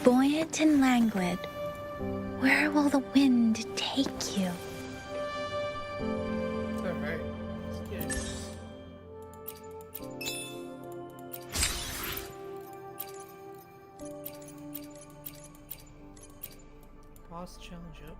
buoyant and languid, where will the wind take you? Alright, let's get it. Boss challenge up.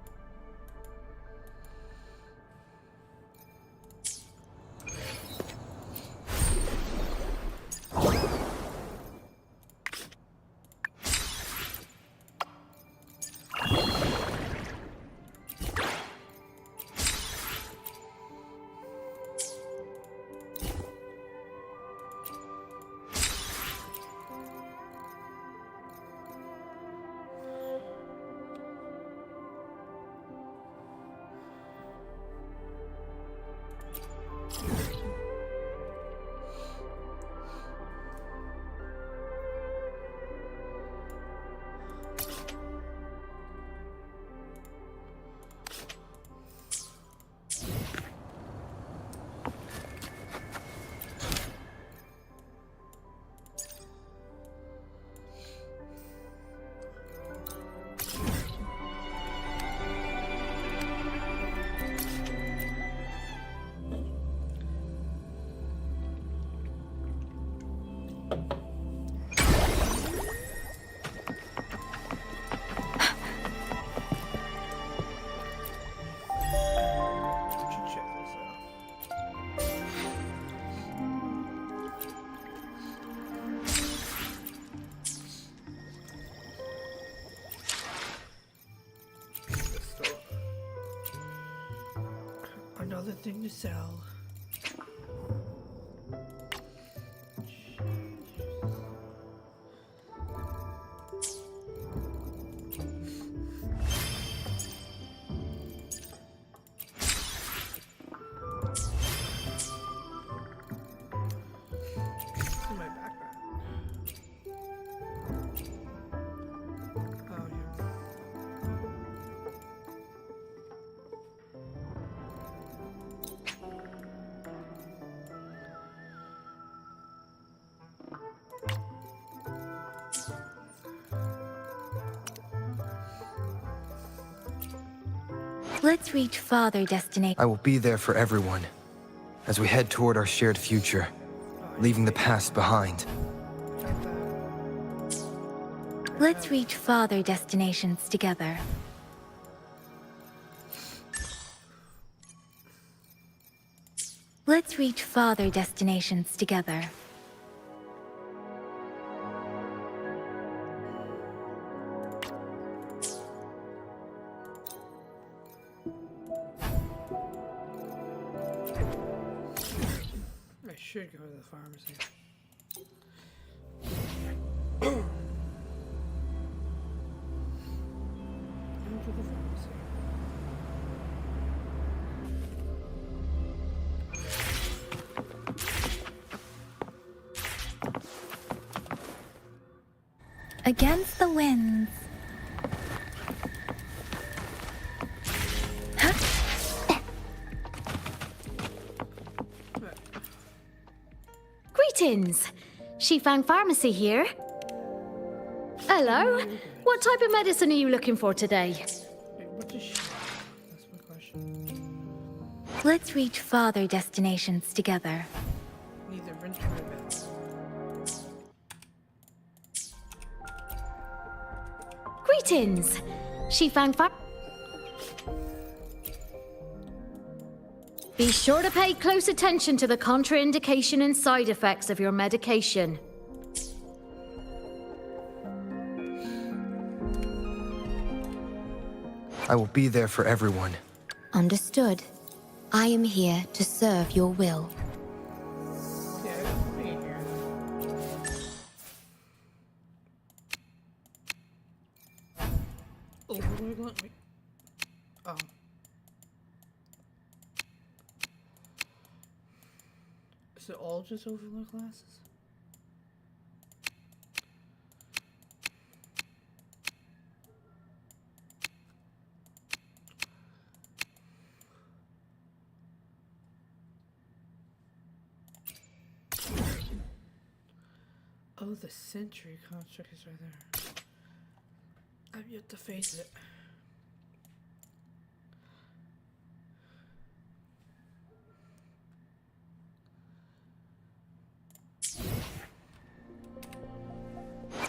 Another thing to sell. In my background. Oh yeah. Let's reach farther destination. I will be there for everyone as we head toward our shared future, leaving the past behind. Let's reach farther destinations together. Let's reach farther destinations together. I should go to the pharmacy. Go to the pharmacy. Against the winds. Greetings! Shifang Pharmacy here. Hello. What type of medicine are you looking for today? Wait, what does she? That's my question. Let's reach farther destinations together. Neither rinse nor rinse. Greetings! Shifang Pharmacy. Be sure to pay close attention to the contraindication and side effects of your medication. I will be there for everyone. Understood. I am here to serve your will. Yeah, it's me here. Oh, where do I go? Wait. Oh. Is it all just overlook glasses? Oh, the sentry construct is right there. I've yet to face it.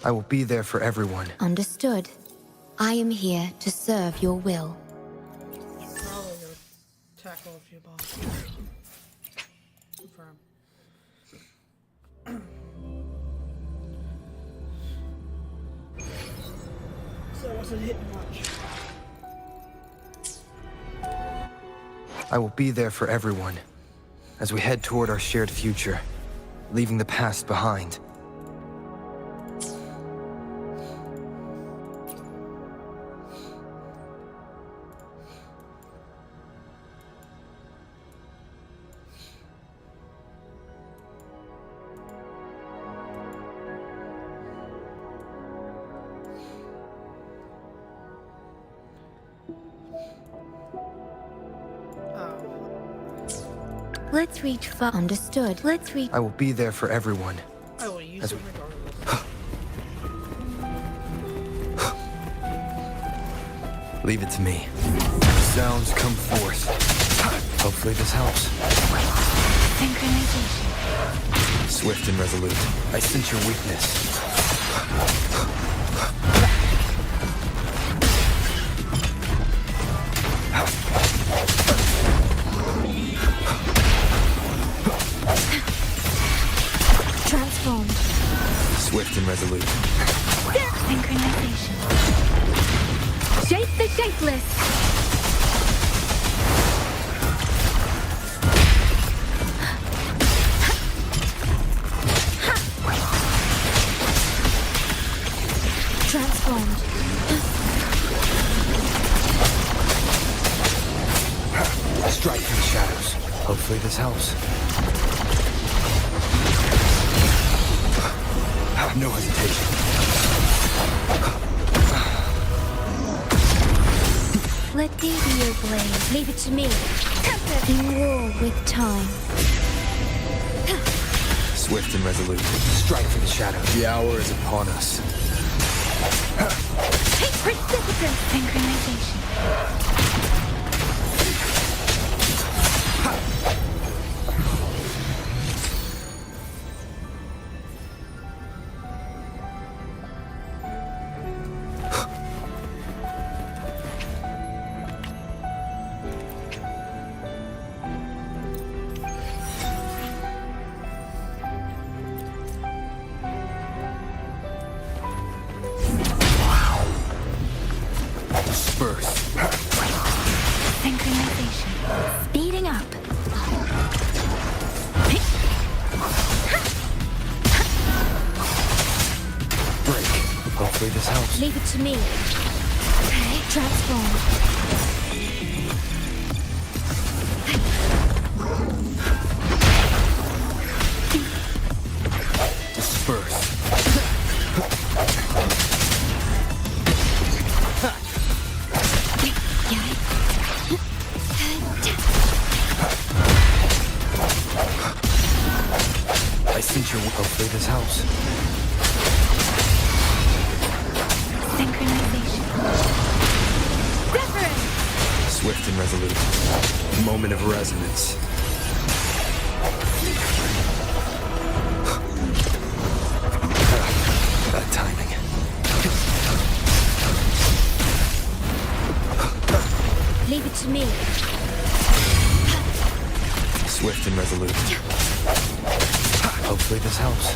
I will be there for everyone. Understood. I am here to serve your will. Probably gonna tackle a few balls. Confirm. So I wasn't hitting much. I will be there for everyone as we head toward our shared future, leaving the past behind. Let's reach far. Understood. Let's reach. I will be there for everyone. I will use As it we- regardless. Leave it to me. Sounds come forth. Hopefully this helps. Synchronization. Swift and resolute. I sense your weakness. Transform. Swift and resolute. Synchronization. Shape the shapeless. Transformed. Strike from the shadows. Hopefully this helps. No hesitation. Let thee be your blade. Leave it to me. Tempest. In war with time. Swift and resolute. Strike from the shadows. The hour is upon us. Take precipitous. Synchronization. Disperse. Synchronization. Speeding up. Break. Hopefully this helps. Leave it to me. Transform. Disperse. I sense your. Hopefully this helps. Synchronization. Different. Swift and resolute. Moment of resonance. Bad timing. Leave it to me. Swift and resolute. Hopefully this helps.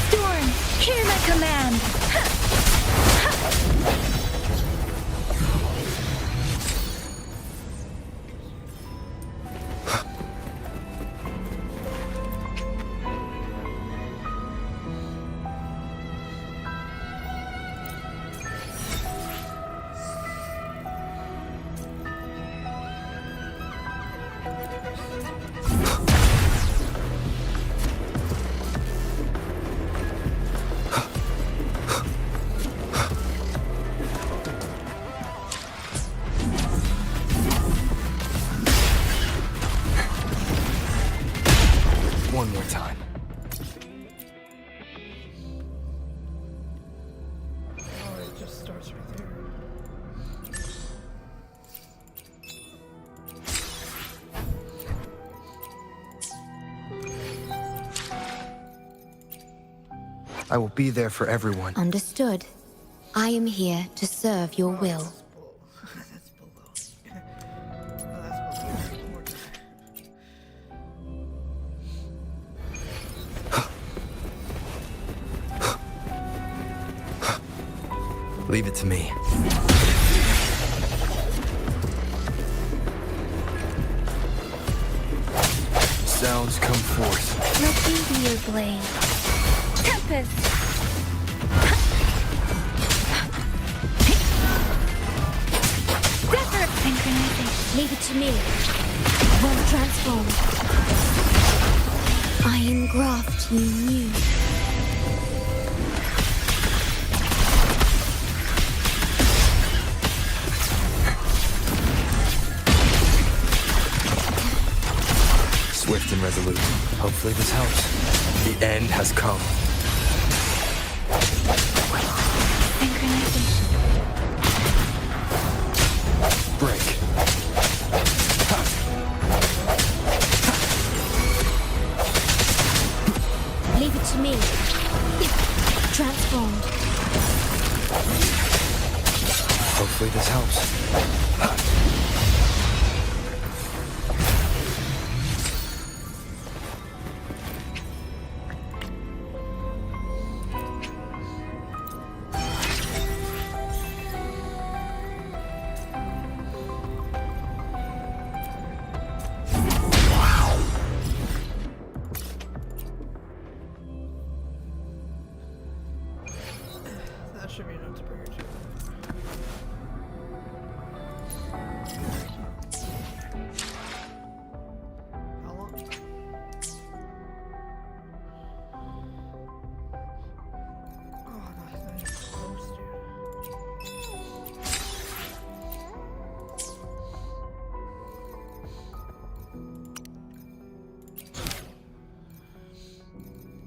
Storm. Hear my command. I will be there for everyone. Understood. I am here to serve your will. That's below. Oh, that's below. More time. Leave it to me. Sounds come forth. Let me be your blade. Tempest! Zephyr synchronization. Leave it to me. One transformed. I engraft you new. Swift and resolute. Hopefully this helps. The end has come. Synchronization. Break. Leave it to me. Transformed. Hopefully this helps. That should be enough to bring her to. How long? Oh, no, it's not even close, dude.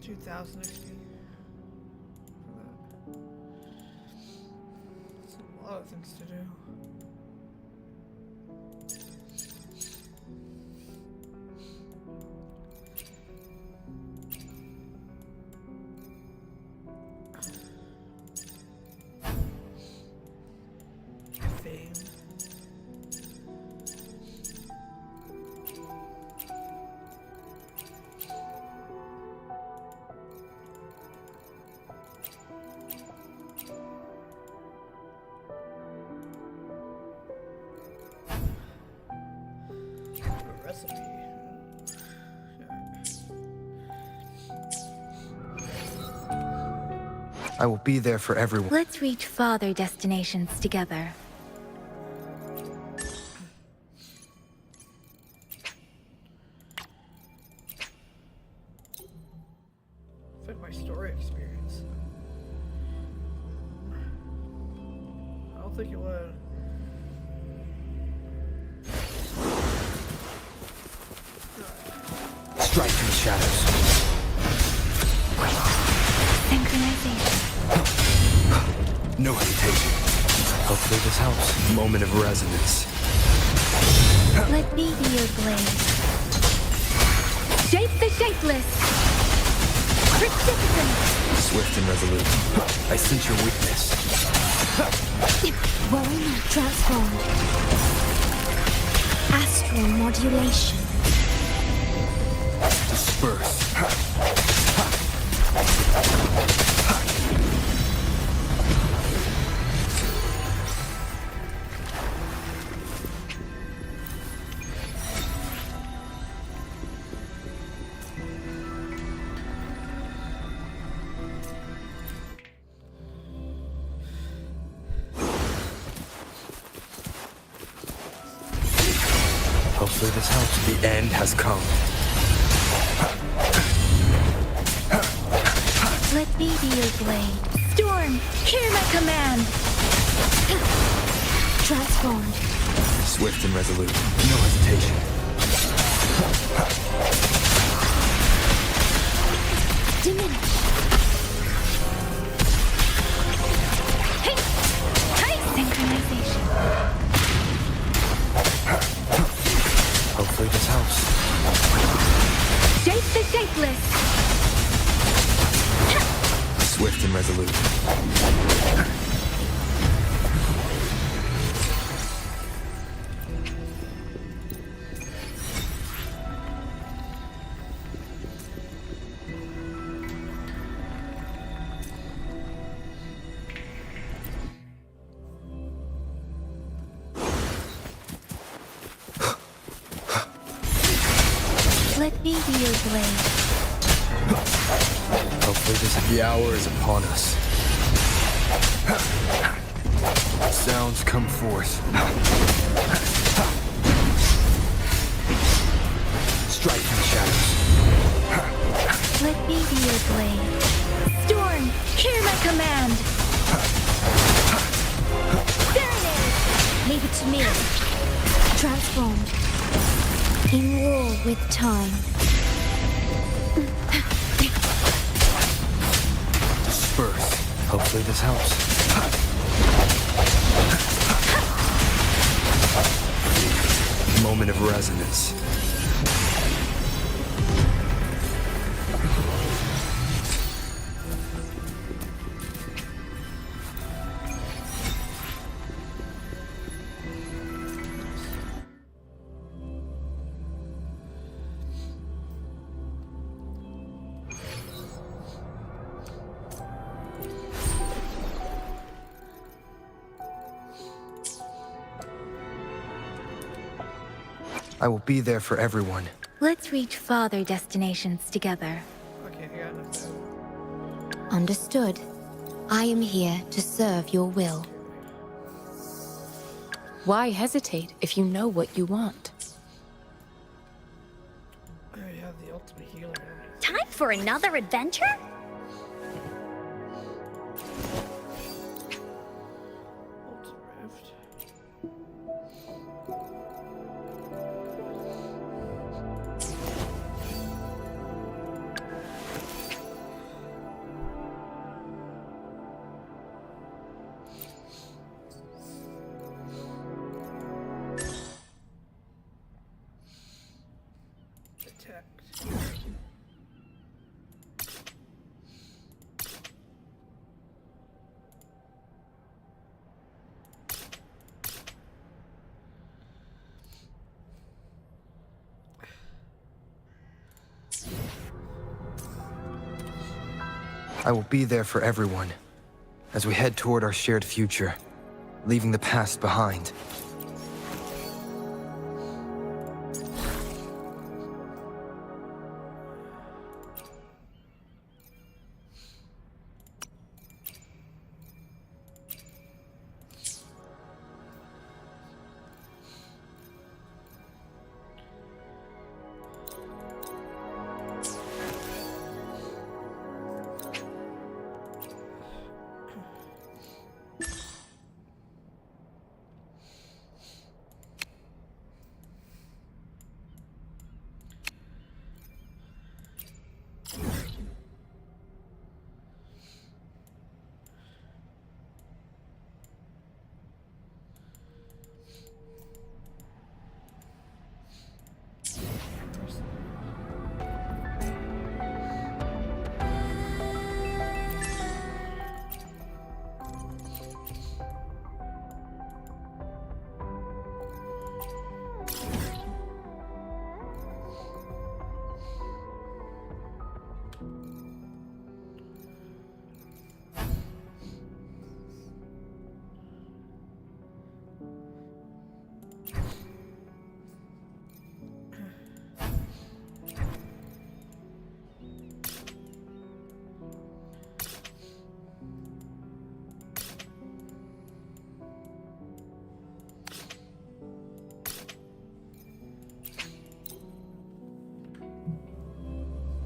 2,000 XP. A lot of things to do. Fame. Recipe. I will be there for everyone. Let's reach farther destinations together. Fit my story experience. I don't think you would. Strike from the shadows. Synchronization. No hesitation. Hopefully this helps. Moment of resonance. Let me be your blade. Shape the shapeless. Precipitant. Swift and resolute. I sense your weakness. Worry not. Transformed. Astral modulation. Disperse. Hopefully this helps. The end has come. Let me be your blade. Storm, hear my command. Transformed. Swift and resolute. No hesitation. Diminish. Hey! Hey! Synchronization. Hopefully this helps. Shape the shapeless. swift and resolute. Let me be your blade. Hopefully the hour is upon us. Sounds come forth. Striking shadows. Let me be your blade. Storm, hear my command. Serenade. Leave it to me. Transformed. In war with time. Disperse. Hopefully this helps. Moment of resonance. I will be there for everyone. Let's reach farther destinations together. Okay, I got enough there. Understood. I am here to serve your will. Why hesitate if you know what you want? I already have the ultimate healer. Time for another adventure? Ultimate rift. Detect. I will be there for everyone as we head toward our shared future, leaving the past behind.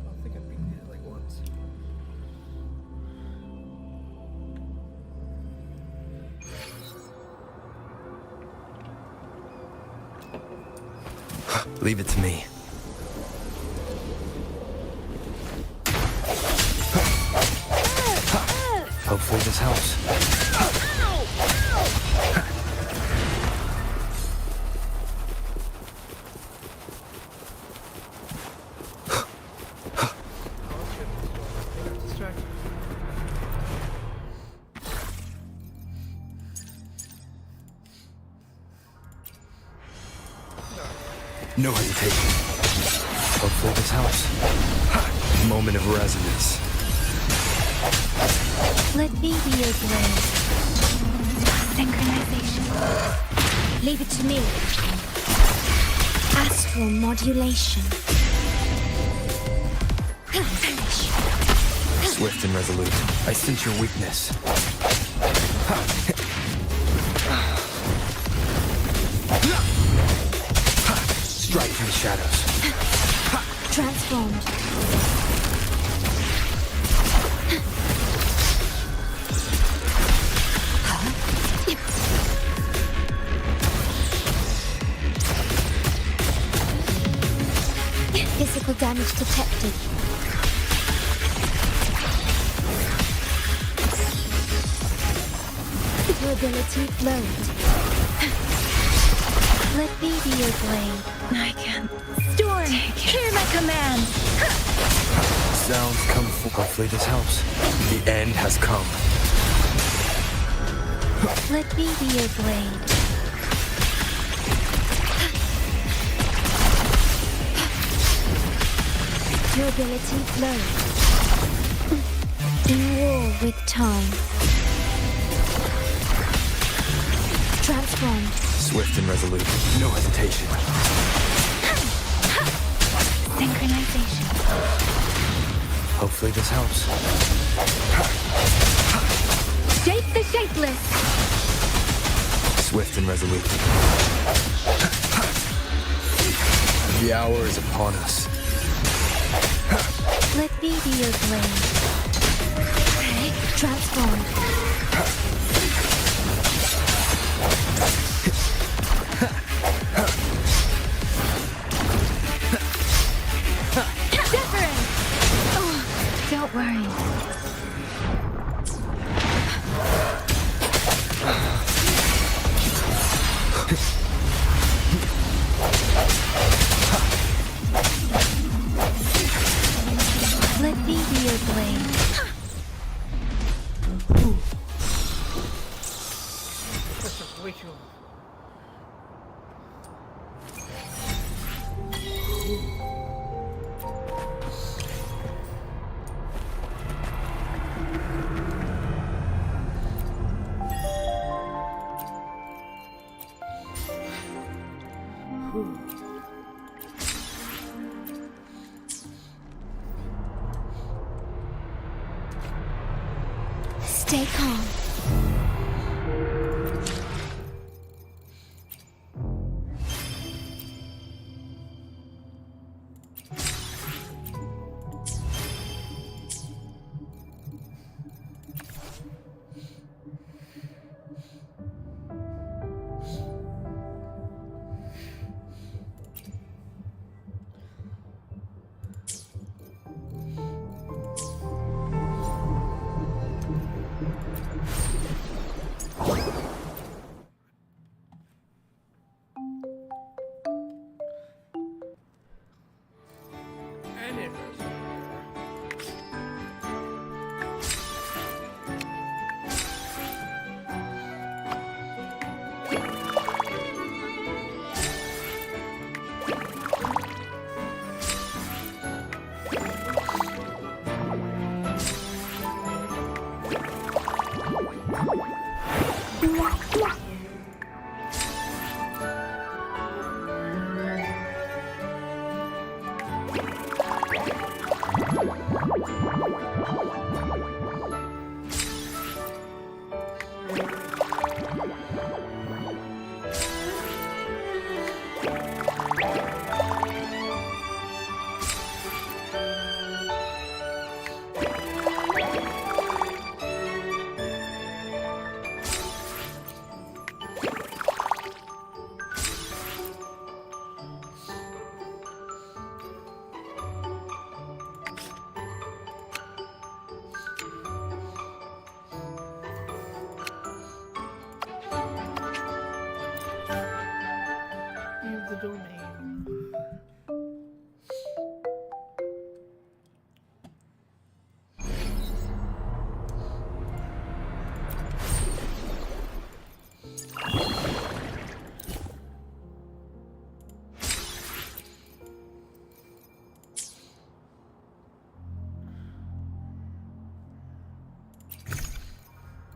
I think I've beaten it like once. Leave it to me. Hopefully this helps. Oh shit. I got distracted. No hesitation. Hopefully this helps. Moment of resonance. Let me be your blade. Synchronization. Leave it to me. Astral modulation. Finish. Swift and resolute. I sense your weakness. Strike through the shadows. Transformed. Physical damage detected. Durability lowered. Let me be your blade. I can't. Storm, hear my command. Sounds come full. Hopefully this helps. The end has come. Let me be your blade. Durability lowered. In war with time. Transformed. Swift and resolute. No hesitation. Synchronization. Hopefully this helps. Shape the shapeless. Swift and resolute. The hour is upon us. Let me be your blade. Transformed. Wuthering! Oh, don't worry. Let me be your blade. That took way too long. Stay calm.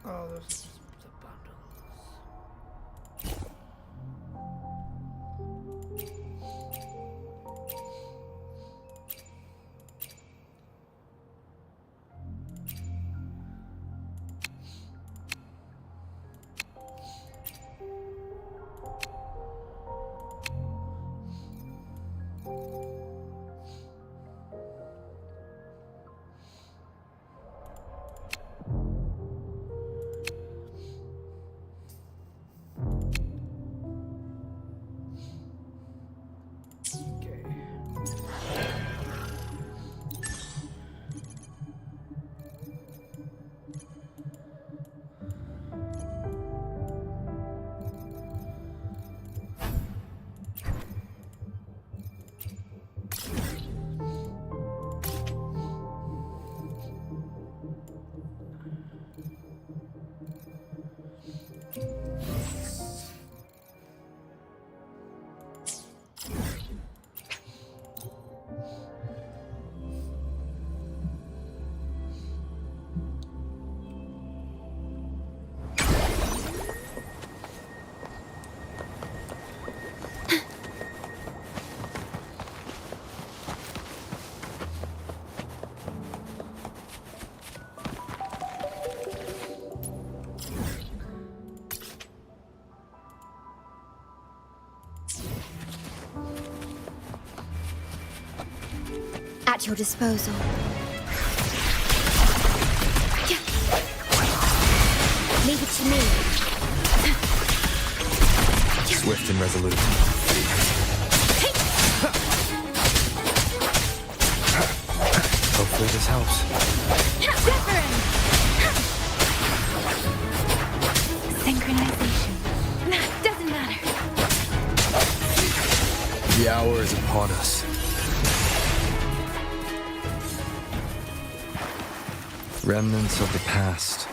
Oh, there's the bundles. At your disposal. Leave it to me. Swift and resolute. Hopefully this helps. Wuthering! Synchronization. Doesn't matter. The hour is upon us. Remnants of the past.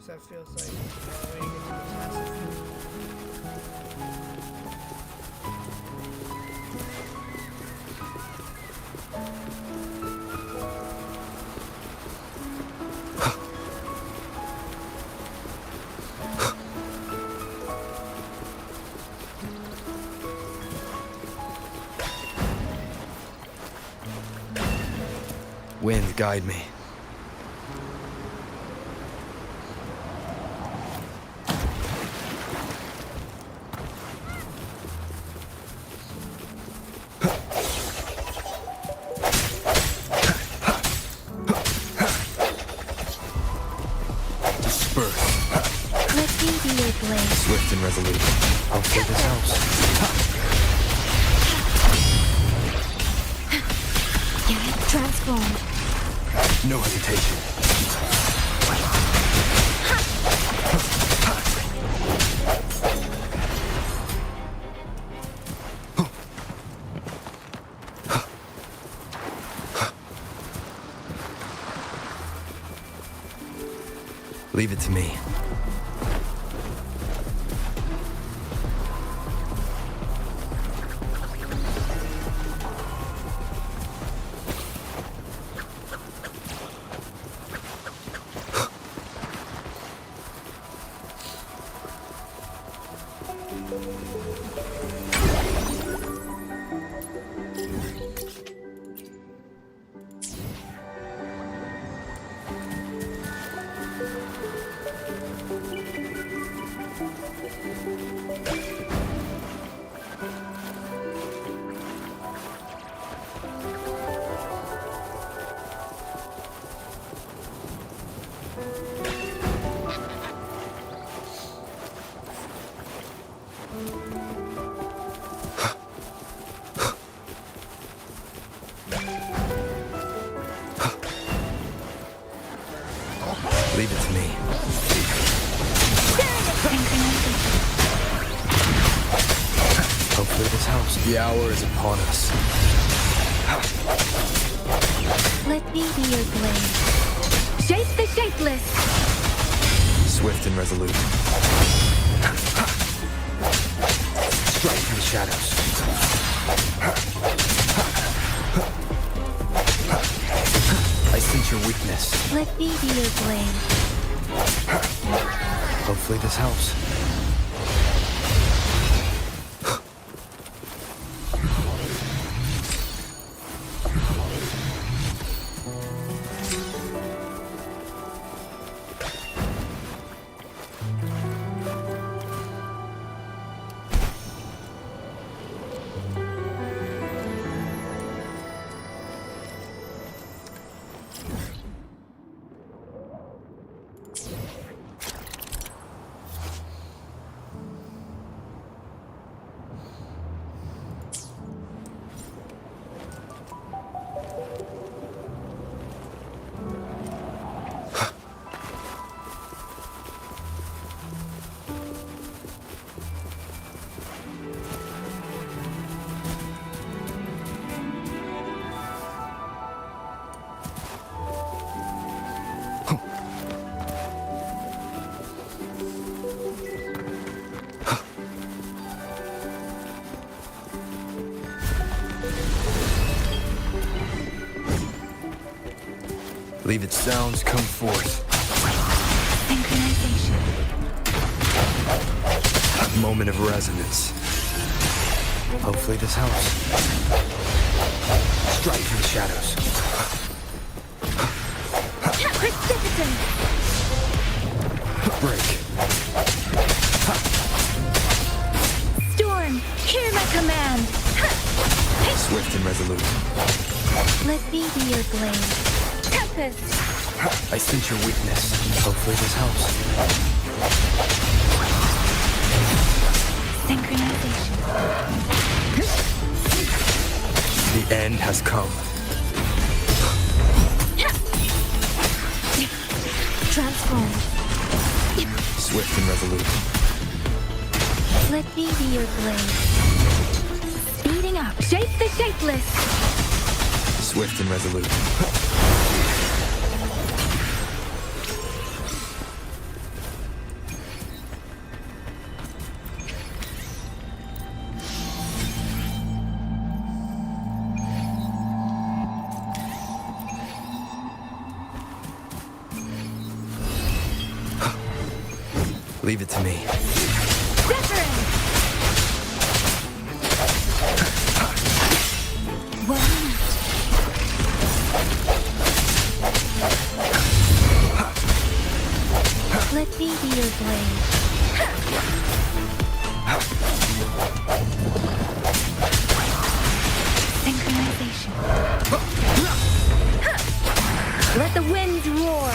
That feels like when you get to the test. Wind, guide me. Let me be your blade. Swift and resolute. Hopefully this helps. Transformed. No hesitation. Leave it to me. Leave it to me. Hopefully this helps. The hour is upon us. Let me be your blade. Shape the shapeless! Swift and resolute. Strike through the shadows. I sense your weakness. Let me be your blade. Hopefully this helps. Leave its sounds come forth. Synchronization. A moment of resonance. Hopefully this helps. Strike through the shadows. Precipitant! Break. Storm, hear my command! Swift and resolute. Let me be your blade. Tempest! I sense your weakness. Hopefully this helps. Synchronization. The end has come. Transformed. Swift and resolute. Let me be your blade. Speeding up. Shape the shapeless! Swift and resolute. Leave it to me. Wuthering! One minute. Let me be your blade. Synchronization. Let the winds roar.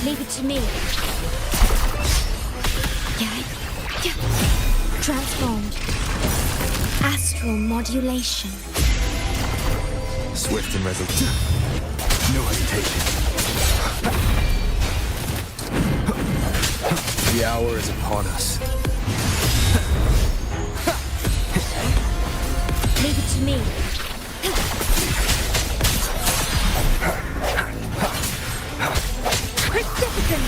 Leave it to me. Transformed. Astral modulation. Swift and resolute. No hesitation. The hour is upon us. Leave it to me. Precipitant!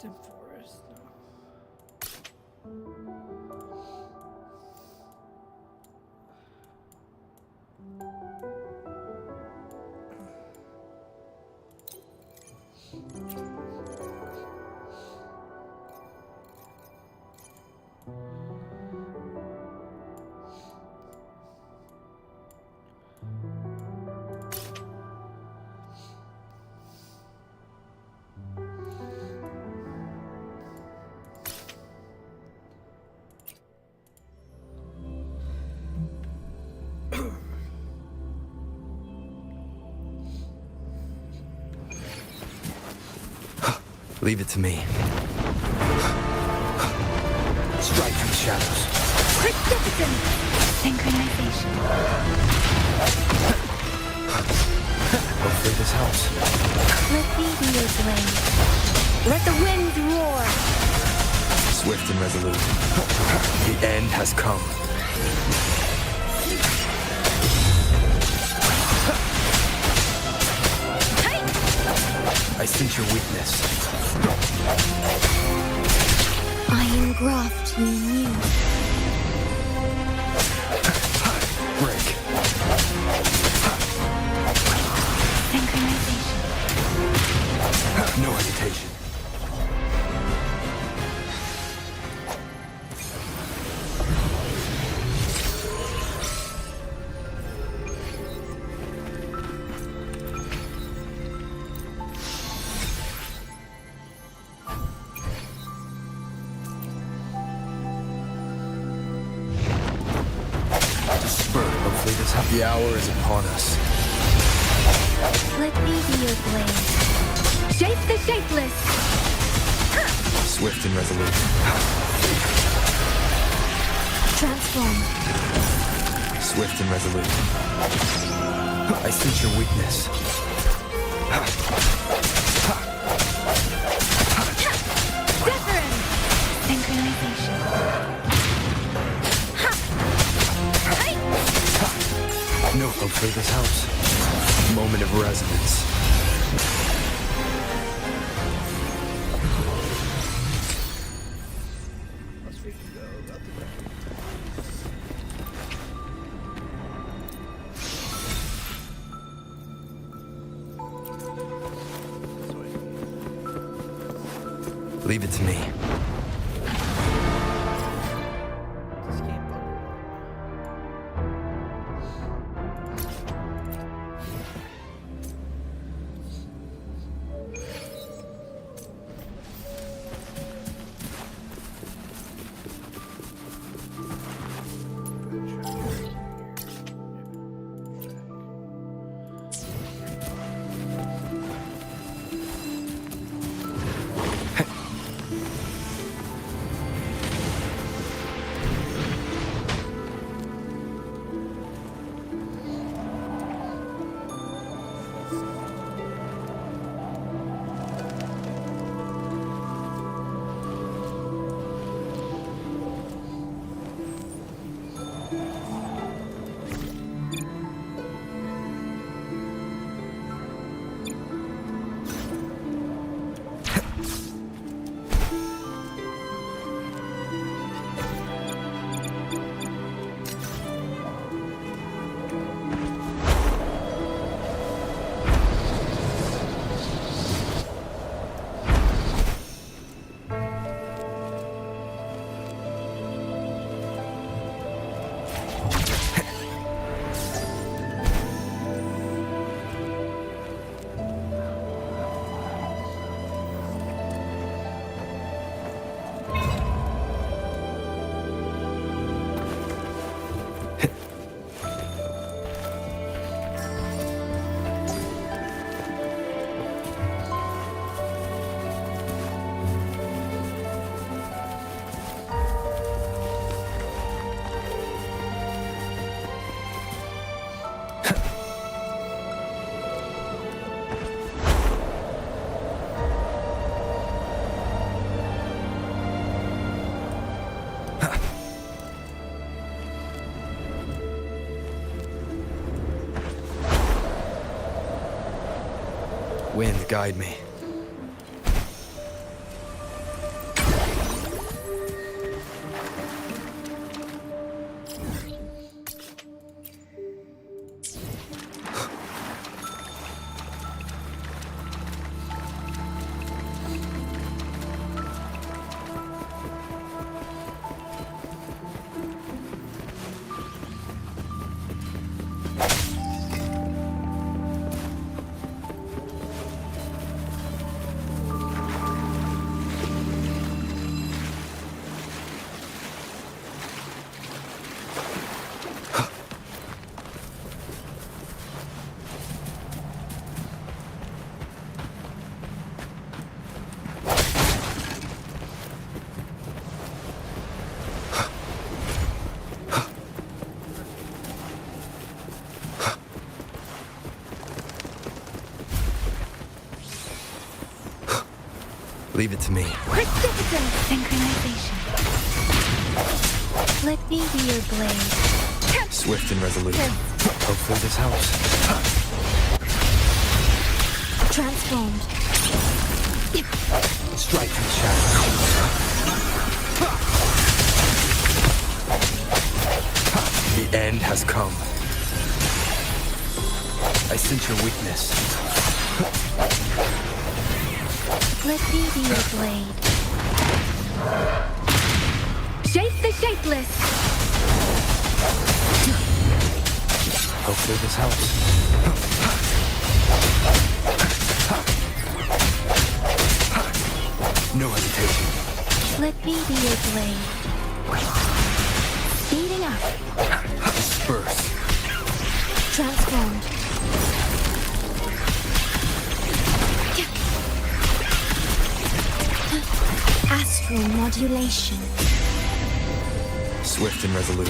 Dim forest. Leave it to me. Strike from the shadows. Precipitant! Synchronization. Hopefully this helps. Let me be your blade. Let the winds roar! Swift and resolute. The end has come. I sense your weakness. I engraft you new. Break. Synchronization. No hesitation. The hour is upon us. Let me be your blade. Shape the shapeless! Swift and resolute. Transform. Swift and resolute. I sense your weakness. Wuthering! Synchronization. No, hopefully this helps. Moment of resonance. Let's freaking go about the record. This way. Leave it to me. This game bugger. Wind, guide me. Leave it to me. Precipitate synchronization. Let me be your blade. Swift and resolute. Hopefully this helps. Transformed. Strike from the shadows. The end has come. I sense your weakness. Let me be your blade. Shape the shapeless. Hopefully this helps. No hesitation. Let me be your blade. Speeding up. Disperse. Transformed. Astral modulation. Swift and resolute.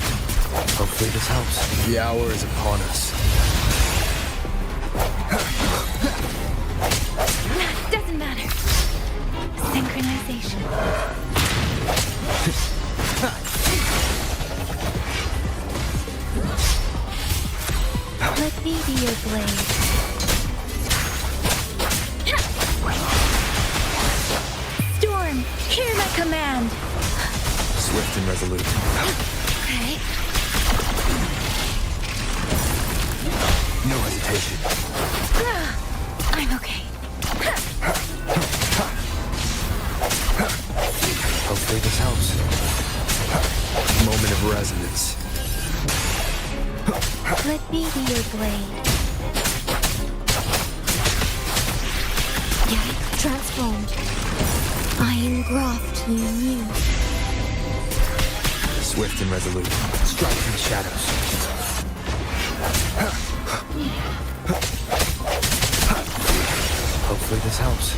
Hopefully this helps. The hour is upon us. Doesn't matter. Synchronization. Let me be your blade. Storm, hear my command. Swift and resolute. Okay. No hesitation. I'm okay. Hopefully this helps. Moment of resonance. Let me be your blade. Transformed. I engraft you new. Swift and resolute. Strike from the shadows. Hopefully this helps.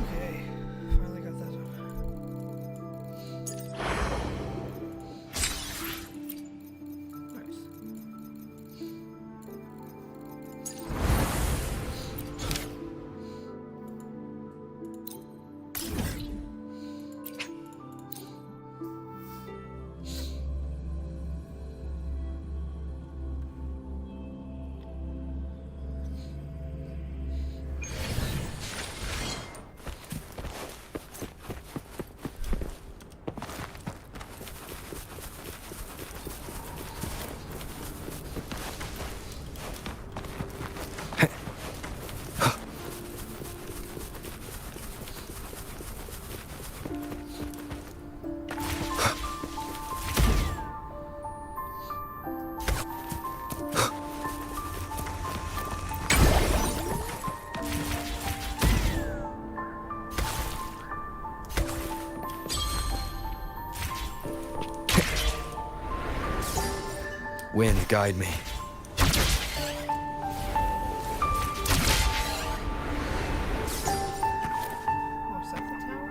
Okay, finally got that up. Nice. Wind, guide me. Oh, is that the tower?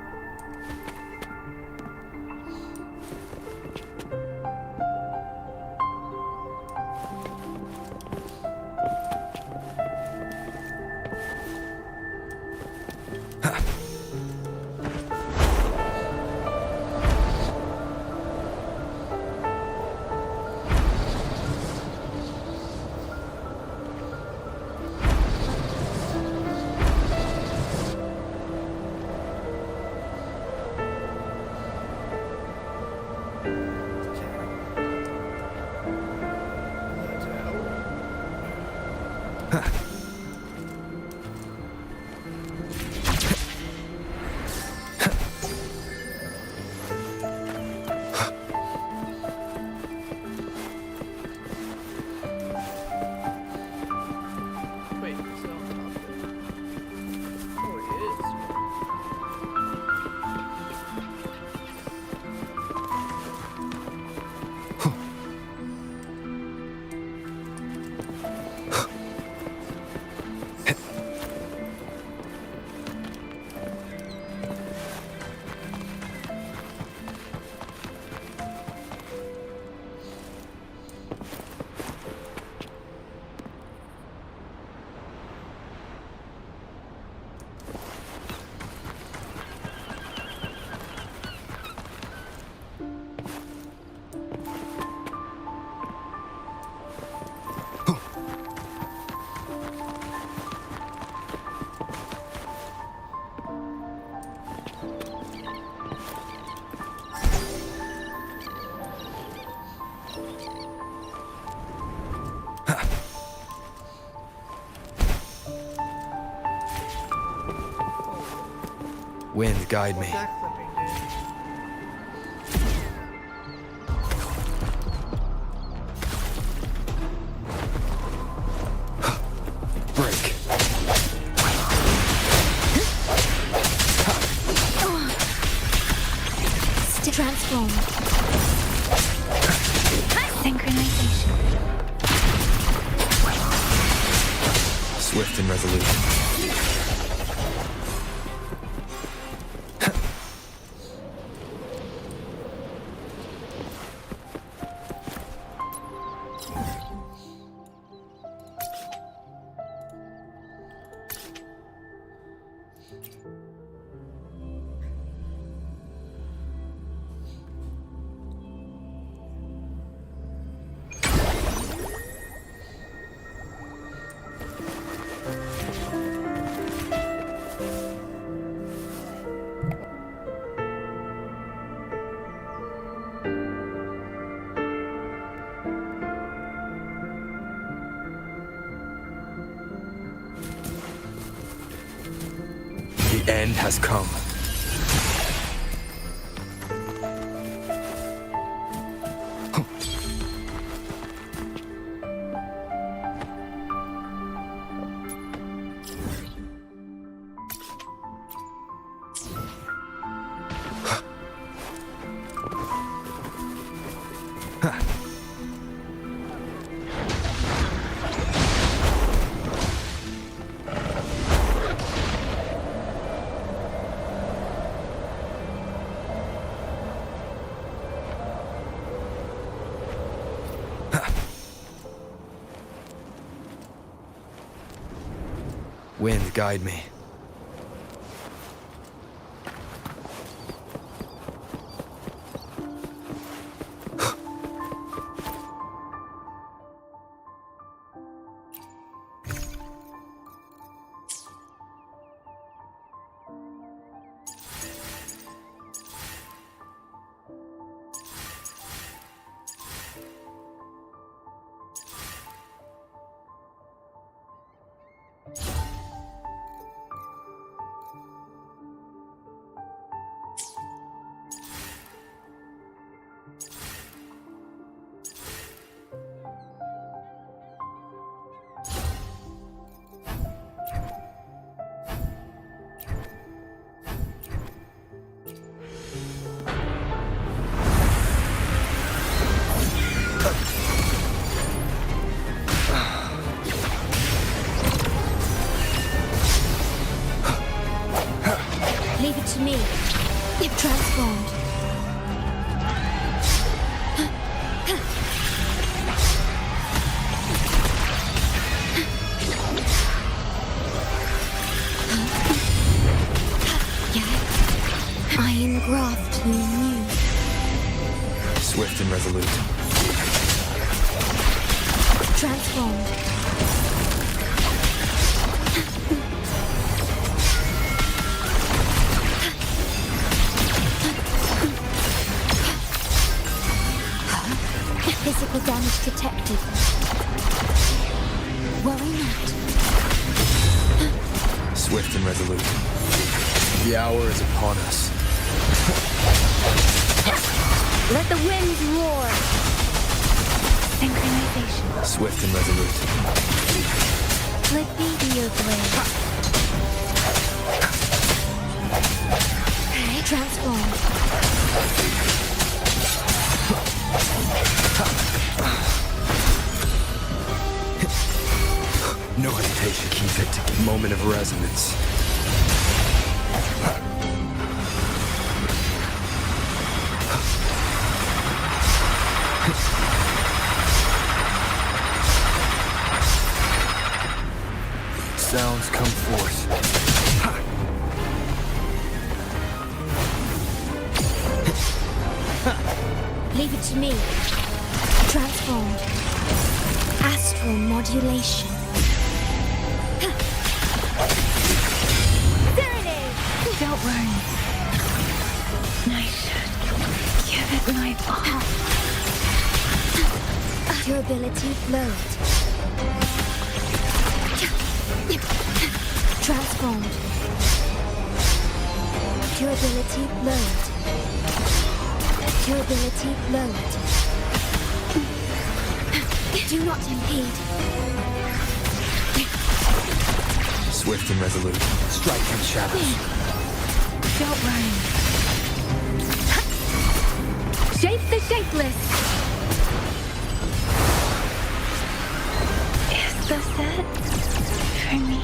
Wind, guide me. That clipping, Break. Transformed. Synchronization. Swift and resolute. The end has come. Wind, guide me. Leave it to me. You've transformed. I engraft you anew. Swift and resolute. Transformed. Physical damage detected. Worry not. Swift and resolute. The hour is upon us. Let the winds roar. Synchronization. Swift and resolute. Let me be your blade. Transformed. No hesitation. Keep it. Moment of resonance. Sounds come forth. Leave it to me. Transformed. Astral modulation. Don't worry. knife off. Durability lowered. Transformed. Durability lowered. Durability lowered. Do not impede. Swift and resolute. Strike from shadows. Don't run. Shape the shapeless. Is this it? For me?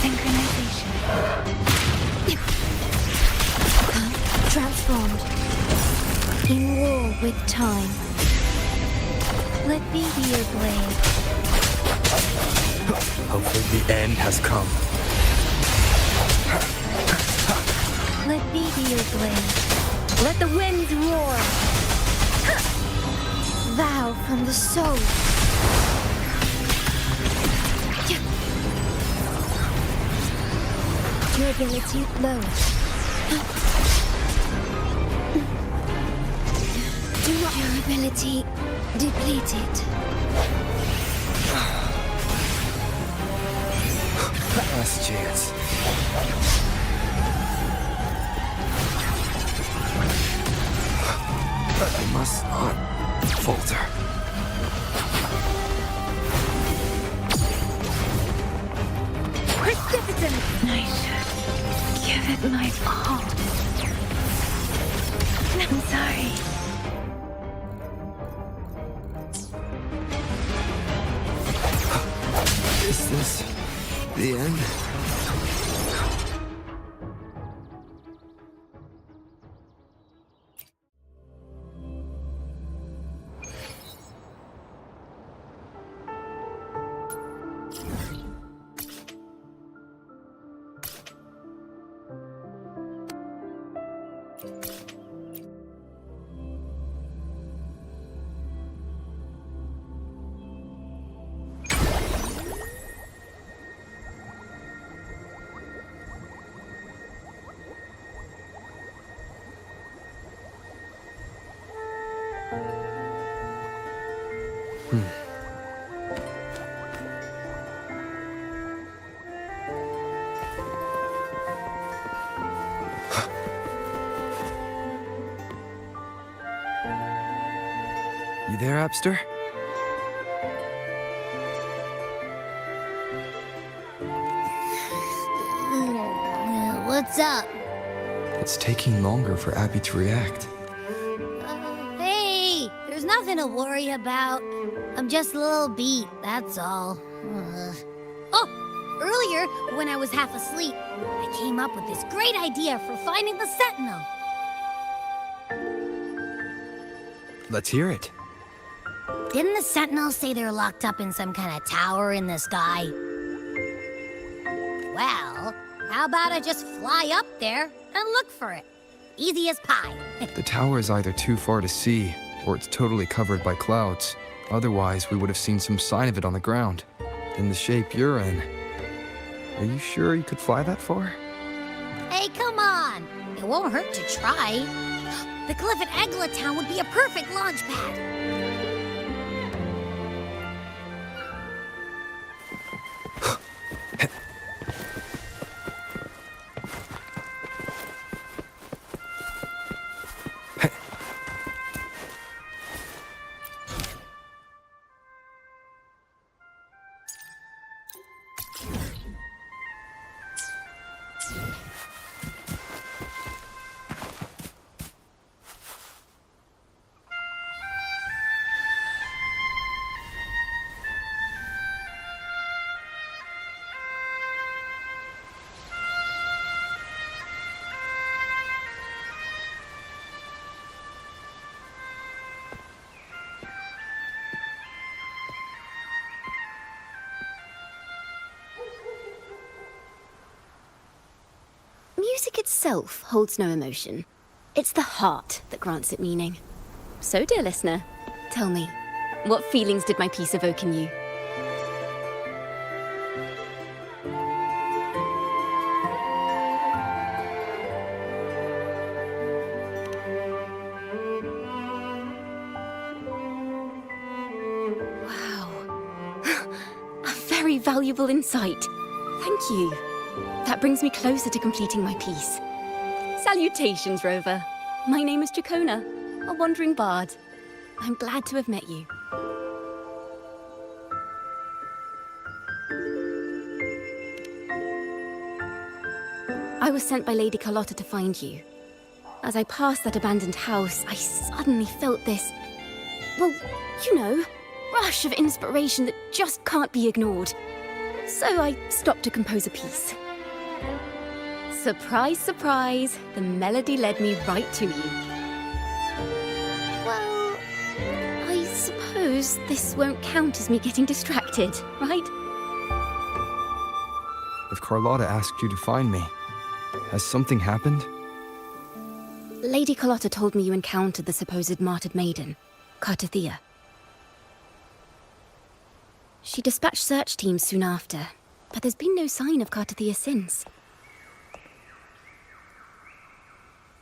Synchronization. Transformed. In war with time. Let me be your blade. Hopefully the end has come. Let me be your blade. Let the winds roar. Vow from the soul. Durability lowered. Do not durability depleted. Last chance. I must not falter. Precipitant. I should give it my all. I'm sorry. Is this the end? You there, Abster? What's up? It's taking longer for Abby to react. Hey, there's nothing to worry about. I'm just a little beat, that's all. Oh, earlier, when I was half asleep, I came up with this great idea for finding the Sentinel. Let's hear it. Didn't the Sentinel say they're locked up in some kind of tower in the sky? Well, how about I just fly up there and look for it? Easy as pie. The tower is either too far to see, or it's totally covered by clouds. Otherwise, we would have seen some sign of it on the ground. In the shape you're in. Are you sure you could fly that far? Hey, come on. It won't hurt to try. The cliff at Egla Town would be a perfect launch pad. itself holds no emotion. It's the heart that grants it meaning. So, dear listener, tell me, what feelings did my piece evoke in you? Very valuable insight. Thank you. That brings me closer to completing my piece. Salutations, Rover. My name is Dracona, a wandering bard. I'm glad to have met you. I was sent by Lady Carlotta to find you. As I passed that abandoned house, I suddenly felt this... well, you know... rush of inspiration that just can't be ignored. So I stopped to compose a piece. Surprise, surprise, the melody led me right to you. Well, I suppose this won't count as me getting distracted, right? If Carlotta asked you to find me, has something happened? Lady Carlotta told me you encountered the supposed martyred maiden, Cartathea. She dispatched search teams soon after, but there's been no sign of Cartathea since.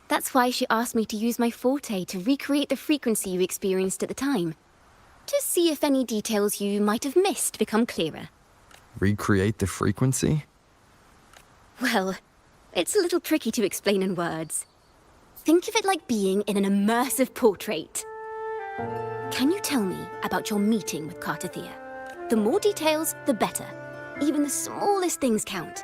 That's why she asked me to use my forte to recreate the frequency you experienced at the time, to see if any details you might have missed become clearer. Recreate the frequency? Well, it's a little tricky to explain in words. Think of it like being in an immersive portrait. Can you tell me about your meeting with Cartathea? The more details, the better. Even the smallest things count.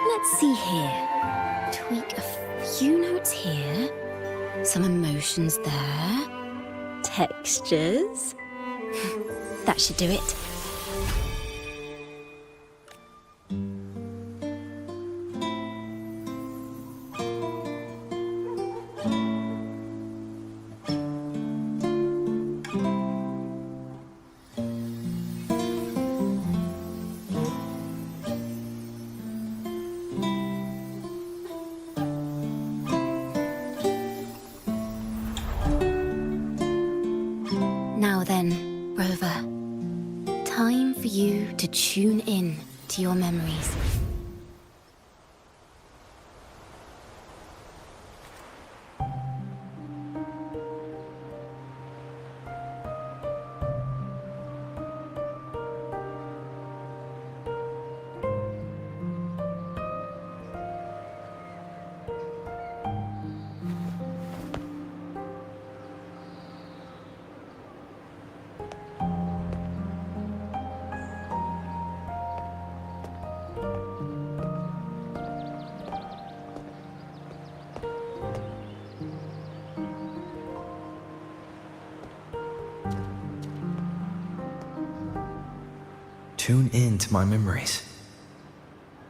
Let's see here. Tweak a few notes here. Some emotions there. Textures. That should do it. Now then, Rover. Time for you to tune in to your memories. Tune in to my memories.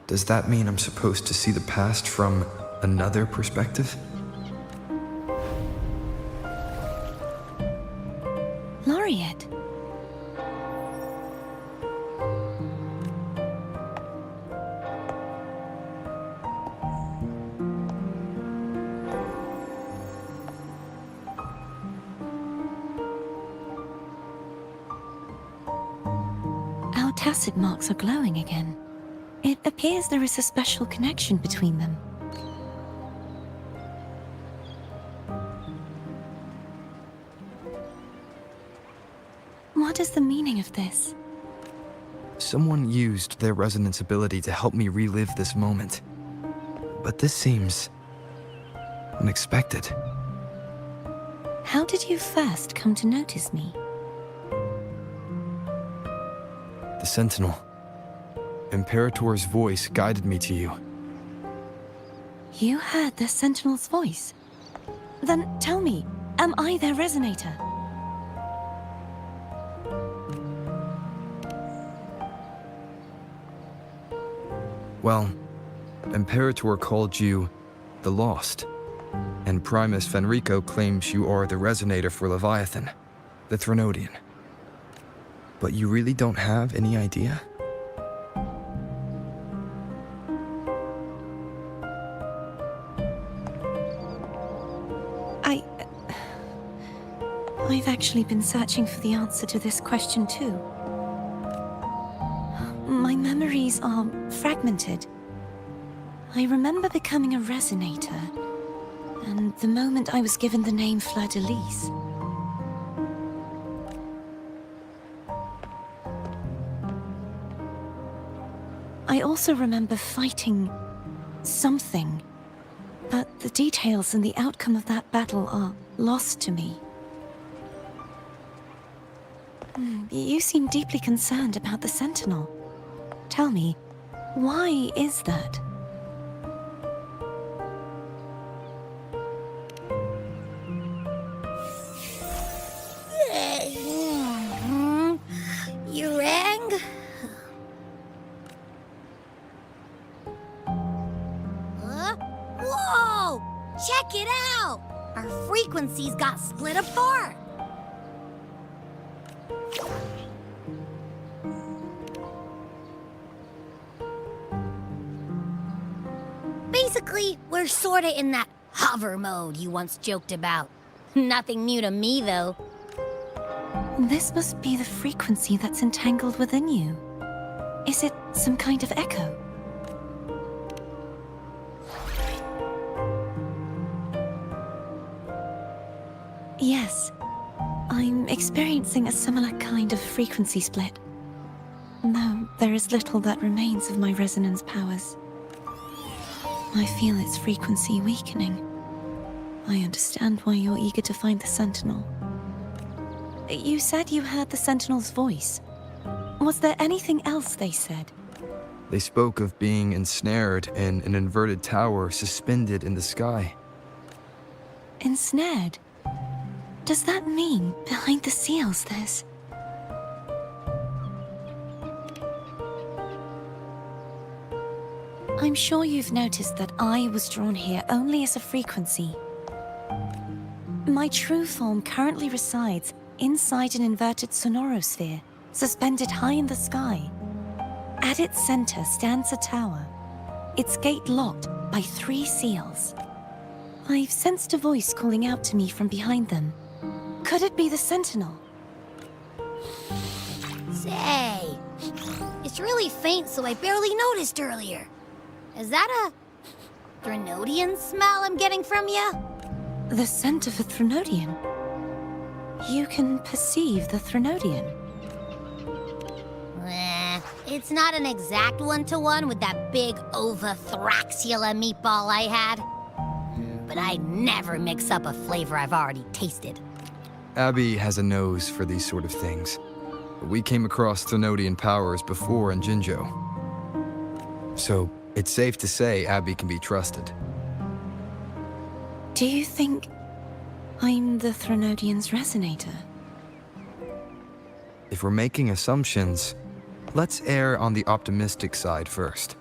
Does that mean I'm supposed to see the past from another perspective? Laureate. Our tacit marks are glowing again. It appears there is a special connection between them. What is the meaning of this? Someone used their resonance ability to help me relive this moment. But this seems unexpected. How did you first come to notice me? The Sentinel. Imperator's voice guided me to you. You heard the Sentinel's voice? Then tell me, am I their resonator? Well, Imperator called you the Lost. And Primus Fenrico claims you are the resonator for Leviathan, the Threnodian. But you really don't have any idea? I've actually been searching for the answer to this question too. My memories are fragmented. I remember becoming a resonator, and the moment I was given the name Fleur-de-Lis. I also remember fighting something, but the details and the outcome of that battle are lost to me. You seem deeply concerned about the Sentinel. Tell me, why is that? You rang? Huh? Whoa! Check it out! Our frequencies got split apart. Basically, we're sorta in that hover mode you once joked about. Nothing new to me, though. This must be the frequency that's entangled within you. Is it some kind of echo? Yes. I'm experiencing a similar kind of frequency split. Though there is little that remains of my resonance powers. I feel its frequency weakening. I understand why you're eager to find the Sentinel. You said you heard the Sentinel's voice. Was there anything else they said? They spoke of being ensnared in an inverted tower suspended in the sky. Ensnared? Does that mean behind the seals there's... I'm sure you've noticed that I was drawn here only as a frequency. My true form currently resides inside an inverted sonorosphere, suspended high in the sky. At its center stands a tower, its gate locked by 3 seals. I've sensed a voice calling out to me from behind them. Could it be the Sentinel? Say, it's really faint, so I barely noticed earlier. Is that a Threnodian smell I'm getting from you? The scent of a Threnodian? You can perceive the Threnodian? It's not an exact one-to-one with that big Ovathraxula meatball I had. But I never mix up a flavor I've already tasted. Abby has a nose for these sort of things. We came across Threnodian powers before in Jinzhou. So, it's safe to say Abby can be trusted. Do you think I'm the Threnodian's resonator? If we're making assumptions, let's err on the optimistic side first.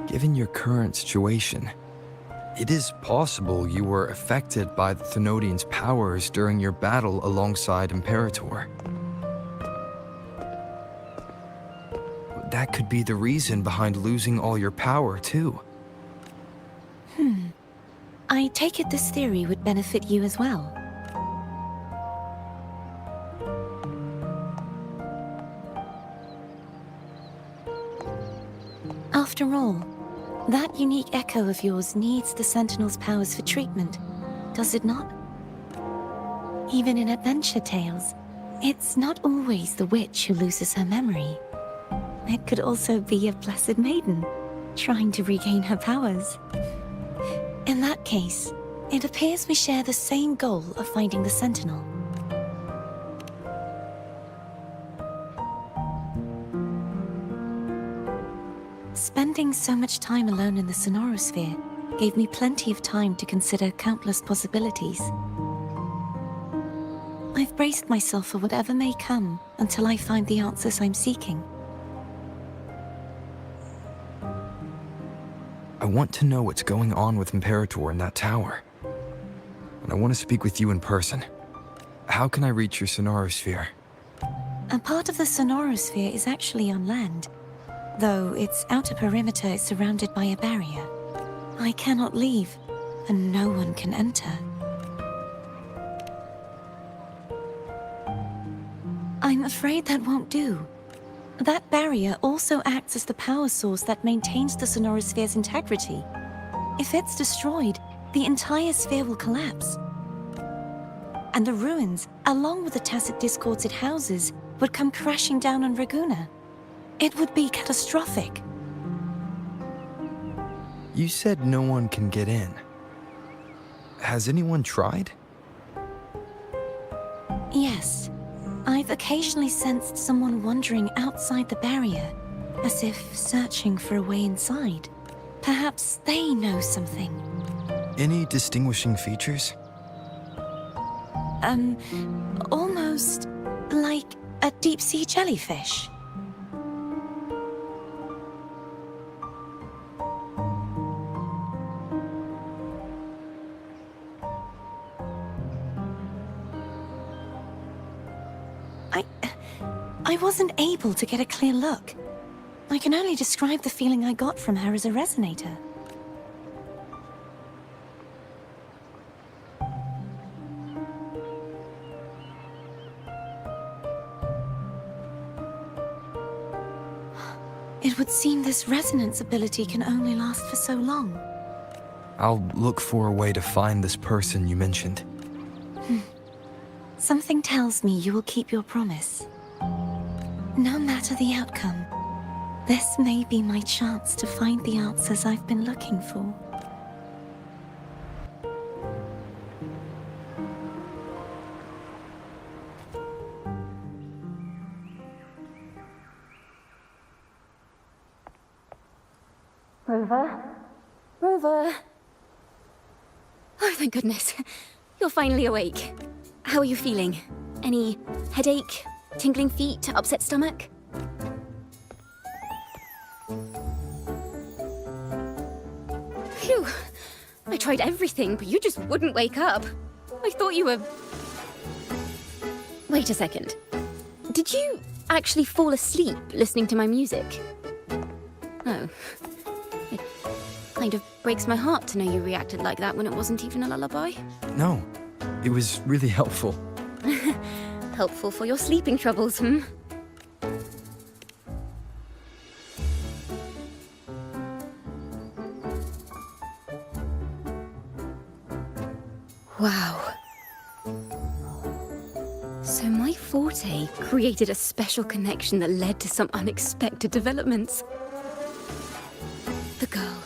Given your current situation, it is possible you were affected by the Threnodian's powers during your battle alongside Imperator. That could be the reason behind losing all your power, too. I take it this theory would benefit you as well. After all, that unique echo of yours needs the Sentinel's powers for treatment, does it not? Even in adventure tales, it's not always the witch who loses her memory. It could also be a blessed maiden, trying to regain her powers. In that case, it appears we share the same goal of finding the Sentinel. Spending so much time alone in the sonorosphere gave me plenty of time to consider countless possibilities. I've braced myself for whatever may come until I find the answers I'm seeking. want to know what's going on with Imperator in that tower. And I want to speak with you in person. How can I reach your sonorosphere? A part of the sonorosphere is actually on land, though its outer perimeter is surrounded by a barrier. I cannot leave, and no one can enter. I'm afraid that won't do. That barrier also acts as the power source that maintains the sonorosphere's integrity. If it's destroyed, the entire sphere will collapse. And the ruins, along with the tacit discords it houses, would come crashing down on Raguna. It would be catastrophic. You said no one can get in. Has anyone tried? Yes. I've occasionally sensed someone wandering outside the barrier, as if searching for a way inside. Perhaps they know something. Any distinguishing features? Almost like a deep-sea jellyfish. I wasn't able to get a clear look. I can only describe the feeling I got from her as a resonator. It would seem this resonance ability can only last for so long. I'll look for a way to find this person you mentioned. Something tells me you will keep your promise. No matter the outcome, this may be my chance to find the answers I've been looking for. Rover? Rover? Oh, thank goodness. You're finally awake. How are you feeling? Any headache, tingling feet, upset stomach? Phew. I tried everything, but you just wouldn't wake up. I thought you were... Wait a second. Did you actually fall asleep listening to my music? Oh. It kind of breaks my heart to know you reacted like that when it wasn't even a lullaby. No, it was really helpful. Helpful for your sleeping troubles, hmm? Wow. So my forte created a special connection that led to some unexpected developments. The girl,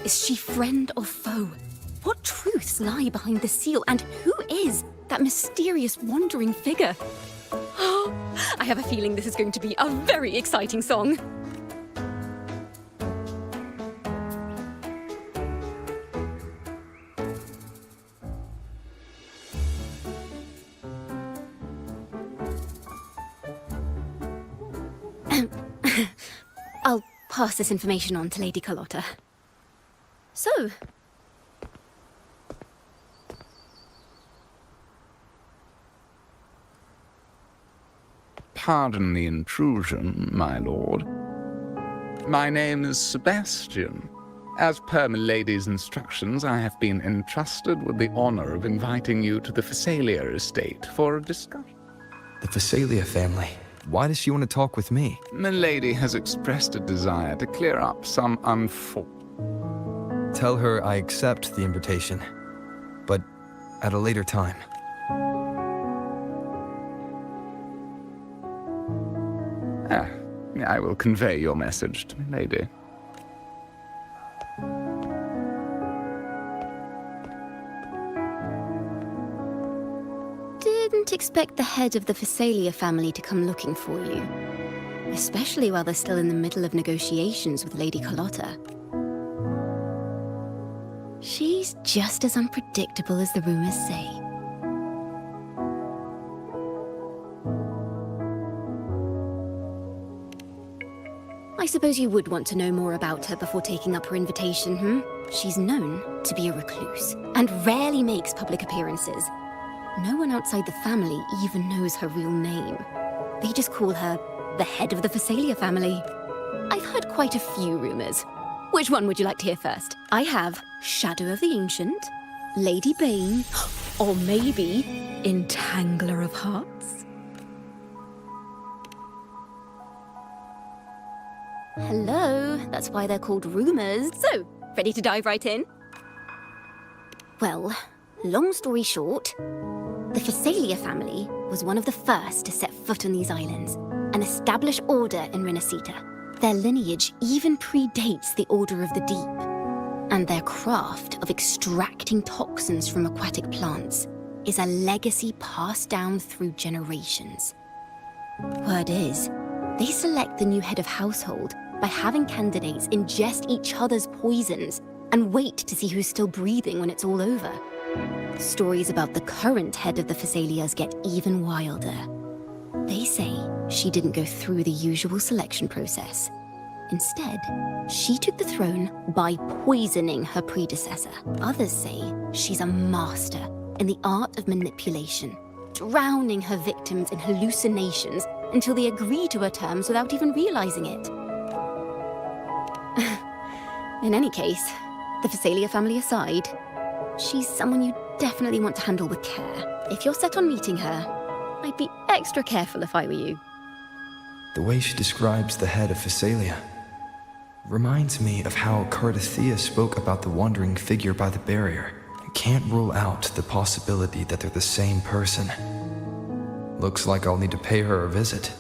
is she friend or foe? What truths lie behind the seal, and who is that mysterious wandering figure? I have a feeling this is going to be a very exciting song. I'll pass this information on to Lady Carlotta. So, pardon the intrusion, my lord. My name is Sebastian. As per Milady's instructions, I have been entrusted with the honor of inviting you to the Phasalia estate for a discussion. The Phasalia family. Why does she want to talk with me? Milady has expressed a desire to clear up some Tell her I accept the invitation, but at a later time. I will convey your message to Milady. didn't expect the head of the Phasalia family to come looking for you. Especially while they're still in the middle of negotiations with Lady Carlotta. She's just as unpredictable as the rumors say. I suppose you would want to know more about her before taking up her invitation, She's known to be a recluse, and rarely makes public appearances. No one outside the family even knows her real name. They just call her the head of the Phasalia family. I've heard quite a few rumors. Which one would you like to hear first? I have Shadow of the Ancient, Lady Bane, or maybe Entangler of Hearts. Hello, that's why they're called rumors. So, ready to dive right in? Well, long story short, the Phasalia family was one of the first to set foot on these islands and establish order in Renacita. Their lineage even predates the Order of the Deep, and their craft of extracting toxins from aquatic plants is a legacy passed down through generations. Word is, they select the new head of household by having candidates ingest each other's poisons and wait to see who's still breathing when it's all over. Stories about the current head of the Phasalias get even wilder. They say she didn't go through the usual selection process. Instead, she took the throne by poisoning her predecessor. Others say she's a master in the art of manipulation, drowning her victims in hallucinations until they agree to her terms without even realizing it. In any case, the Phasalia family aside, she's someone you definitely want to handle with care. If you're set on meeting her, I'd be extra careful if I were you. The way she describes the head of Phasalia reminds me of how Cardathea spoke about the wandering figure by the barrier. I can't rule out the possibility that they're the same person. Looks like I'll need to pay her a visit.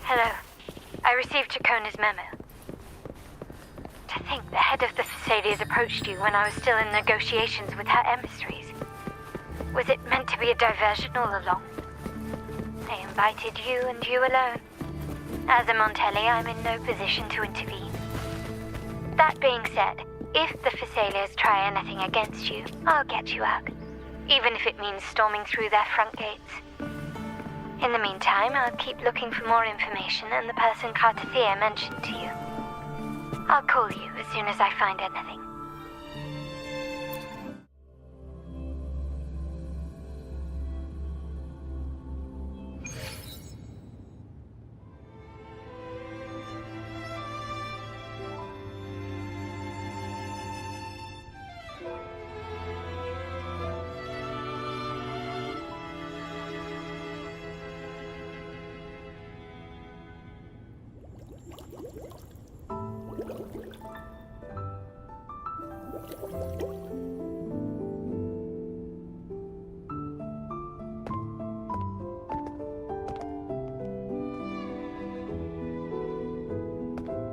Hello. I received Chacona's memo. To think the head of the Phasalias approached you when I was still in negotiations with her emissaries. Was it meant to be a diversion all along? They invited you and you alone. As a Montelli, I'm in no position to intervene. That being said, if the Phasalias try anything against you, I'll get you out. Even if it means storming through their front gates. In the meantime, I'll keep looking for more information and the person Cardathea mentioned to you. I'll call you as soon as I find anything.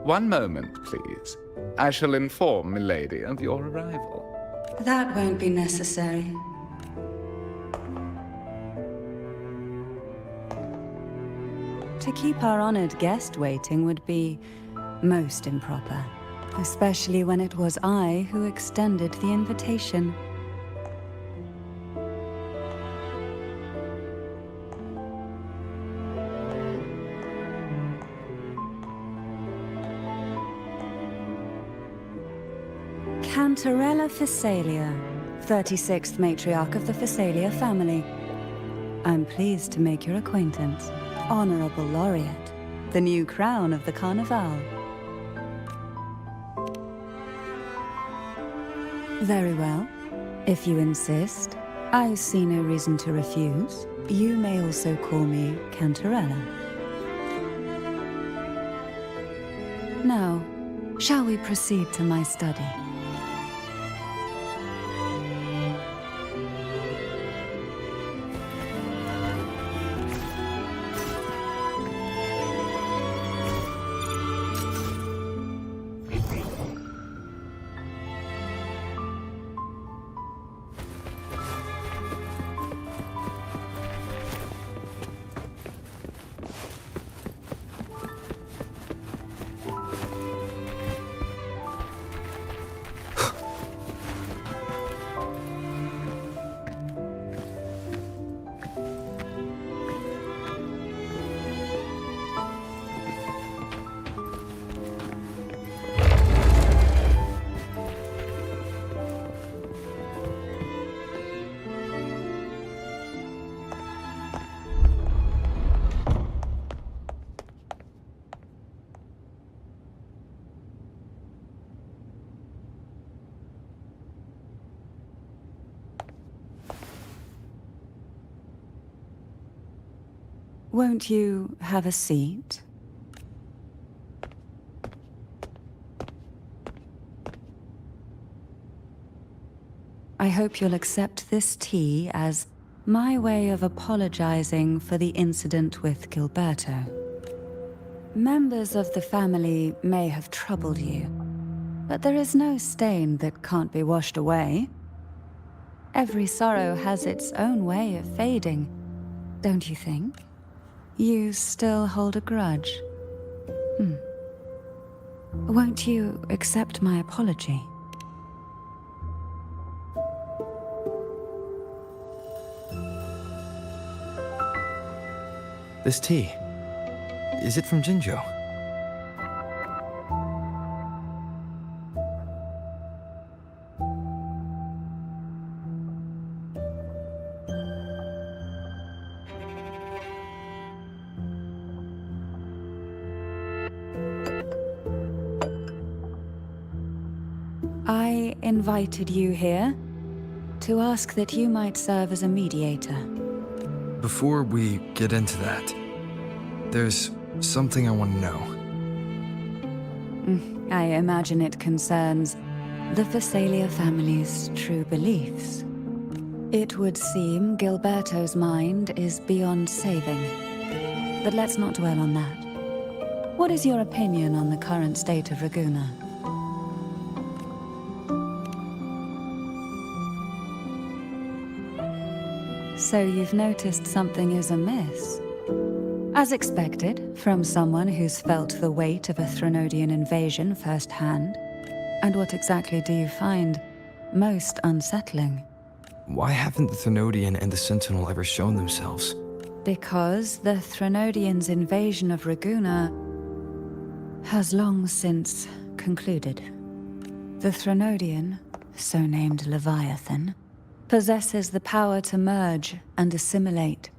One moment, please. I shall inform Milady of your arrival. That won't be necessary. To keep our honored guest waiting would be most improper, especially when it was I who extended the invitation. Cantarella Phasalia, 36th matriarch of the Phasalia family. I'm pleased to make your acquaintance. Honorable Laureate, the new crown of the Carnival. Very well. If you insist, I see no reason to refuse. You may also call me Cantarella. Now, shall we proceed to my study? Won't you have a seat? I hope you'll accept this tea as my way of apologizing for the incident with Gilberto. Members of the family may have troubled you, but there is no stain that can't be washed away. Every sorrow has its own way of fading, don't you think? You still hold a grudge? Won't you accept my apology? This tea, is it from Jinjo? I invited you here to ask that you might serve as a mediator. Before we get into that, there's something I want to know. I imagine it concerns the Phasalia family's true beliefs. It would seem Gilberto's mind is beyond saving. But let's not dwell on that. What is your opinion on the current state of Raguna? So you've noticed something is amiss? As expected, from someone who's felt the weight of a Threnodian invasion firsthand. And what exactly do you find most unsettling? Why haven't the Thenodian and the Sentinel ever shown themselves? Because the Threnodians' invasion of Raguna has long since concluded. The Threnodian, so named Leviathan, possesses the power to merge and assimilate.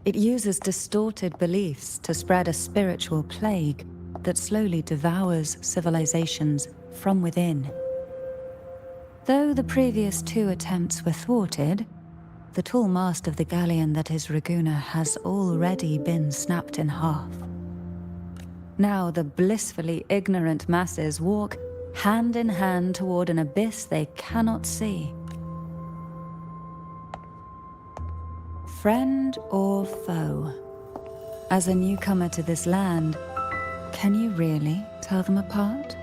It uses distorted beliefs to spread a spiritual plague that slowly devours civilizations from within. Though the previous two attempts were thwarted, the tall mast of the galleon that is Raguna has already been snapped in half. Now the blissfully ignorant masses walk hand in hand toward an abyss they cannot see. Friend or foe? As a newcomer to this land, can you really tell them apart?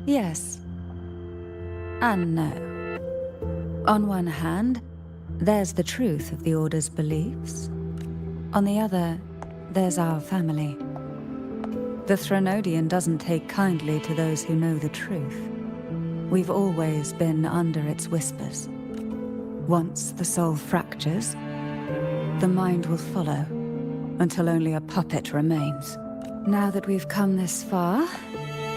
Yes. And no. On one hand, there's the truth of the Order's beliefs. On the other, there's our family. The Threnodian doesn't take kindly to those who know the truth. We've always been under its whispers. Once the soul fractures, the mind will follow, until only a puppet remains. Now that we've come this far,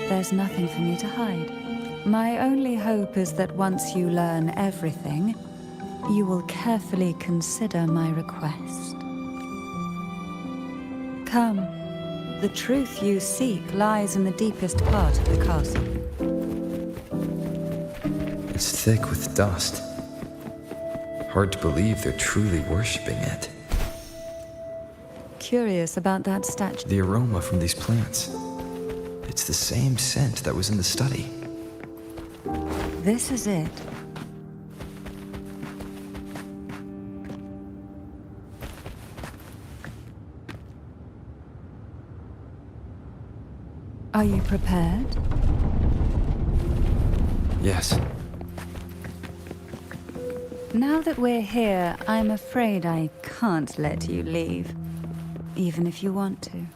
there's nothing for me to hide. My only hope is that once you learn everything, you will carefully consider my request. Come. The truth you seek lies in the deepest part of the castle. It's thick with dust. Hard to believe they're truly worshipping it. Curious about that statue. The aroma from these plants. It's the same scent that was in the study. This is it. Are you prepared? Yes. Now that we're here, I'm afraid I can't let you leave, even if you want to.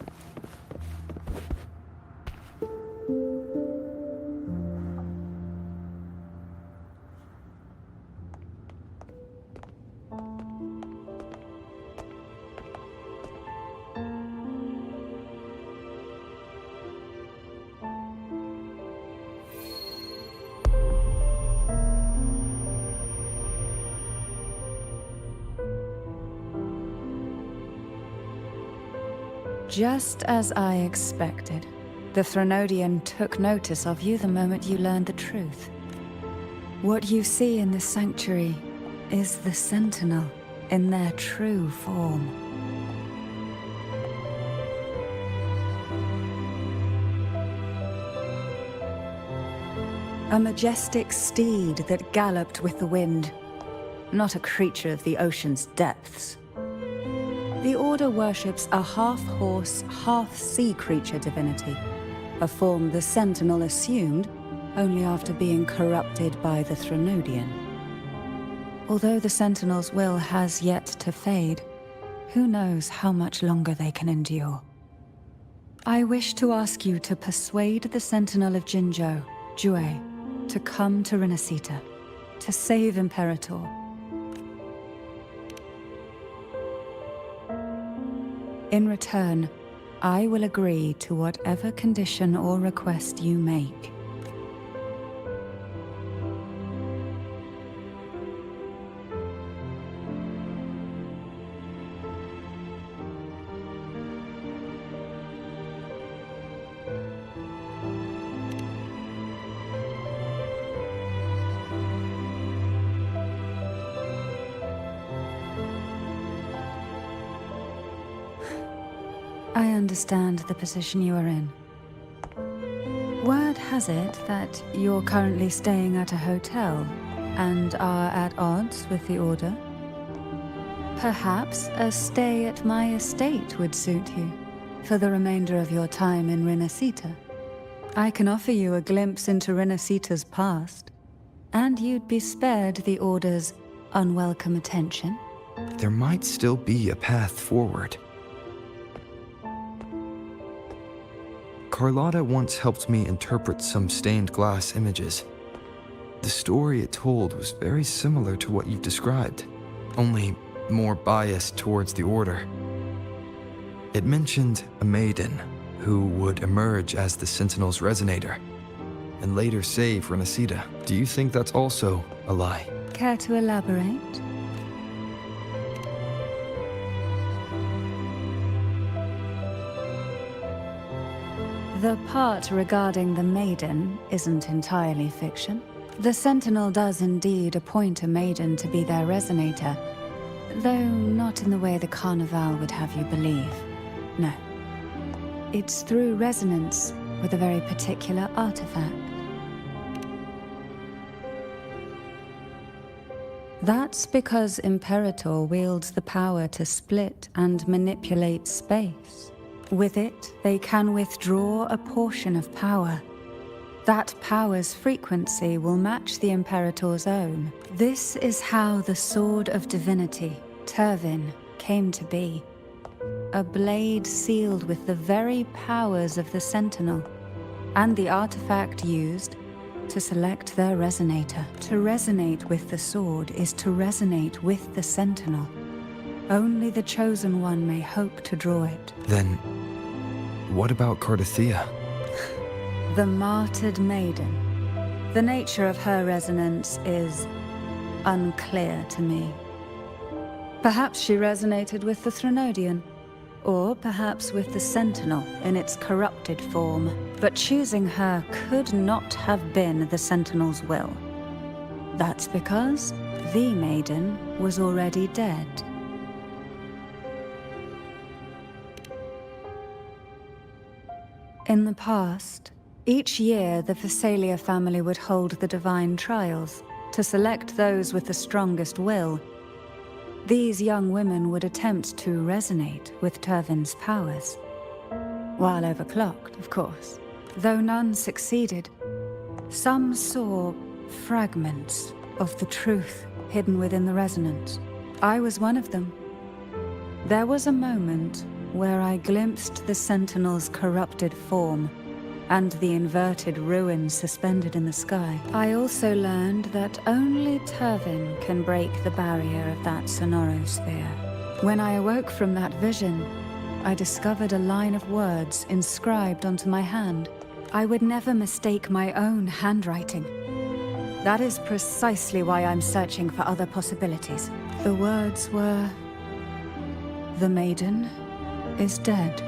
Just as I expected. The Threnodian took notice of you the moment you learned the truth. What you see in the sanctuary is the Sentinel in their true form. A majestic steed that galloped with the wind, not a creature of the ocean's depths. The Order worships a half-horse, half-sea creature divinity, a form the Sentinel assumed only after being corrupted by the Threnodian. Although the Sentinel's will has yet to fade, who knows how much longer they can endure. I wish to ask you to persuade the Sentinel of Jinzhou, Jue, to come to Renacita, to save Imperator. In return, I will agree to whatever condition or request you make. I understand the position you are in. Word has it that you're currently staying at a hotel and are at odds with the Order. Perhaps a stay at my estate would suit you for the remainder of your time in Renacita. I can offer you a glimpse into Renacita's past, and you'd be spared the Order's unwelcome attention. There might still be a path forward. Carlotta once helped me interpret some stained glass images. The story it told was very similar to what you've described, only more biased towards the Order. It mentioned a maiden who would emerge as the Sentinel's resonator, and later save Renacita. Do you think that's also a lie? Care to elaborate? The part regarding the maiden isn't entirely fiction. The Sentinel does indeed appoint a maiden to be their resonator, though not in the way the Carnival would have you believe. No. It's through resonance with a very particular artifact. That's because Imperator wields the power to split and manipulate space. With it, they can withdraw a portion of power. That power's frequency will match the Imperator's own. This is how the Sword of Divinity, Turvin, came to be. A blade sealed with the very powers of the Sentinel, and the artifact used to select their resonator. To resonate with the sword is to resonate with the Sentinel. Only the Chosen One may hope to draw it. Then, what about Cardothea? The martyred maiden. The nature of her resonance is unclear to me. Perhaps she resonated with the Threnodian, or perhaps with the Sentinel in its corrupted form. But choosing her could not have been the Sentinel's will. That's because the maiden was already dead. In the past, each year the Phasalia family would hold the divine trials to select those with the strongest will. These young women would attempt to resonate with Turvin's powers. While overclocked, of course. Though none succeeded, some saw fragments of the truth hidden within the resonance. I was one of them. There was a moment where I glimpsed the Sentinel's corrupted form and the inverted ruins suspended in the sky. I also learned that only Turvin can break the barrier of that sonorosphere. When I awoke from that vision, I discovered a line of words inscribed onto my hand. I would never mistake my own handwriting. That is precisely why I'm searching for other possibilities. The words were, "The maiden is dead."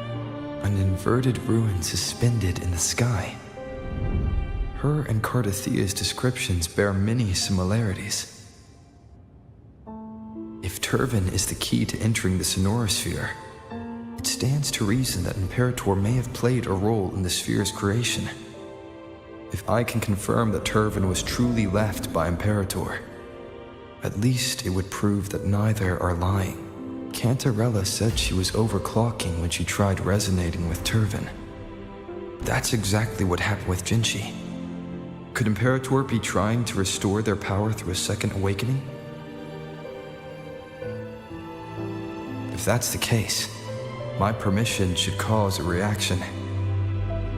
An inverted ruin suspended in the sky. Her and Cardathia's descriptions bear many similarities. If Turvan is the key to entering the Sonorosphere, it stands to reason that Imperator may have played a role in the sphere's creation. If I can confirm that Turvan was truly left by Imperator, at least it would prove that neither are lying. Cantarella said she was overclocking when she tried resonating with Turvan. That's exactly what happened with Jinchi. Could Imperator be trying to restore their power through a second awakening? If that's the case, my permission should cause a reaction.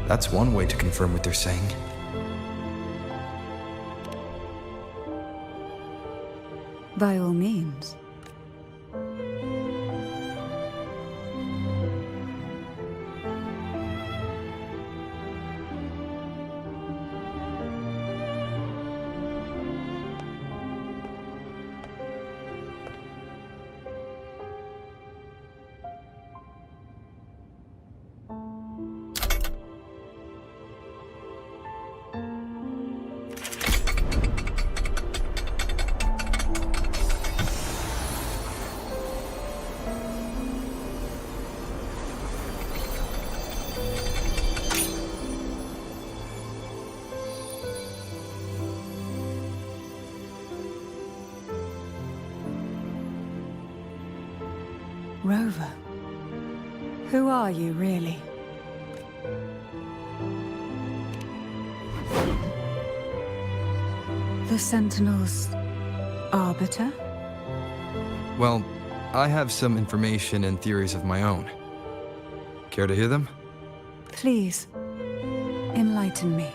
That's one way to confirm what they're saying. By all means. Rover, who are you really? The Sentinel's arbiter? Well, I have some information and theories of my own. Care to hear them? Please, enlighten me.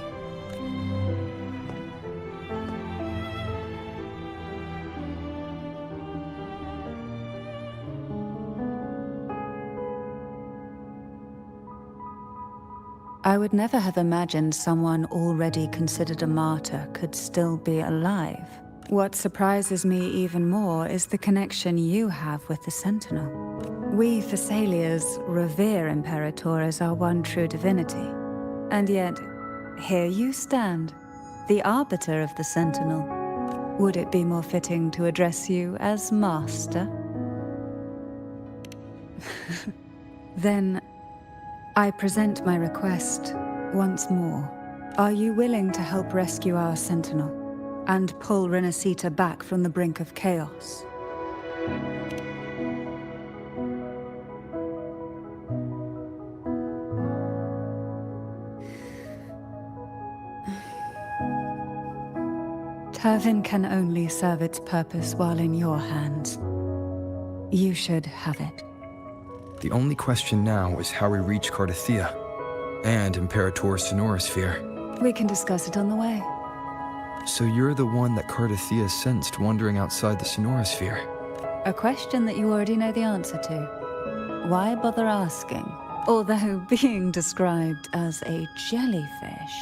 I would never have imagined someone already considered a martyr could still be alive. What surprises me even more is the connection you have with the Sentinel. We Thessalians revere Imperator as our one true divinity. And yet, here you stand, the arbiter of the Sentinel. Would it be more fitting to address you as Master? Then, I present my request once more. Are you willing to help rescue our Sentinel and pull Renacita back from the brink of chaos? Turvan can only serve its purpose while in your hands. You should have it. The only question now is how we reach Cardathia and Imperator's Sonorosphere. We can discuss it on the way. So you're the one that Cardathia sensed wandering outside the Sonorosphere? A question that you already know the answer to. Why bother asking? Although being described as a jellyfish.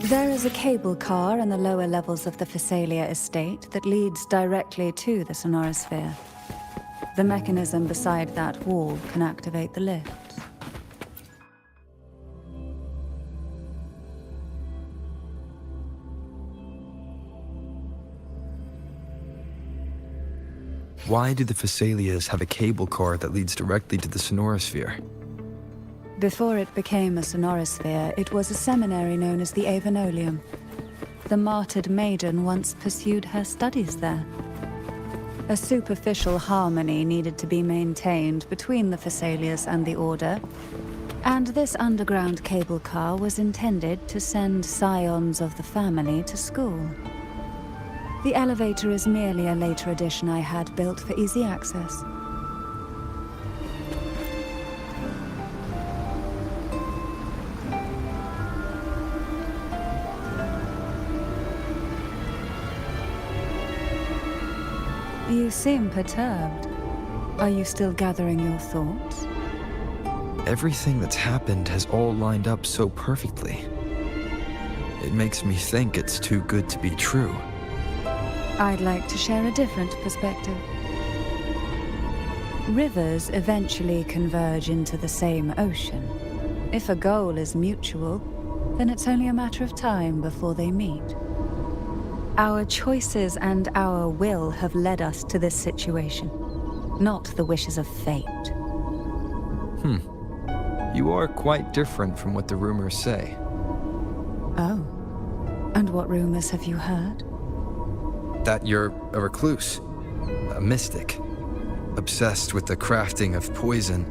There is a cable car in the lower levels of the Thessalia estate that leads directly to the Sonorosphere. The mechanism beside that wall can activate the lift. Why do the Thessalias have a cable car that leads directly to the Sonorosphere? Before it became a Sonorosphere, it was a seminary known as the Avenolium. The martyred maiden once pursued her studies there. A superficial harmony needed to be maintained between the Thessalias and the Order, and this underground cable car was intended to send scions of the family to school. The elevator is merely a later addition I had built for easy access. You seem perturbed. Are you still gathering your thoughts? Everything that's happened has all lined up so perfectly. It makes me think it's too good to be true. I'd like to share a different perspective. Rivers eventually converge into the same ocean. If a goal is mutual, then it's only a matter of time before they meet. Our choices and our will have led us to this situation, not the wishes of fate. You are quite different from what the rumors say. Oh. And what rumors have you heard? That you're a recluse, a mystic, obsessed with the crafting of poison.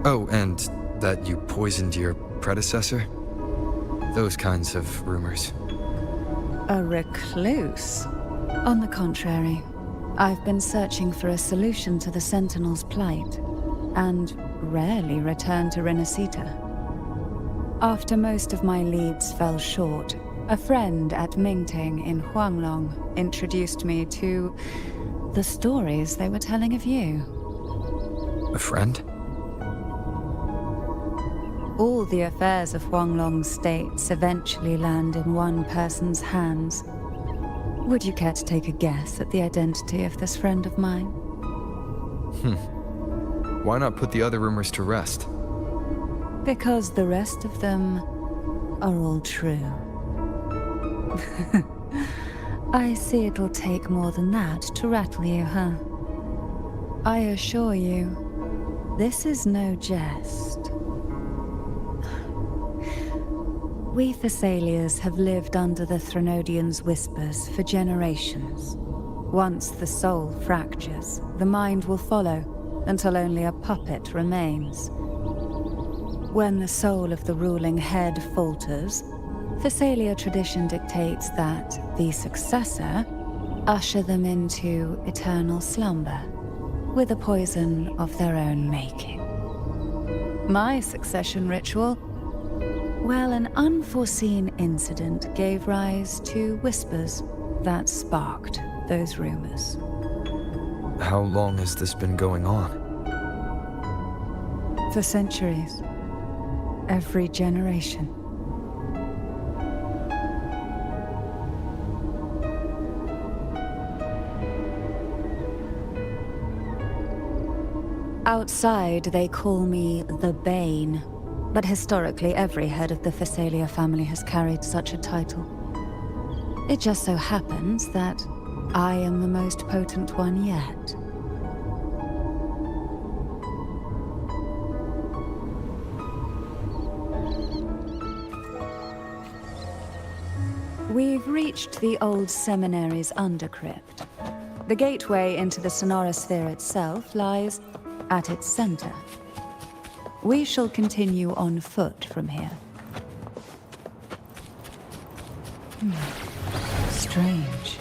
Oh, and that you poisoned your predecessor? Those kinds of rumors. A recluse? On the contrary, I've been searching for a solution to the Sentinel's plight, and rarely return to Renacita. After most of my leads fell short, a friend at Mingting in Huanglong introduced me to the stories they were telling of you. A friend? All the affairs of Huanglong states eventually land in one person's hands. Would you care to take a guess at the identity of this friend of mine? Why not put the other rumors to rest? Because the rest of them are all true. I see it'll take more than that to rattle you, huh? I assure you, this is no jest. We Thessalians have lived under the Threnodians' whispers for generations. Once the soul fractures, the mind will follow, until only a puppet remains. When the soul of the ruling head falters, Thessalia tradition dictates that the successor usher them into eternal slumber, with a poison of their own making. My succession ritual? Well, an unforeseen incident gave rise to whispers that sparked those rumors. How long has this been going on? For centuries. Every generation. Outside, they call me the Bane, but historically every head of the Thessalia family has carried such a title. It just so happens that I am the most potent one yet. We've reached the old seminary's undercrypt. The gateway into the Sonorosphere itself lies at its center. We shall continue on foot from here. Strange.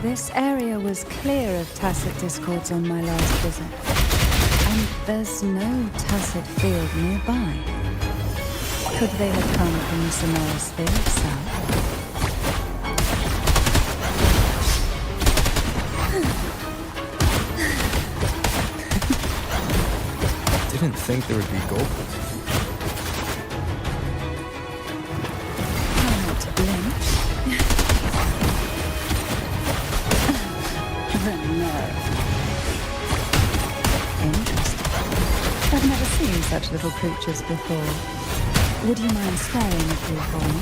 This area was clear of tacit discords on my last visit, and there's no tacit field nearby. Could they have come from the Sonorosphere itself? Didn't think there would be gold. Try not to blink. The nerve. Interesting. I've never seen such little creatures before. Would you mind staring a few for me?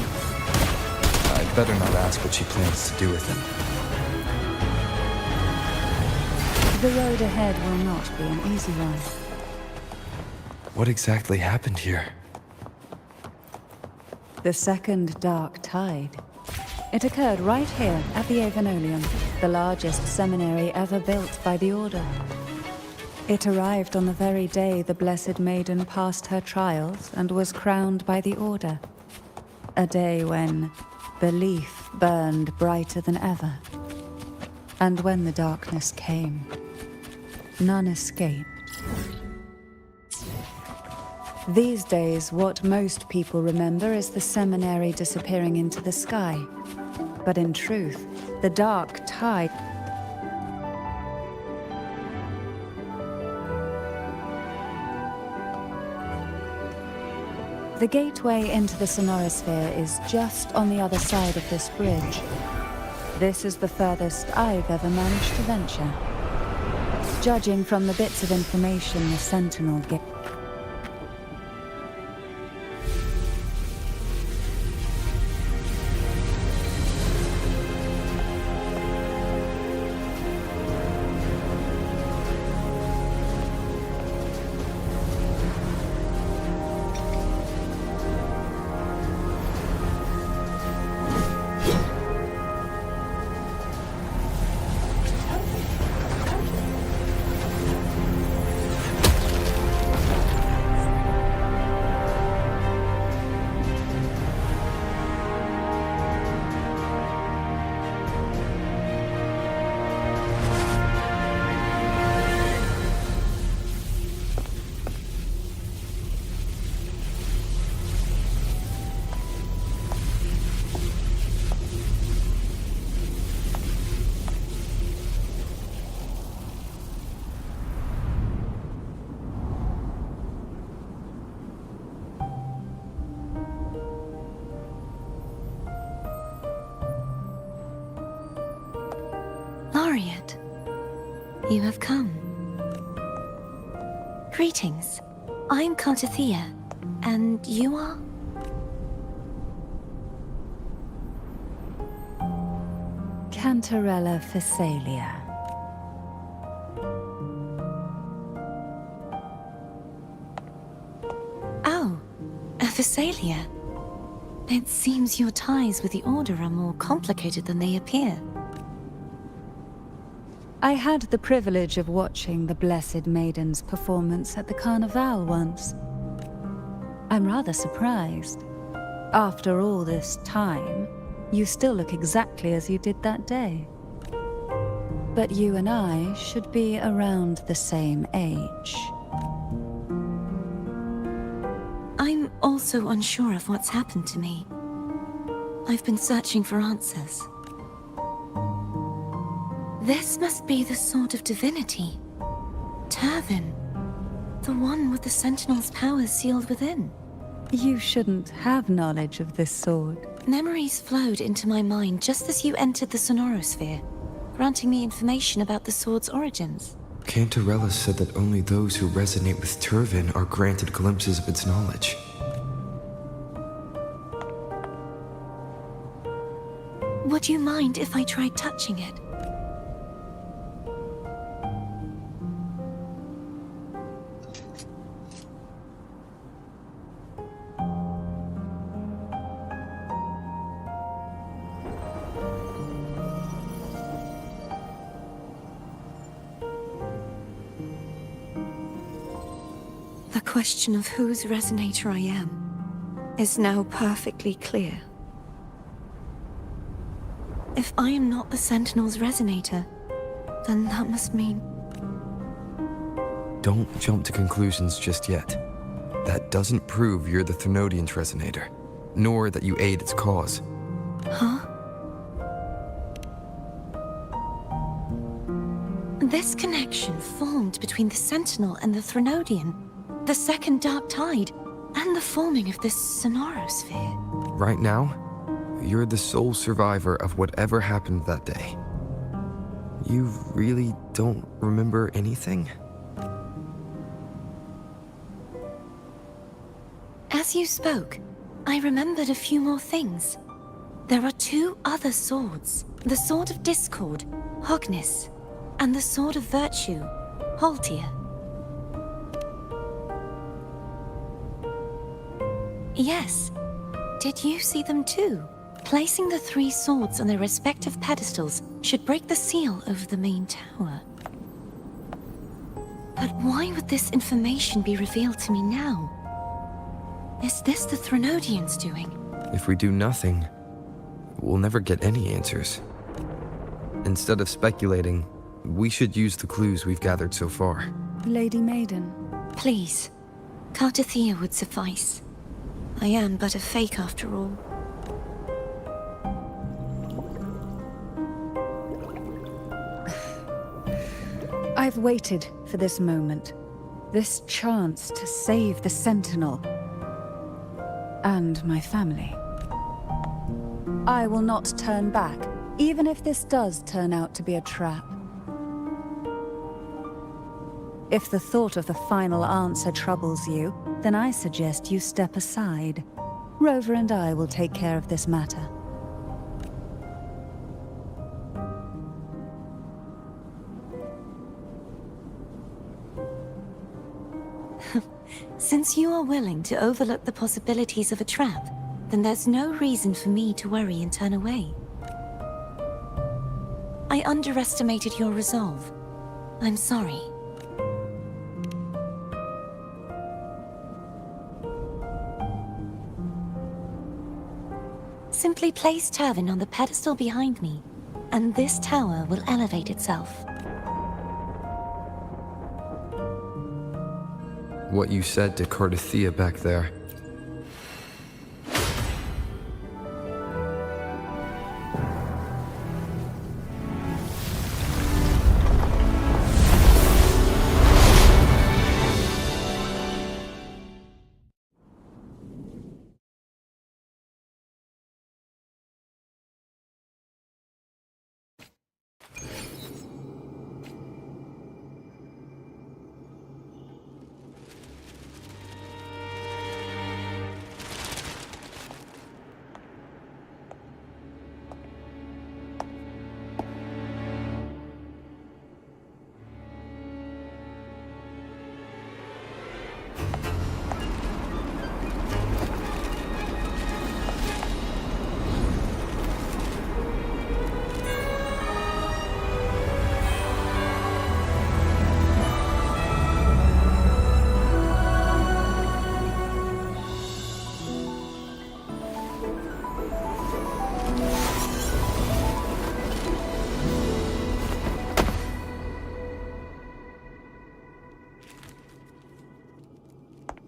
I'd better not ask what she plans to do with them. The road ahead will not be an easy one. What exactly happened here? The second dark tide. It occurred right here at the Avenolium, the largest seminary ever built by the Order. It arrived on the very day the Blessed Maiden passed her trials and was crowned by the Order. A day when belief burned brighter than ever. And when the darkness came, none escaped. These days, what most people remember is the seminary disappearing into the sky. But in truth, the dark tide... The gateway into the Sonorosphere is just on the other side of this bridge. This is the furthest I've ever managed to venture. Judging from the bits of information the Sentinel gave. Laureate, you have come. Greetings. I'm Cartathea, and you are? Cantarella Phasalia. Oh, a Phasalia. It seems your ties with the Order are more complicated than they appear. I had the privilege of watching the Blessed Maiden's performance at the Carnival once. I'm rather surprised. After all this time, you still look exactly as you did that day. But you and I should be around the same age. I'm also unsure of what's happened to me. I've been searching for answers. This must be the Sword of Divinity. Turvin. The one with the Sentinel's powers sealed within. You shouldn't have knowledge of this sword. Memories flowed into my mind just as you entered the Sonorosphere, granting me information about the sword's origins. Cantarella said that only those who resonate with Turvin are granted glimpses of its knowledge. Would you mind if I tried touching it? The question of whose resonator I am is now perfectly clear. If I am not the Sentinel's resonator, then that must mean... Don't jump to conclusions just yet. That doesn't prove you're the Thenodian's resonator, nor that you aid its cause. Huh? This connection formed between the Sentinel and the Thenodian, the second Dark Tide, and the forming of this Sonorosphere. Right now, you're the sole survivor of whatever happened that day. You really don't remember anything? As you spoke, I remembered a few more things. There are two other swords. The Sword of Discord, Hognis, and the Sword of Virtue, Haltia. Yes. Did you see them too? Placing the three swords on their respective pedestals should break the seal over the main tower. But why would this information be revealed to me now? Is this the Thenodian's doing? If we do nothing, we'll never get any answers. Instead of speculating, we should use the clues we've gathered so far. Lady Maiden. Please. Cartathea would suffice. I am but a fake after all. I've waited for this moment. This chance to save the Sentinel. And my family. I will not turn back, even if this does turn out to be a trap. If the thought of the final answer troubles you, then I suggest you step aside. Rover and I will take care of this matter. Since you are willing to overlook the possibilities of a trap, then there's no reason for me to worry and turn away. I underestimated your resolve. I'm sorry. Simply place Turvin on the pedestal behind me, and this tower will elevate itself. What you said to Cardathia back there.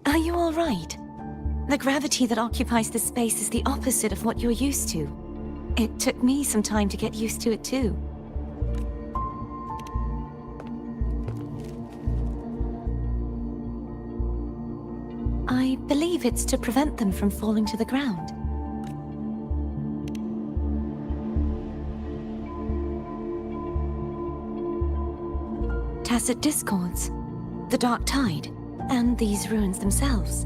Are you all right? The gravity that occupies this space is the opposite of what you're used to. It took me some time to get used to it too. I believe it's to prevent them from falling to the ground. Tacit discords, the Dark Tide, and these ruins themselves.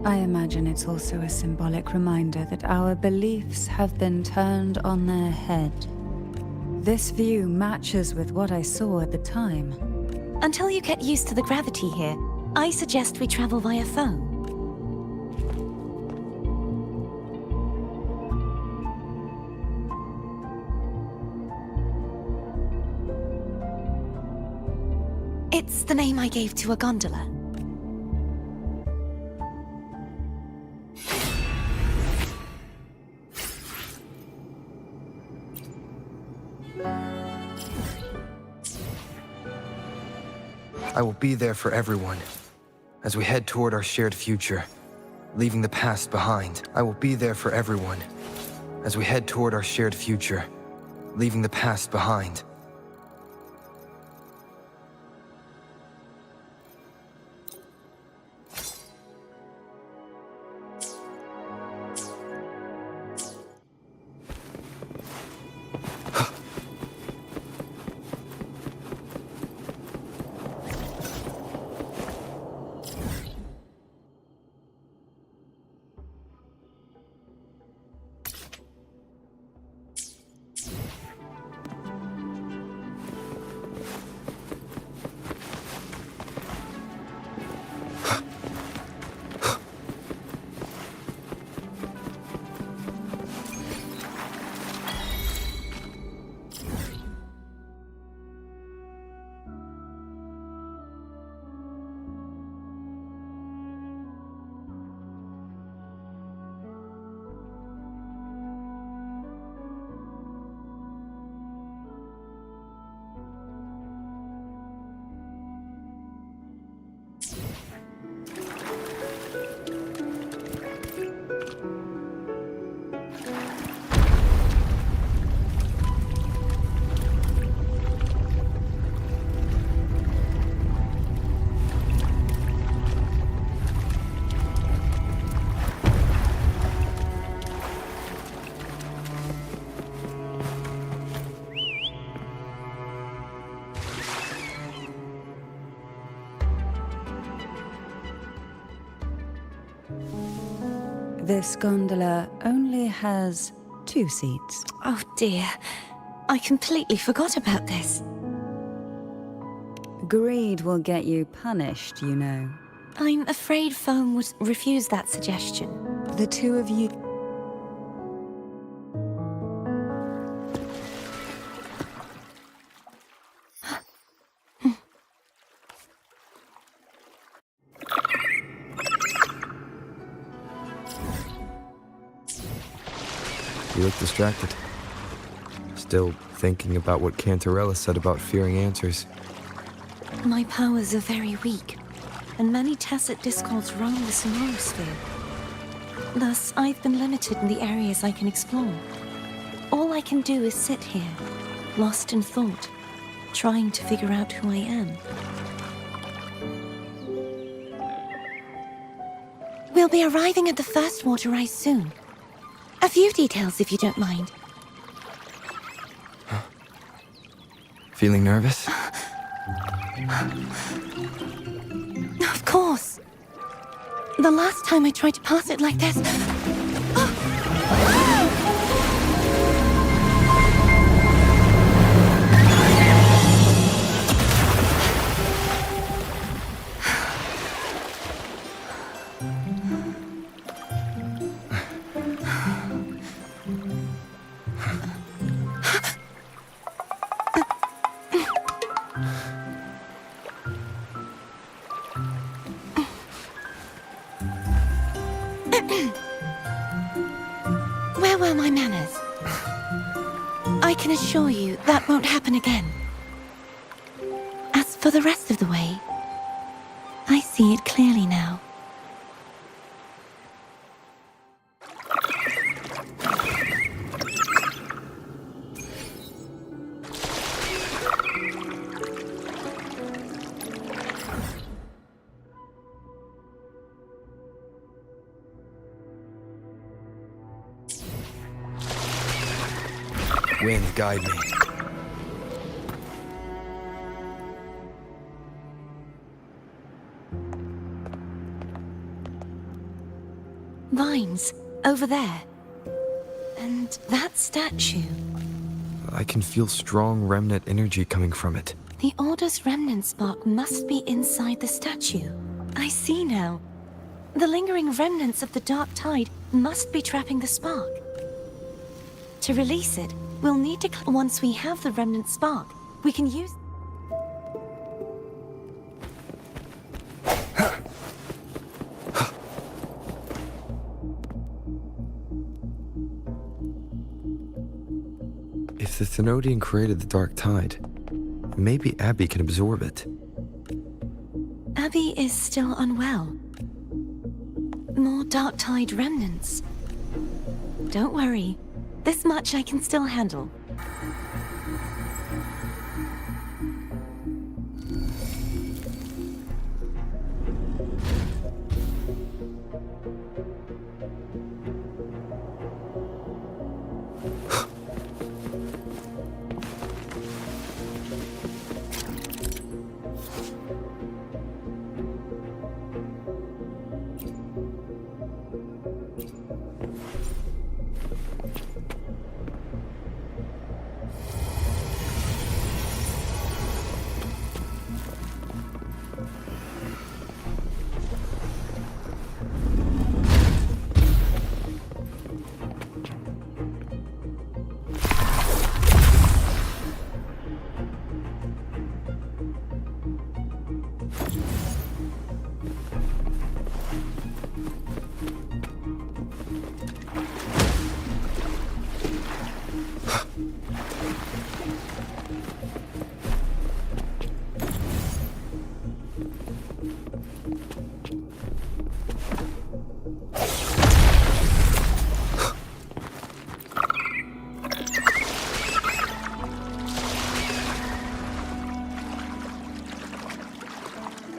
I imagine it's also a symbolic reminder that our beliefs have been turned on their head. This view matches with what I saw at the time. Until you get used to the gravity here, I suggest we travel via phone. It's the name I gave to a gondola. I will be there for everyone as we head toward our shared future, leaving the past behind. I will be there for everyone as we head toward our shared future, leaving the past behind. This gondola only has 2 seats. Oh dear. I completely forgot about this. Greed will get you punished, you know. I'm afraid Foam would refuse that suggestion. The two of you... You look distracted. Still thinking about what Cantarella said about fearing answers. My powers are very weak, and many tacit discords roam the sonorosphere. Thus, I've been limited in the areas I can explore. All I can do is sit here, lost in thought, trying to figure out who I am. We'll be arriving at the first water rise soon. A few details, if you don't mind. Feeling nervous? Of course. The last time I tried to pass it like this... Where were my manners? I can assure you that won't happen again. As for the rest of the way, I see it clearly now. Wind, guide me. Vines, over there. And that statue. I can feel strong remnant energy coming from it. The Order's remnant spark must be inside the statue. I see now. The lingering remnants of the dark tide must be trapping the spark. To release it, we'll need to... Once we have the remnant spark, we can use... If the Thenodian created the dark tide, maybe Abby can absorb it. Abby is still unwell. More dark tide remnants. Don't worry. This much I can still handle.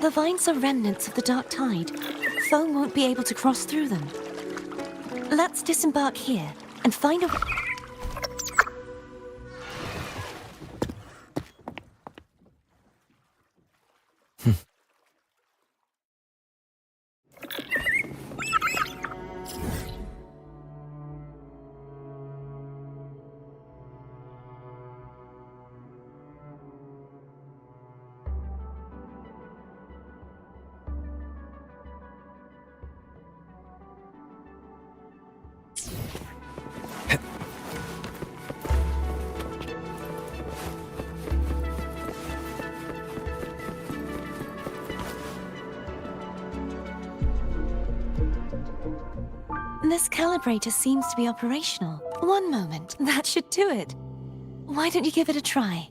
The vines are remnants of the dark tide. Foam won't be able to cross through them. Let's disembark here and find a... This calibrator seems to be operational. One moment, that should do it. Why don't you give it a try?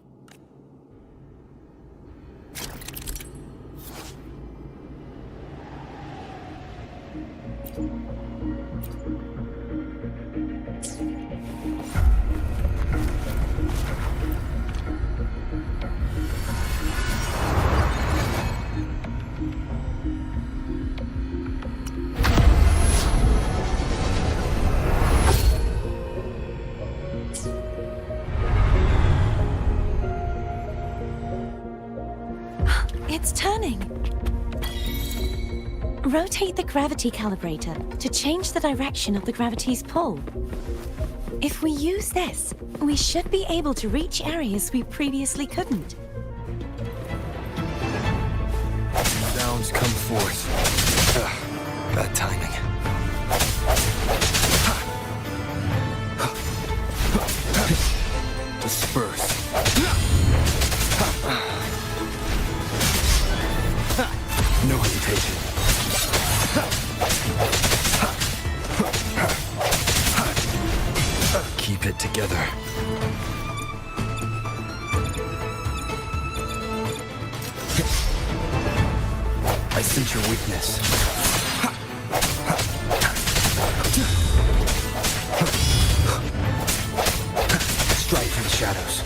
It's turning. Rotate the gravity calibrator to change the direction of the gravity's pull. If we use this, we should be able to reach areas we previously couldn't. Sounds come forth. Bad timing. Disperse. No hesitation. Keep it together. I sense your weakness. Strike from the shadows.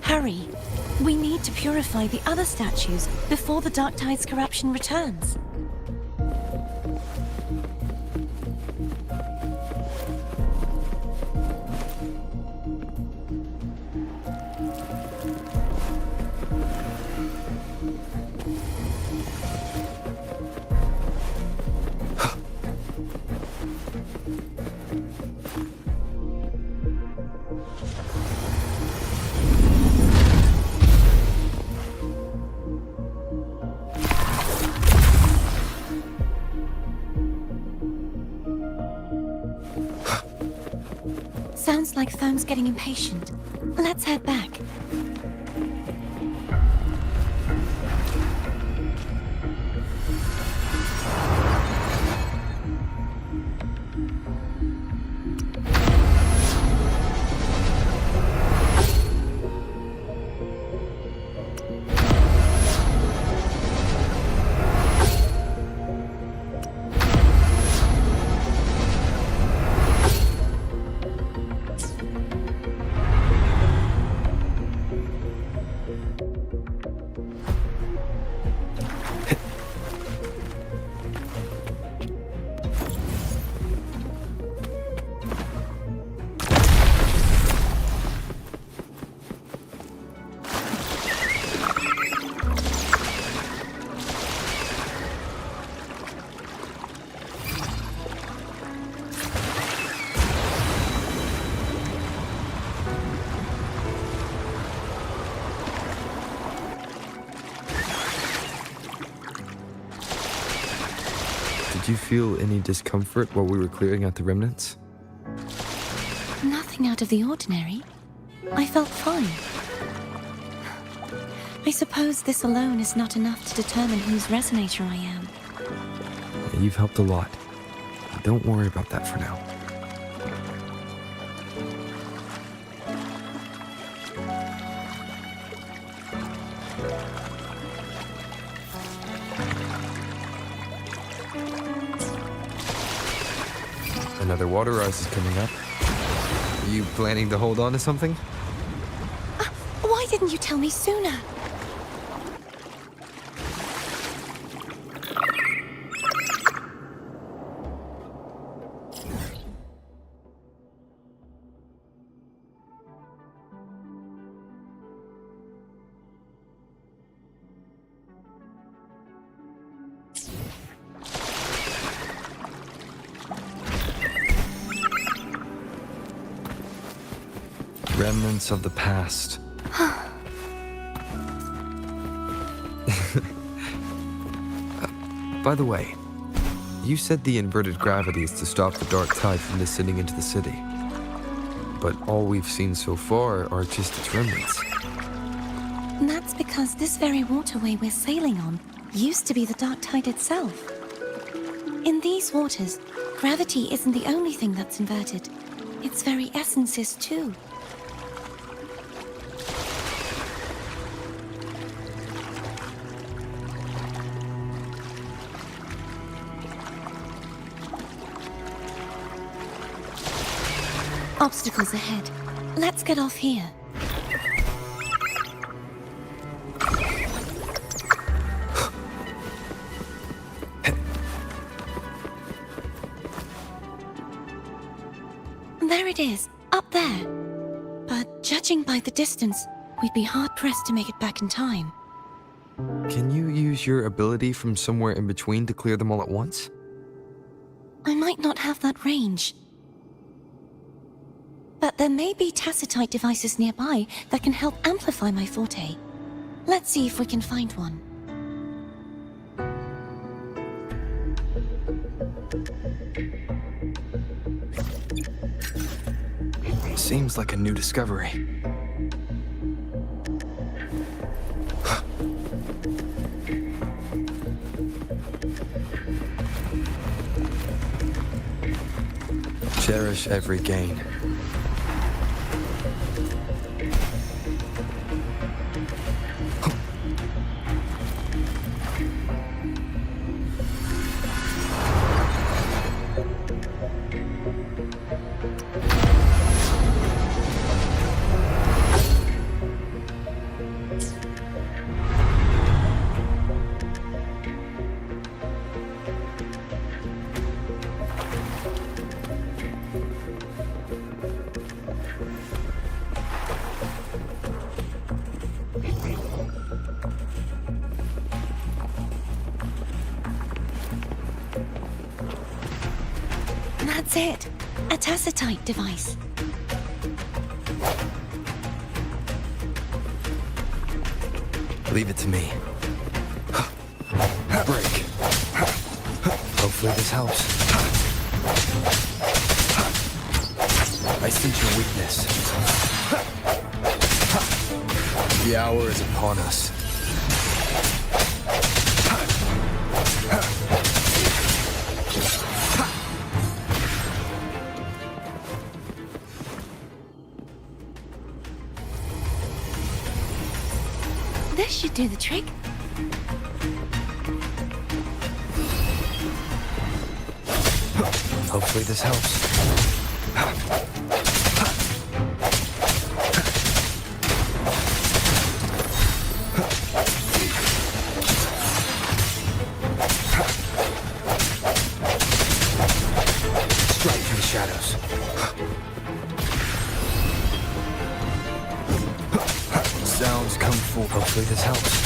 Hurry! We need to purify the other statues before the Dark Tide's corruption returns. Sounds like Thome's getting impatient. Let's head back. Did you feel any discomfort while we were clearing out the remnants? Nothing out of the ordinary. I felt fine. I suppose this alone is not enough to determine whose resonator I am. You've helped a lot. Don't worry about that for now. Another water rise is coming up. Are you planning to hold on to something? Why didn't you tell me sooner? Remnants of the past. By the way, You said the inverted gravity is to stop the dark tide from descending into the city. But all we've seen so far are just its remnants. And that's because this very waterway we're sailing on used to be the dark tide itself. In these waters, gravity isn't the only thing that's inverted. Its very essence is too. Obstacles ahead. Let's get off here. There it is, up there. But judging by the distance, we'd be hard-pressed to make it back in time. Can you use your ability from somewhere in between to clear them all at once? I might not have that range. But there may be tacitite devices nearby that can help amplify my forte. Let's see if we can find one. Seems like a new discovery. Cherish every gain. That's it. A tacitite device. Leave it to me. Break. Hopefully this helps. I sense your weakness. The hour is upon us. This should do the trick. Hopefully this helps. Strike from the shadows. Sounds kung fu. Hopefully this helps.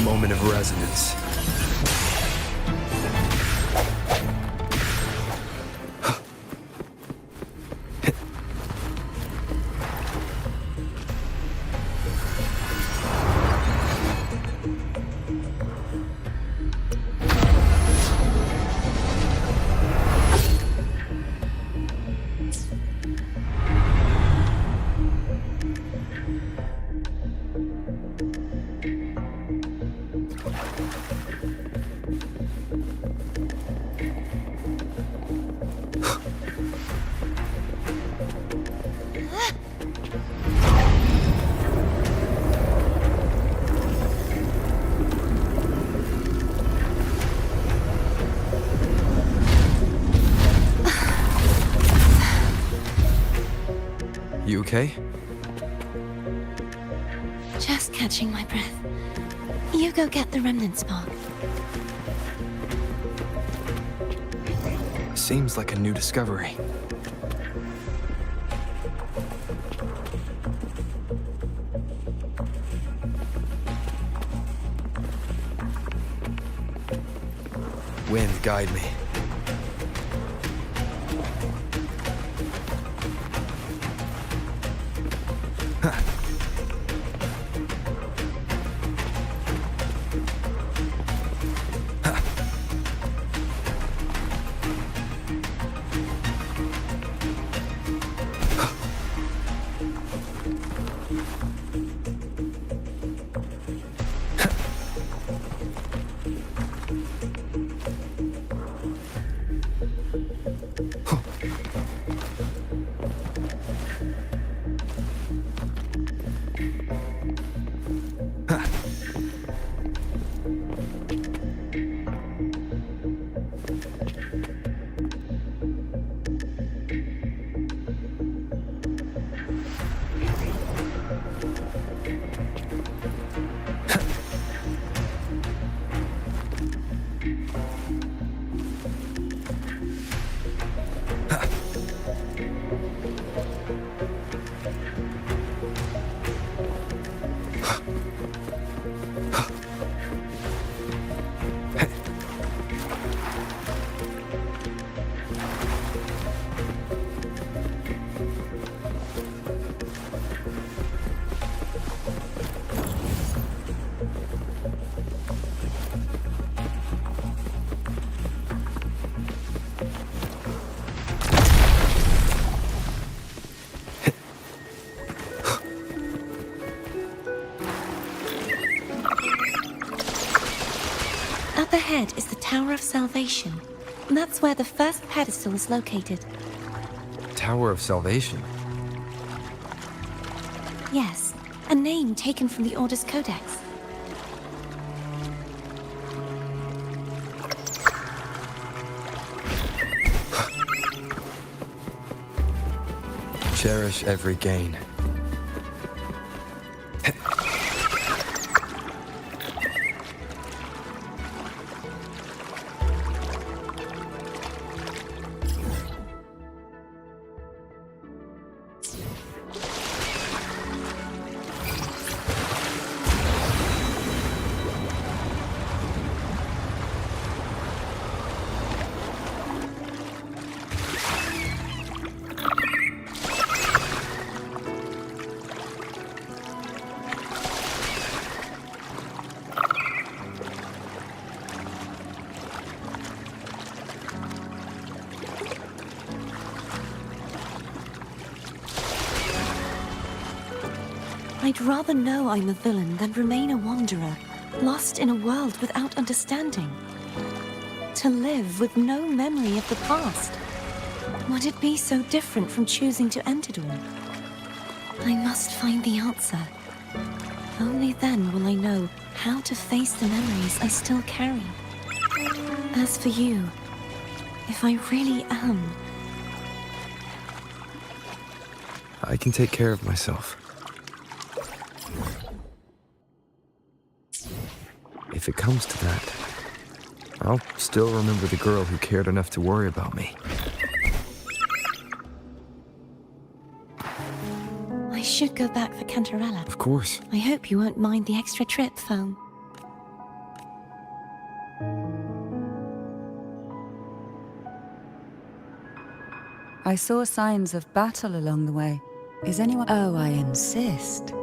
Moment of resonance. You okay? Just catching my breath. You go get the remnant spark. Seems like a new discovery. Wind, guide me. Up ahead is the Tower of Salvation. That's where the first pedestal is located. Tower of Salvation. Yes, a name taken from the Order's Codex. Cherish every gain. I'd rather know I'm a villain than remain a wanderer, lost in a world without understanding. To live with no memory of the past. Would it be so different from choosing to end it all? I must find the answer. Only then will I know how to face the memories I still carry. As for you, if I really am... I can take care of myself. If it comes to that, I'll still remember the girl who cared enough to worry about me. I should go back for Cantarella. Of course. I hope you won't mind the extra trip, Foam. I saw signs of battle along the way. Is anyone... Oh, I insist.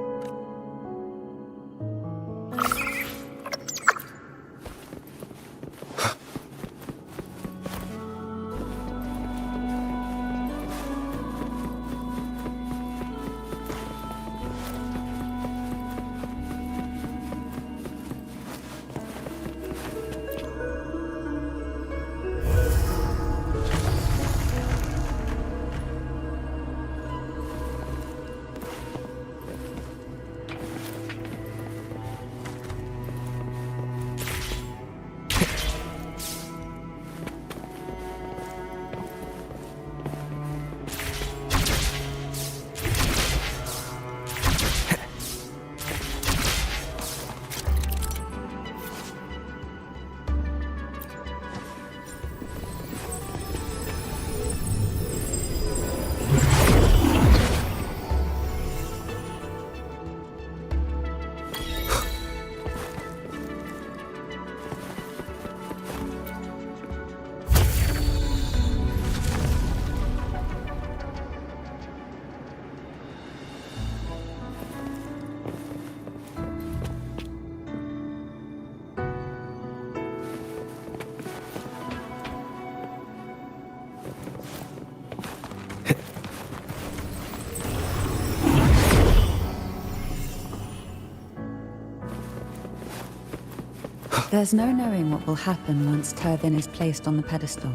There's no knowing what will happen once Turvin is placed on the pedestal.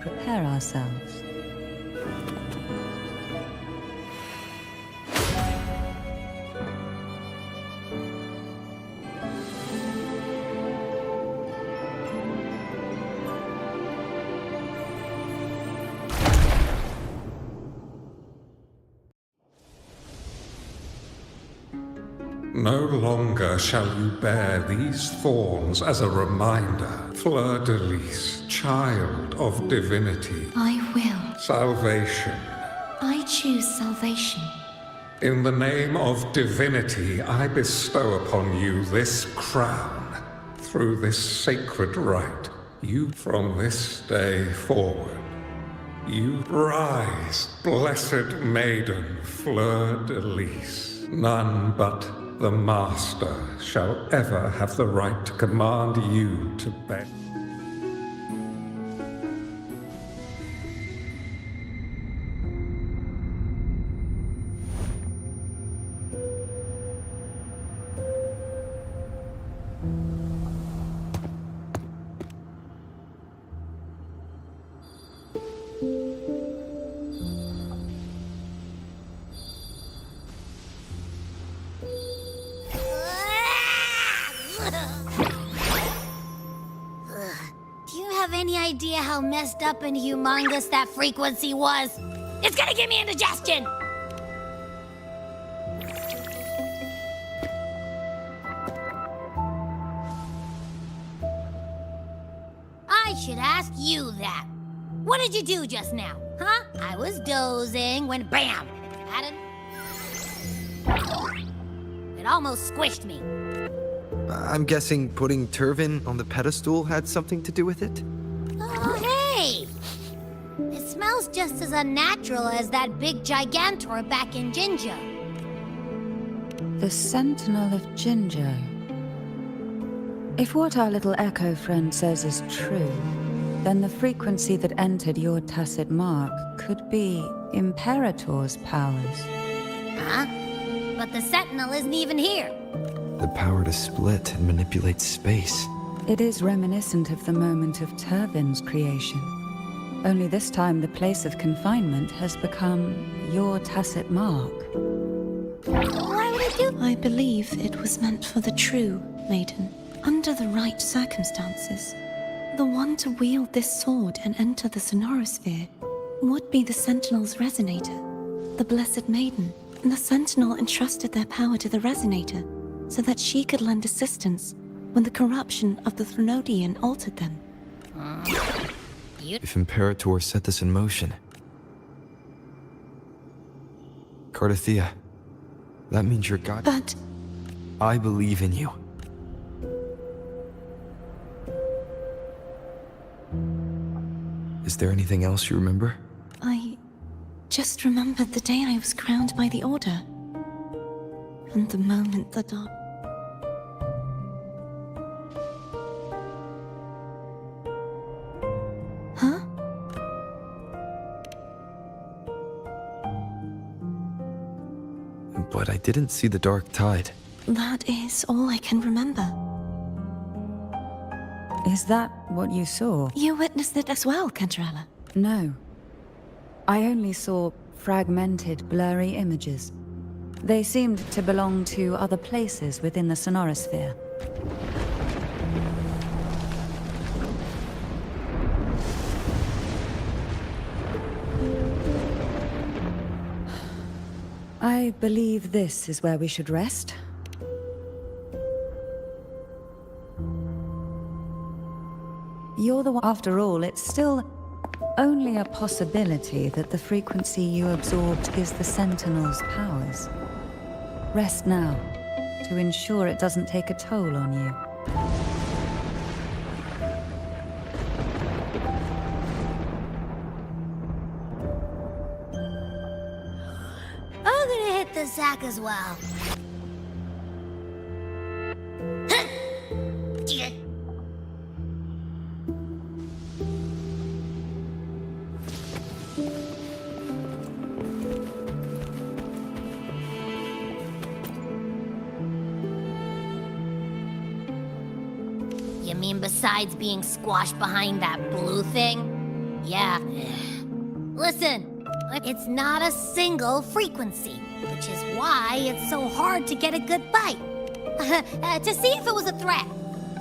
prepare ourselves. No longer shall you bear these thorns as a reminder, Fleur-de-Lis, child of divinity. I will. Salvation. I choose salvation. In the name of divinity, I bestow upon you this crown. Through this sacred rite, you from this day forward, you rise, blessed maiden Fleur-de-Lis. None but the Master shall ever have the right to command you to bend. Do you have any idea how messed up and humongous that frequency was? It's gonna give me indigestion! I should ask you that. What did you do just now, huh? I was dozing when BAM! It almost squished me. I'm guessing putting Turvin on the pedestal had something to do with it? Oh, hey! It smells just as unnatural as that big Gigantor back in Jinjo. The Sentinel of Jinjo. If what our little Echo friend says is true, then the frequency that entered your tacit mark could be Imperator's powers. Huh? But the Sentinel isn't even here. The power to split and manipulate space. It is reminiscent of the moment of Turvin's creation. Only this time the place of confinement has become your tacit mark. Why would it do? I believe it was meant for the true maiden. Under the right circumstances, the one to wield this sword and enter the Sonorosphere would be the Sentinel's resonator, the Blessed Maiden. The Sentinel entrusted their power to the resonator so that she could lend assistance when the corruption of the Threnodian altered them. If Imperator set this in motion... Cardathea, that means you're God. But I believe in you. Is there anything else you remember? I just remembered the day I was crowned by the Order. And the moment the dark... Huh? But I didn't see the dark tide. That is all I can remember. Is that what you saw? You witnessed it as well, Cantarella. No. I only saw fragmented, blurry images. They seemed to belong to other places within the Sonorosphere. I believe this is where we should rest. You're the one. After all, it's still only a possibility that the frequency you absorbed is the Sentinel's powers. Rest now, to ensure it doesn't take a toll on you. I'm gonna hit the sack as well. You mean besides being squashed behind that blue thing? Yeah. Listen, it's not a single frequency, which is why it's so hard to get a good bite. To see if it was a threat.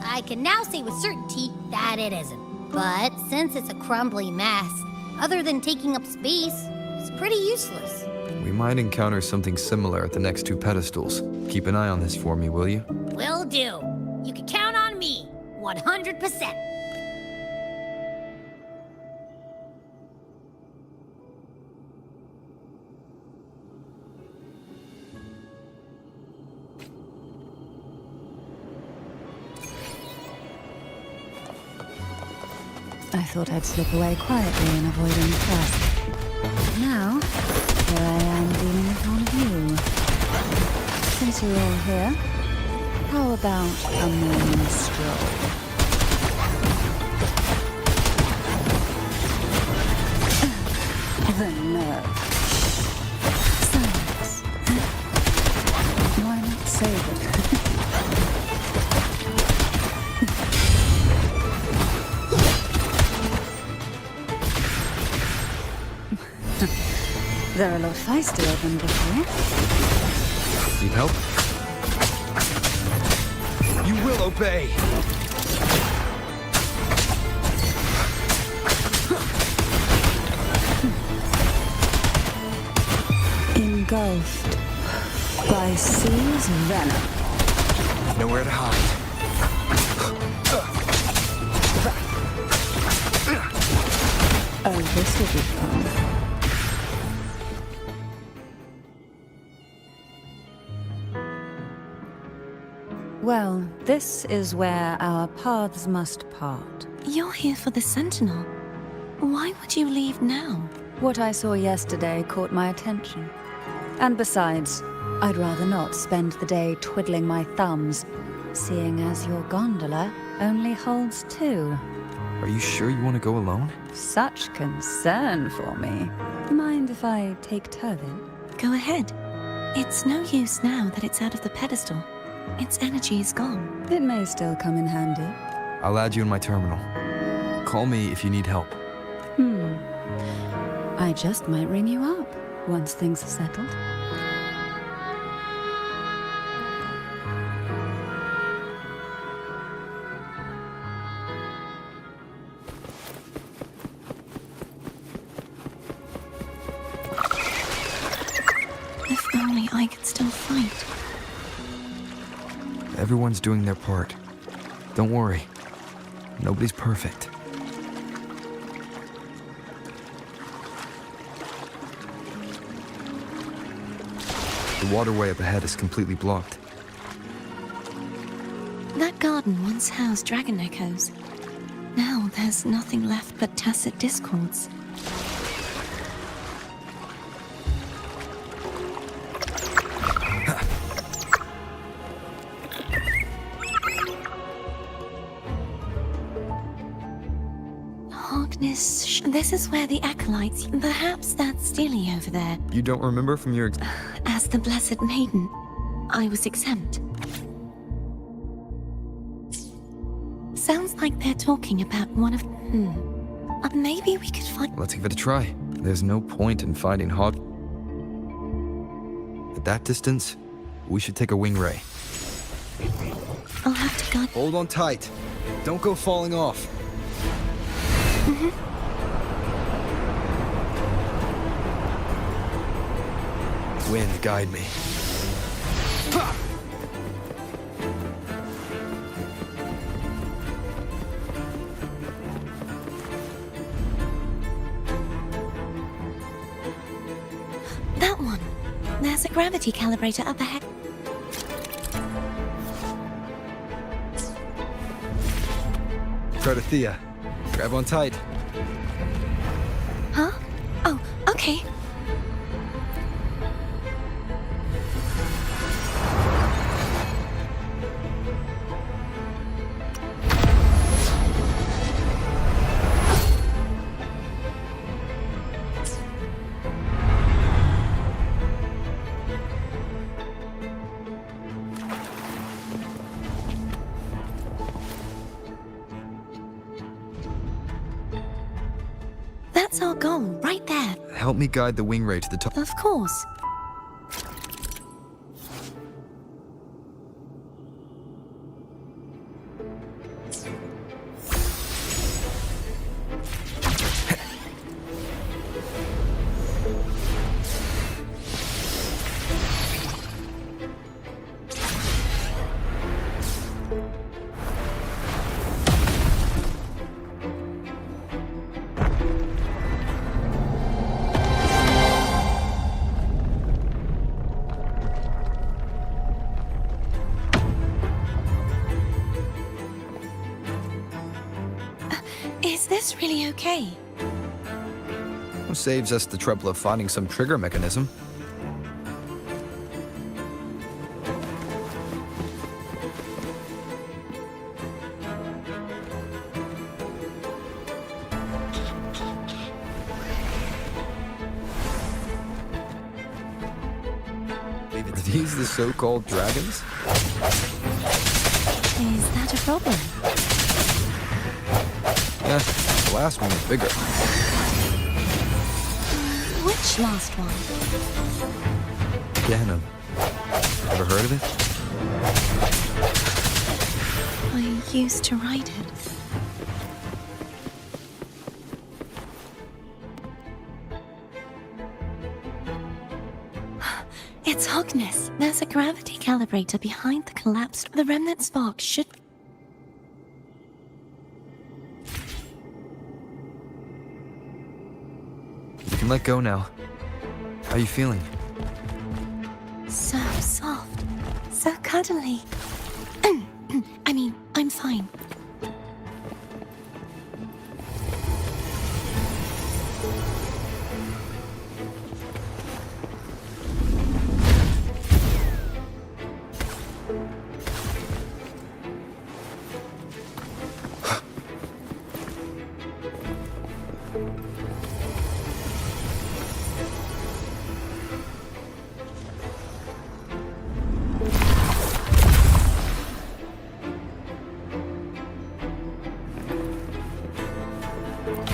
I can now say with certainty that it isn't. But since it's a crumbly mess, other than taking up space, it's pretty useless. We might encounter something similar at the next 2 pedestals. Keep an eye on this for me, will you? Will do. You can count on me, 100%. I thought I'd slip away quietly and avoid any fuss. Now, here I am dealing with all of you. Since you're all here, how about a morning stroll? The nerve. Silence. Why not save it? They're a lot feistier than before. Need help? You will obey! Engulfed by sea's venom. Nowhere to hide. Oh, this will be fun. Well, this is where our paths must part. You're here for the Sentinel. Why would you leave now? What I saw yesterday caught my attention. And besides, I'd rather not spend the day twiddling my thumbs, seeing as your gondola only holds 2. Are you sure you want to go alone? Such concern for me. Mind if I take Turvin? Go ahead. It's no use now that it's out of the pedestal. Its energy is gone. It may still come in handy. I'll add you in my terminal. Call me if you need help. I just might ring you up once things are settled. If only I could still fight. Everyone's doing their part. Don't worry. Nobody's perfect. The waterway up ahead is completely blocked. That garden once housed dragon echoes. Now there's nothing left but tacit discords. This is where the acolytes... Perhaps that's Steely over there. You don't remember from your... As the Blessed Maiden, I was exempt. Sounds like they're talking about one of... maybe we could find... Let's give it a try. There's no point in fighting hog... At that distance, we should take a wing ray. I'll have to guide... Hold on tight. Don't go falling off. Wind, guide me. That one. There's a gravity calibrator up ahead. Protothea, grab on tight. Huh? Oh, okay. That's our goal, right there. Help me guide the wing ray to the top. Of course. Is this really okay? Saves us the trouble of finding some trigger mechanism. Are these the so-called dragons? Is that a problem? Yeah, the last one was bigger. Which last one? Ganem. Ever heard of it? I used to ride it. It's Hogness. There's a gravity calibrator behind the collapsed. The remnant spark should... You can let go now. How are you feeling? So soft. So cuddly. I mean, I'm fine.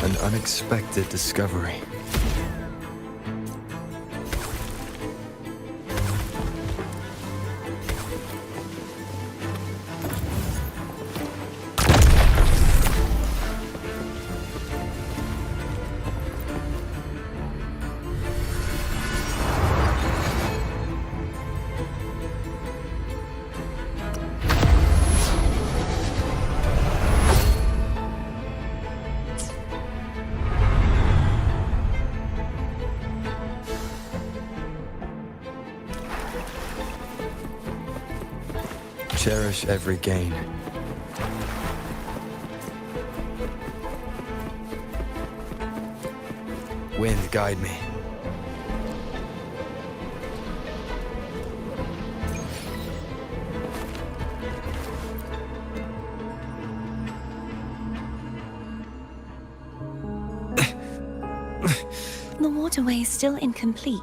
An unexpected discovery. Cherish every gain. Wind, guide me. The waterway is still incomplete.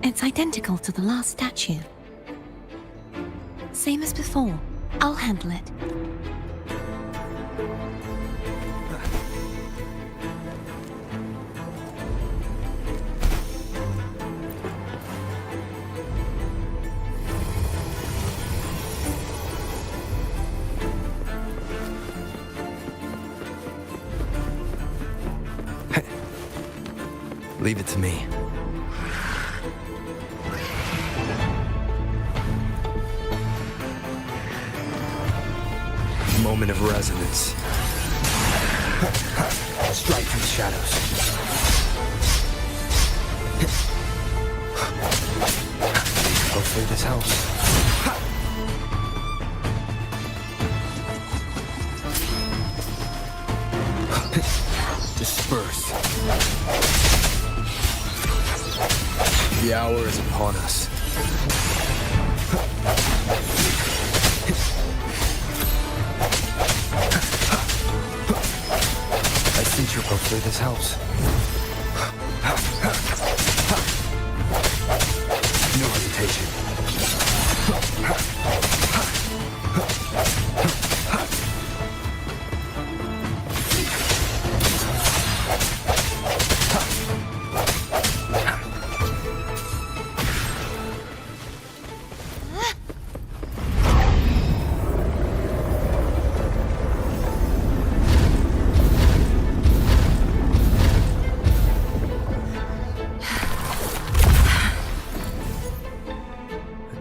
It's identical to the last statue. Same as before. I'll handle it. Leave it to me. Moment of resonance. Strike from the shadows. Hopefully this helps. Disperse. The hour is upon us. helps. No hesitation.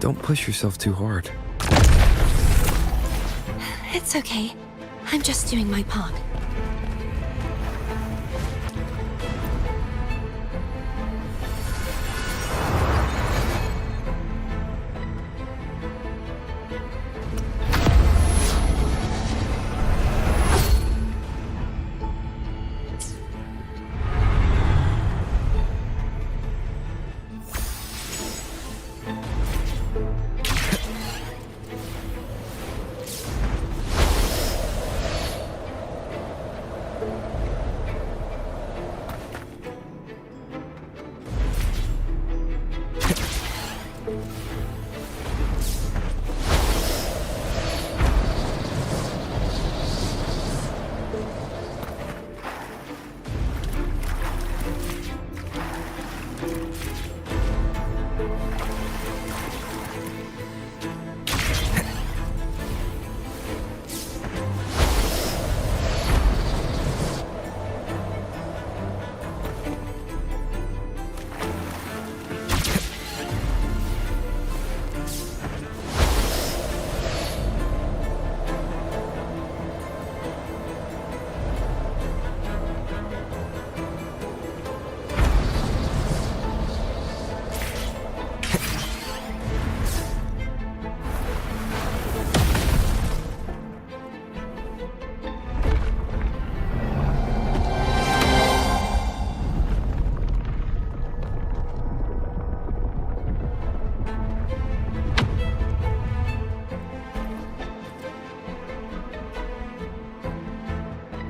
Don't push yourself too hard. It's okay. I'm just doing my part.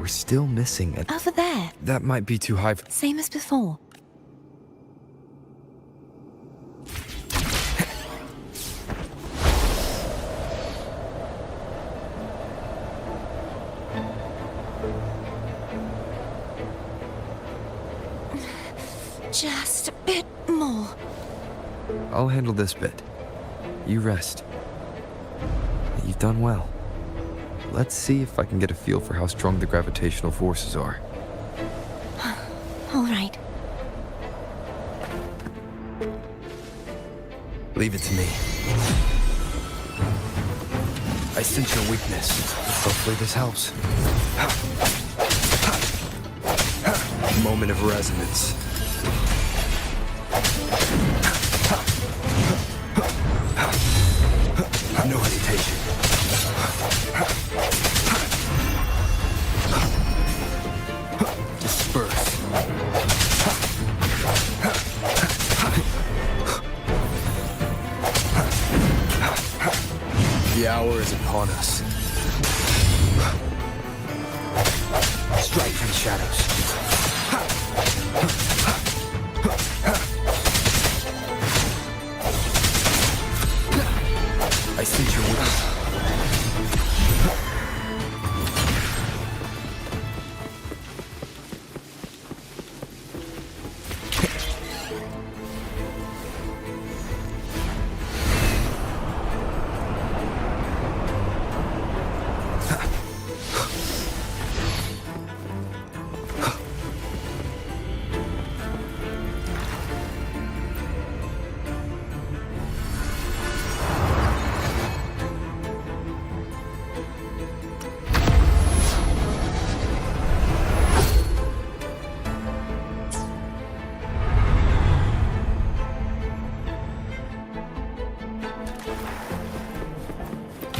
We're still missing it. Over there. That might be too high. Same as before. Just a bit more. I'll handle this bit. You rest. You've done well. Let's see if I can get a feel for how strong the gravitational forces are. All right. Leave it to me. I sense your weakness. Hopefully this helps. Moment of resonance. No hesitation. Disperse. The hour is upon us. Strike from the shadows. I sense your weakness.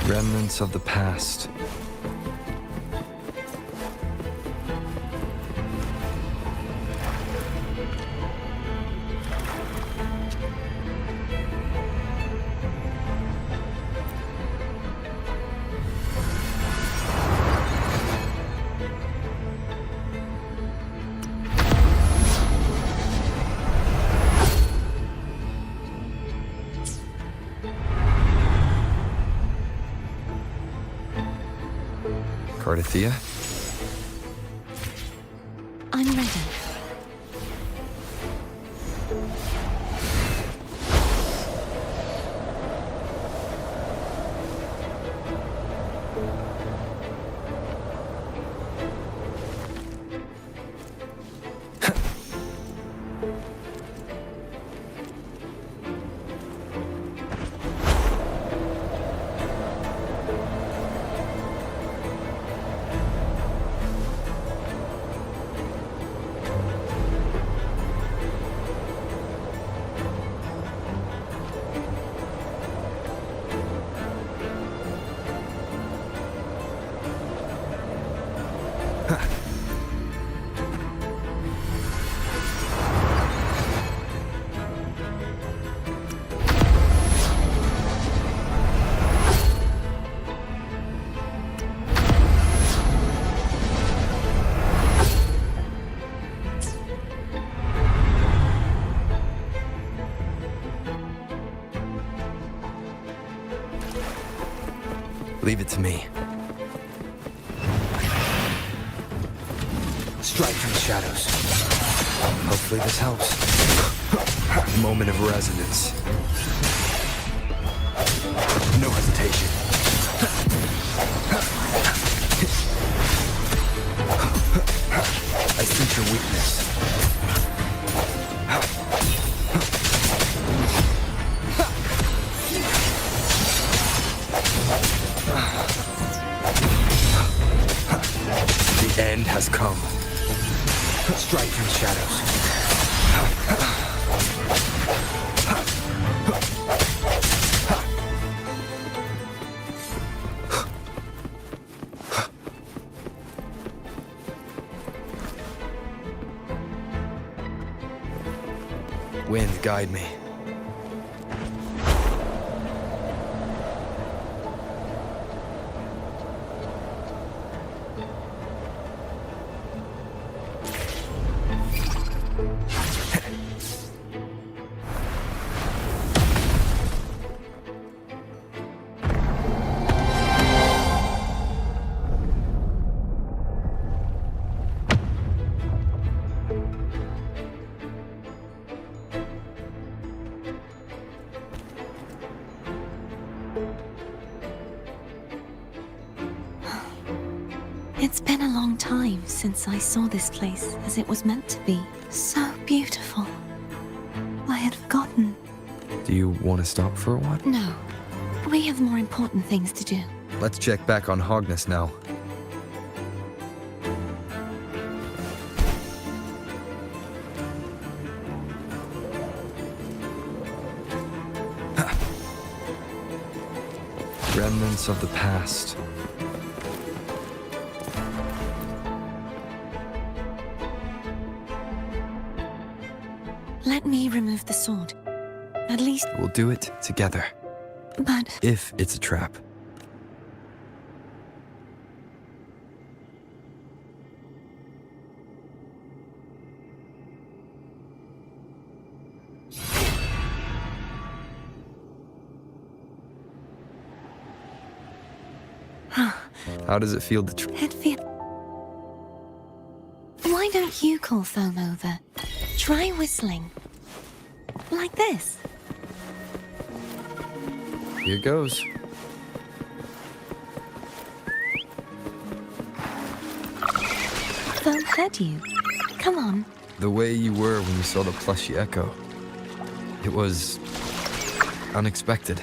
Remnants of the past. Cardathia? I'm ready. Leave it to me. Strike from the shadows. Hopefully this helps. Moment of resonance. No hesitation. I sense your weakness. The end has come. Strike from the shadows. Wind, guide me. It's been a long time since I saw this place as it was meant to be. So beautiful. I had forgotten. Do you want to stop for a while? No. We have more important things to do. Let's check back on Hogness now. Remnants of the past. Let me remove the sword. At least... We'll do it together. But... If it's a trap. How does it feel to It feels... Why don't you call Foam over? Try whistling. Like this. Here goes. Foam heard you. Come on. The way you were when you saw the plushy echo. It was... unexpected.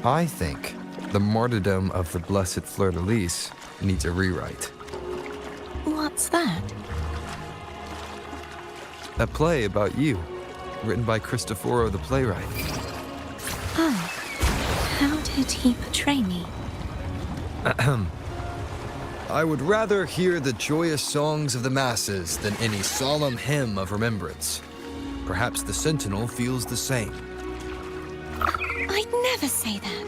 I think the martyrdom of the blessed fleur-de-lis needs a rewrite. What's that? A play about you, written by Cristoforo the playwright. Oh. How did he portray me? I would rather hear the joyous songs of the masses than any solemn hymn of remembrance. Perhaps the Sentinel feels the same. I'd never say that.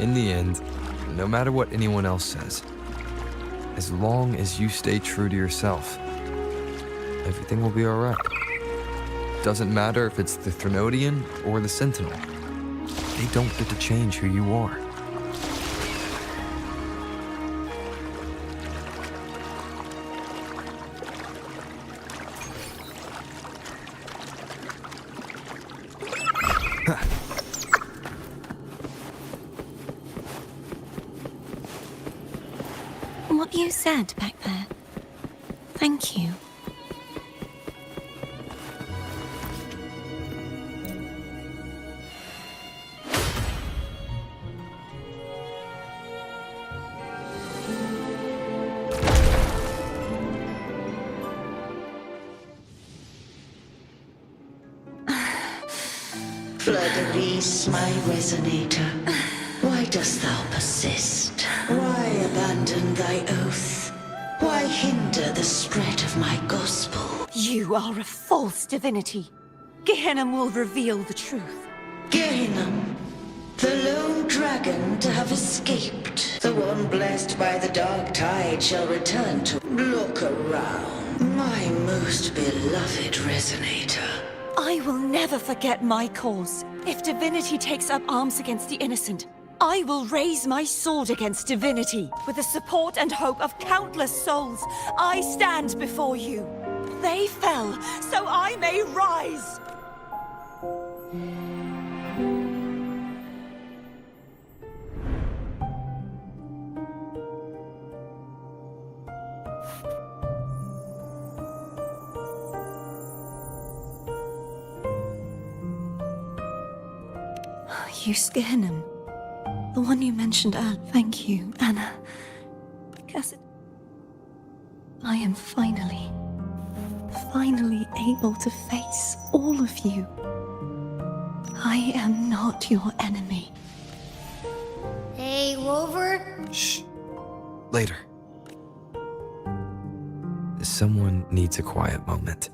In the end, no matter what anyone else says, as long as you stay true to yourself, everything will be alright. Doesn't matter if it's the Threnodian or the Sentinel. They don't get to change who you are. what you said back there. Thank you. Release my resonator. Why dost thou persist? Why abandon thy oath? Why hinder the spread of my gospel? You are a false divinity. Gehenna will reveal the truth. Gehenna, the lone dragon to have escaped. The one blessed by the dark tide shall return to... Look around. My most beloved resonator. I will never forget my cause. If divinity takes up arms against the innocent, I will raise my sword against divinity. With the support and hope of countless souls, I stand before you. They fell, so I may rise! You scared him. The one you mentioned earlier. Thank you, Anna. Cassidy. I am finally able to face all of you. I am not your enemy. Hey, Rover? Shh. Later. Someone needs a quiet moment.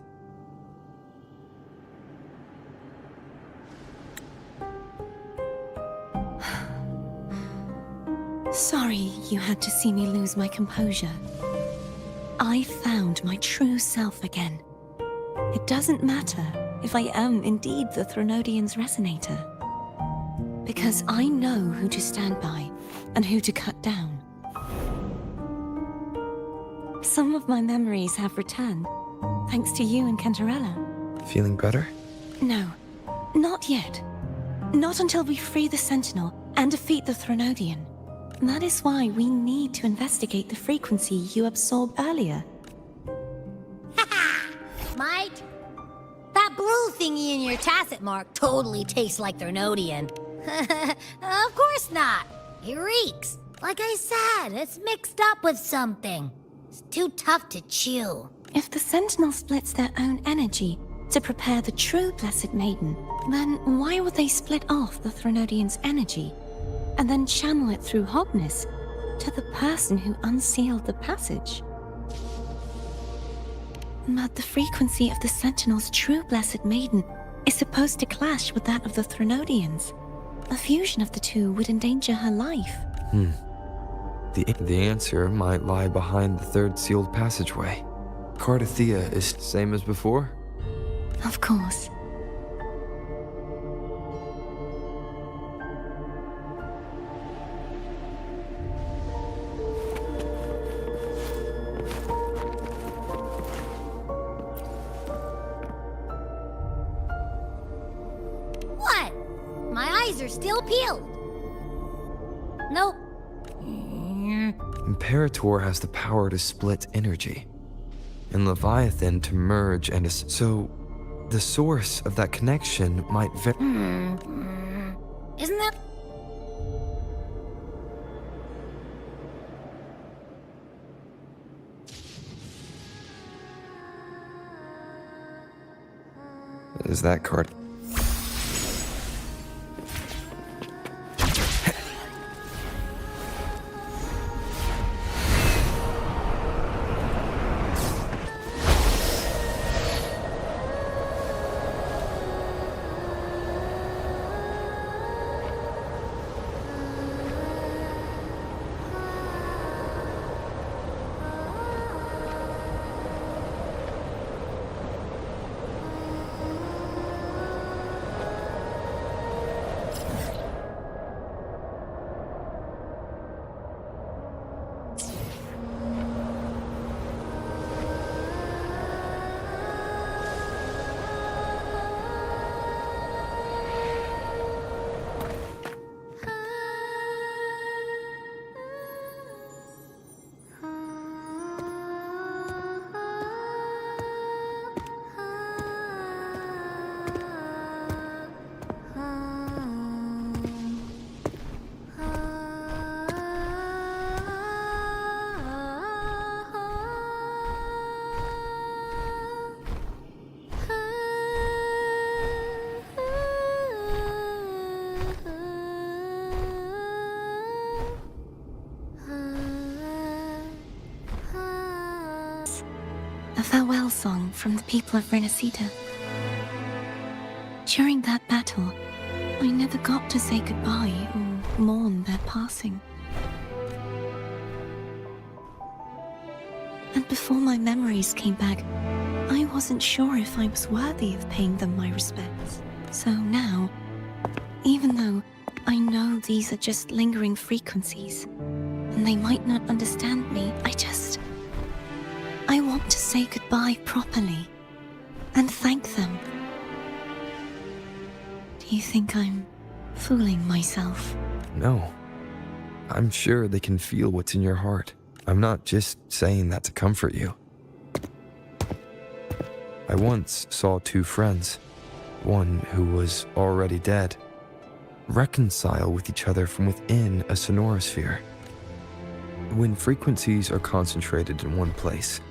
Sorry you had to see me lose my composure. I found my true self again. It doesn't matter if I am indeed the Threnodian's resonator. Because I know who to stand by and who to cut down. Some of my memories have returned, thanks to you and Cantarella. Feeling better? No, not yet. Not until we free the Sentinel and defeat the Threnodian. That is why we need to investigate the frequency you absorbed earlier. Mike, that blue thingy in your tacit mark totally tastes like Threnodian. Of course not. It reeks. Like I said, it's mixed up with something. It's too tough to chew. If the Sentinel splits their own energy to prepare the true Blessed Maiden, then why would they split off the Threnodian's energy and then channel it through Hognis to the person who unsealed the passage? But the frequency of the Sentinel's true Blessed Maiden is supposed to clash with that of the Threnodian's. A fusion of the two would endanger her life. The answer might lie behind the third sealed passageway. Cardathea is same as before? Of course. What? My eyes are still peeled. Nope. Imperator has the power to split energy, and Leviathan to merge and so the source of that connection might Isn't that... Is that card? farewell song from the people of Renacida. During that battle, I never got to say goodbye or mourn their passing. And before my memories came back, I wasn't sure if I was worthy of paying them my respects. So now, even though I know these are just lingering frequencies, and they might not understand me, I want to say goodbye properly, and thank them. Do you think I'm fooling myself? No. I'm sure they can feel what's in your heart. I'm not just saying that to comfort you. I once saw two friends, one who was already dead, reconcile with each other from within a sonorosphere. When frequencies are concentrated in one place,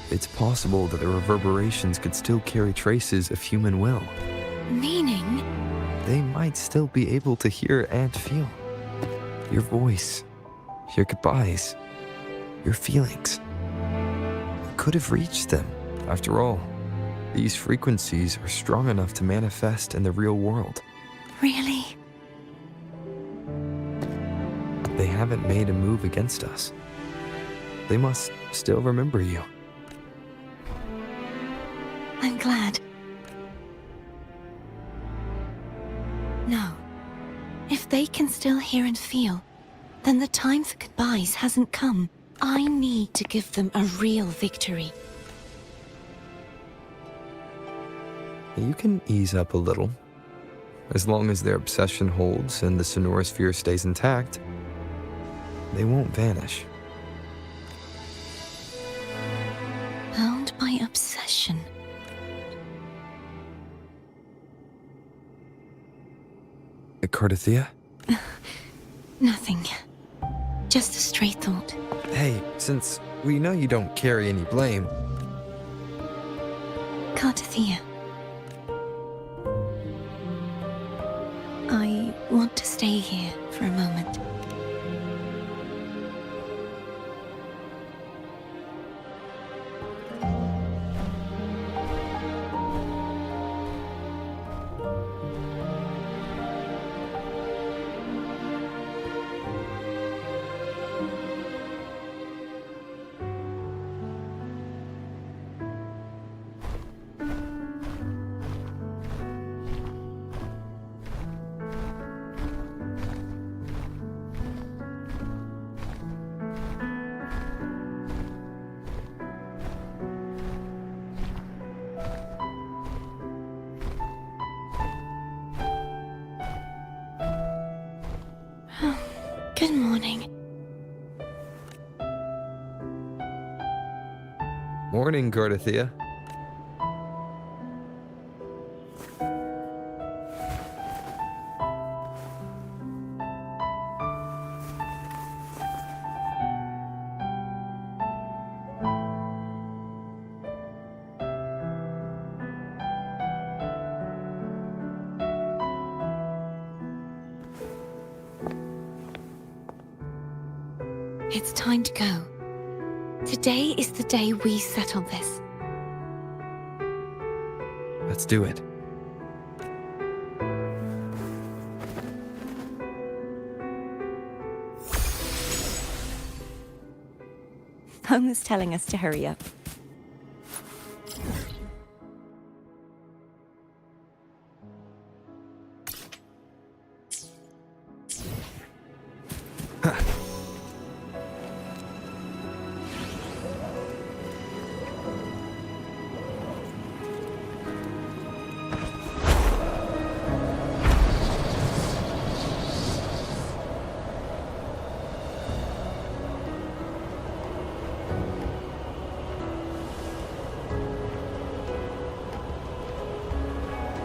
it's possible that the reverberations could still carry traces of human will. Meaning? They might still be able to hear and feel. Your voice, your goodbyes, your feelings. You could have reached them. After all, these frequencies are strong enough to manifest in the real world. Really? They haven't made a move against us. They must still remember you. I'm glad. No. If they can still hear and feel, then the time for goodbyes hasn't come. I need to give them a real victory. You can ease up a little. As long as their obsession holds and the sonorosphere stays intact, they won't vanish. Bound by obsession. Cardathea? Nothing. Just a stray thought. Hey, since we know you don't carry any blame... Cardathea. I want to stay here for a moment. Good morning. Morning, Cardathea. It's time to go. Today is the day we settle this. Let's do it. Home is telling us to hurry up.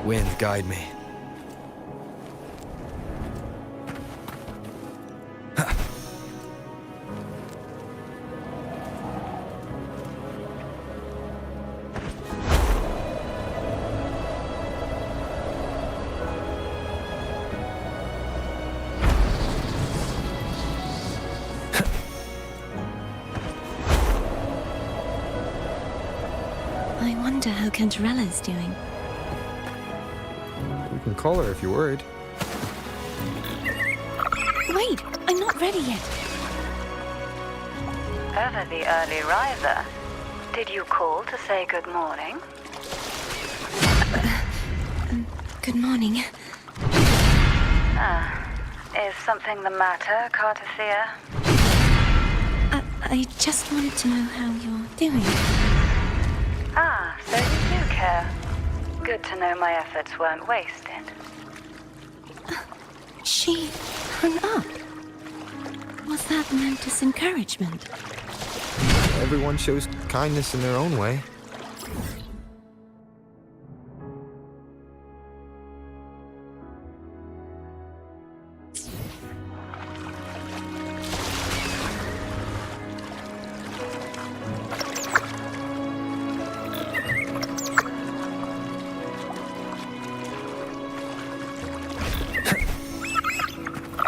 Wind, guide me. wonder how Cantarella's doing. We can call her if you're worried. Wait, I'm not ready yet. Ever the early riser. Did you call to say good morning? Good morning. Is something the matter, Cartathea? I just wanted to know how you're doing. So you do care. Good to know my efforts weren't wasted. She hung up. Was that meant as encouragement? Everyone shows kindness in their own way.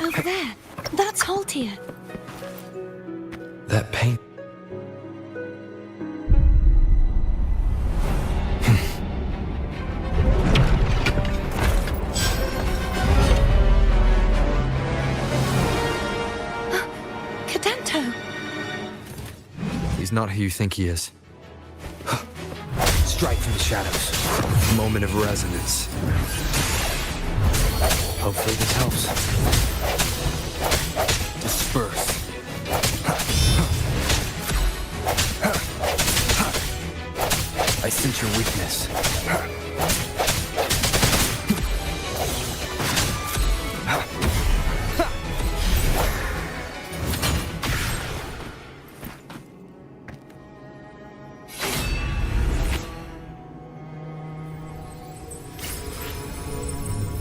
Over there. That's Haltia. That paint. Cadento! He's not who you think he is. Strike from the shadows. Moment of resonance. Hopefully this helps. Disperse. I sense your weakness.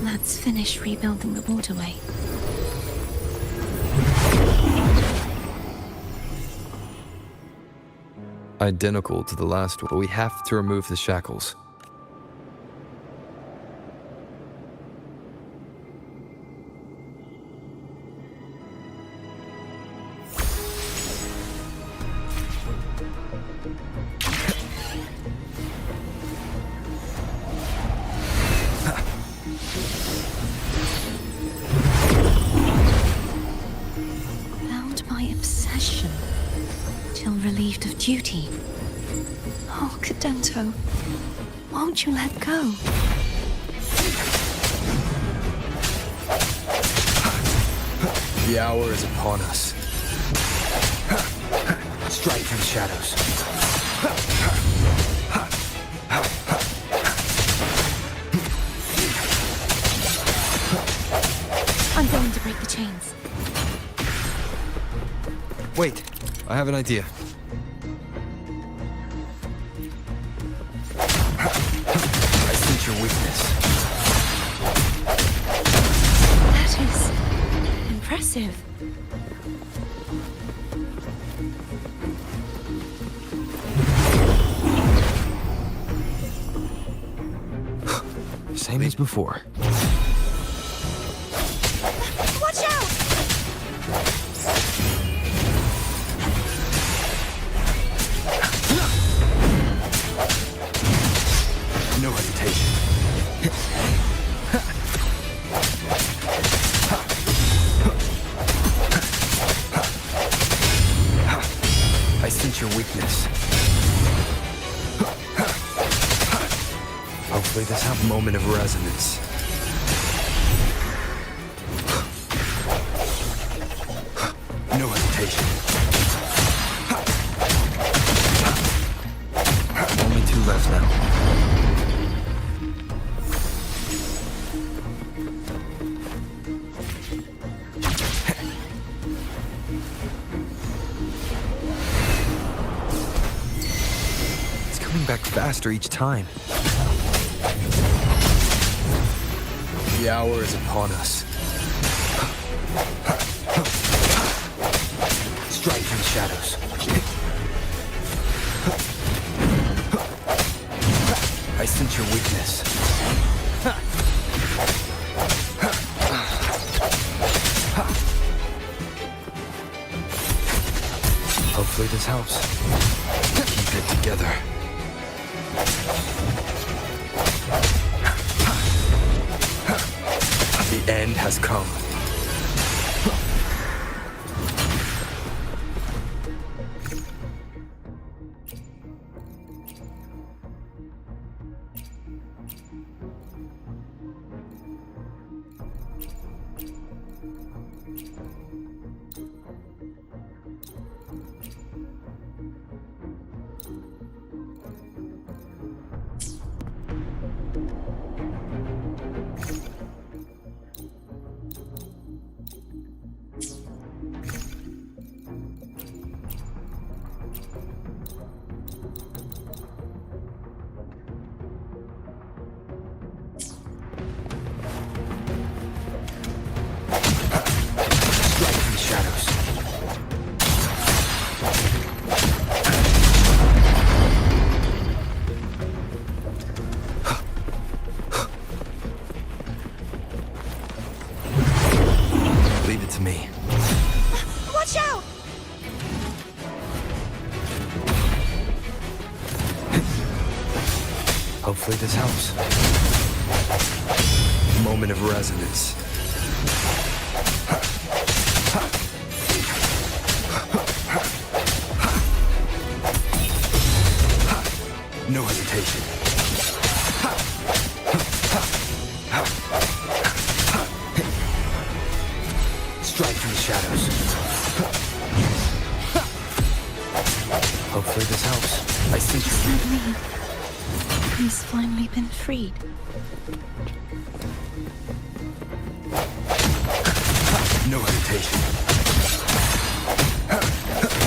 Let's finish rebuilding the waterway. Identical to the last one, but we have to remove the shackles. Bound by obsession, till relieved of duty. Oh, Cadento, won't you let go? The hour is upon us. Strike from the shadows. I'm going to break the chains. Wait, I have an idea. I sense your weakness. That is impressive. Same as before. Watch out! No hesitation. I sense your weakness. Hopefully this has a moment of resonance. No hesitation. Only two left now. It's coming back faster each time. The hour is upon us. Strike from the shadows. I sense your weakness. Hopefully this helps. Keep it together. The end has come. Leave it to me. Watch out! Hopefully this helps. Moment of resonance. No hesitation. Strike from the shadows. Hopefully this helps. I think Is that me? He's finally been freed. no hesitation.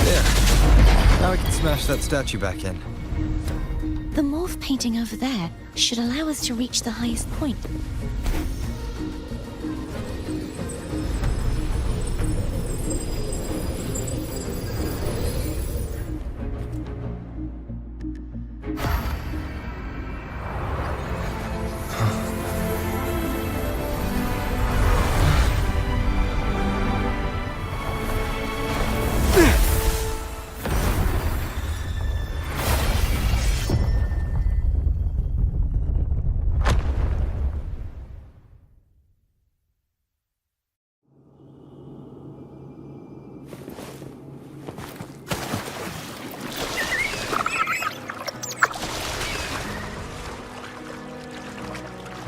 There. Now I can smash that statue back in. The morph painting over there should allow us to reach the highest point.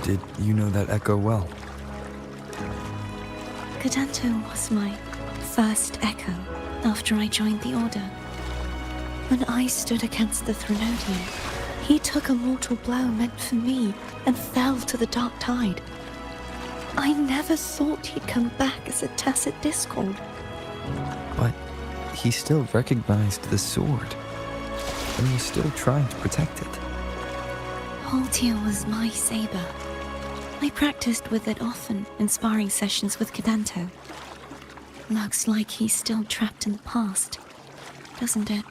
Did you know that echo well? Cadanto was my first echo after I joined the Order. When I stood against the Threnodian, he took a mortal blow meant for me and fell to the dark tide. I never thought he'd come back as a tacit discord. But he still recognized the sword and was still trying to protect it. Haltier was my saber. I practiced with it often in sparring sessions with Cadanto. Looks like he's still trapped in the past, doesn't it?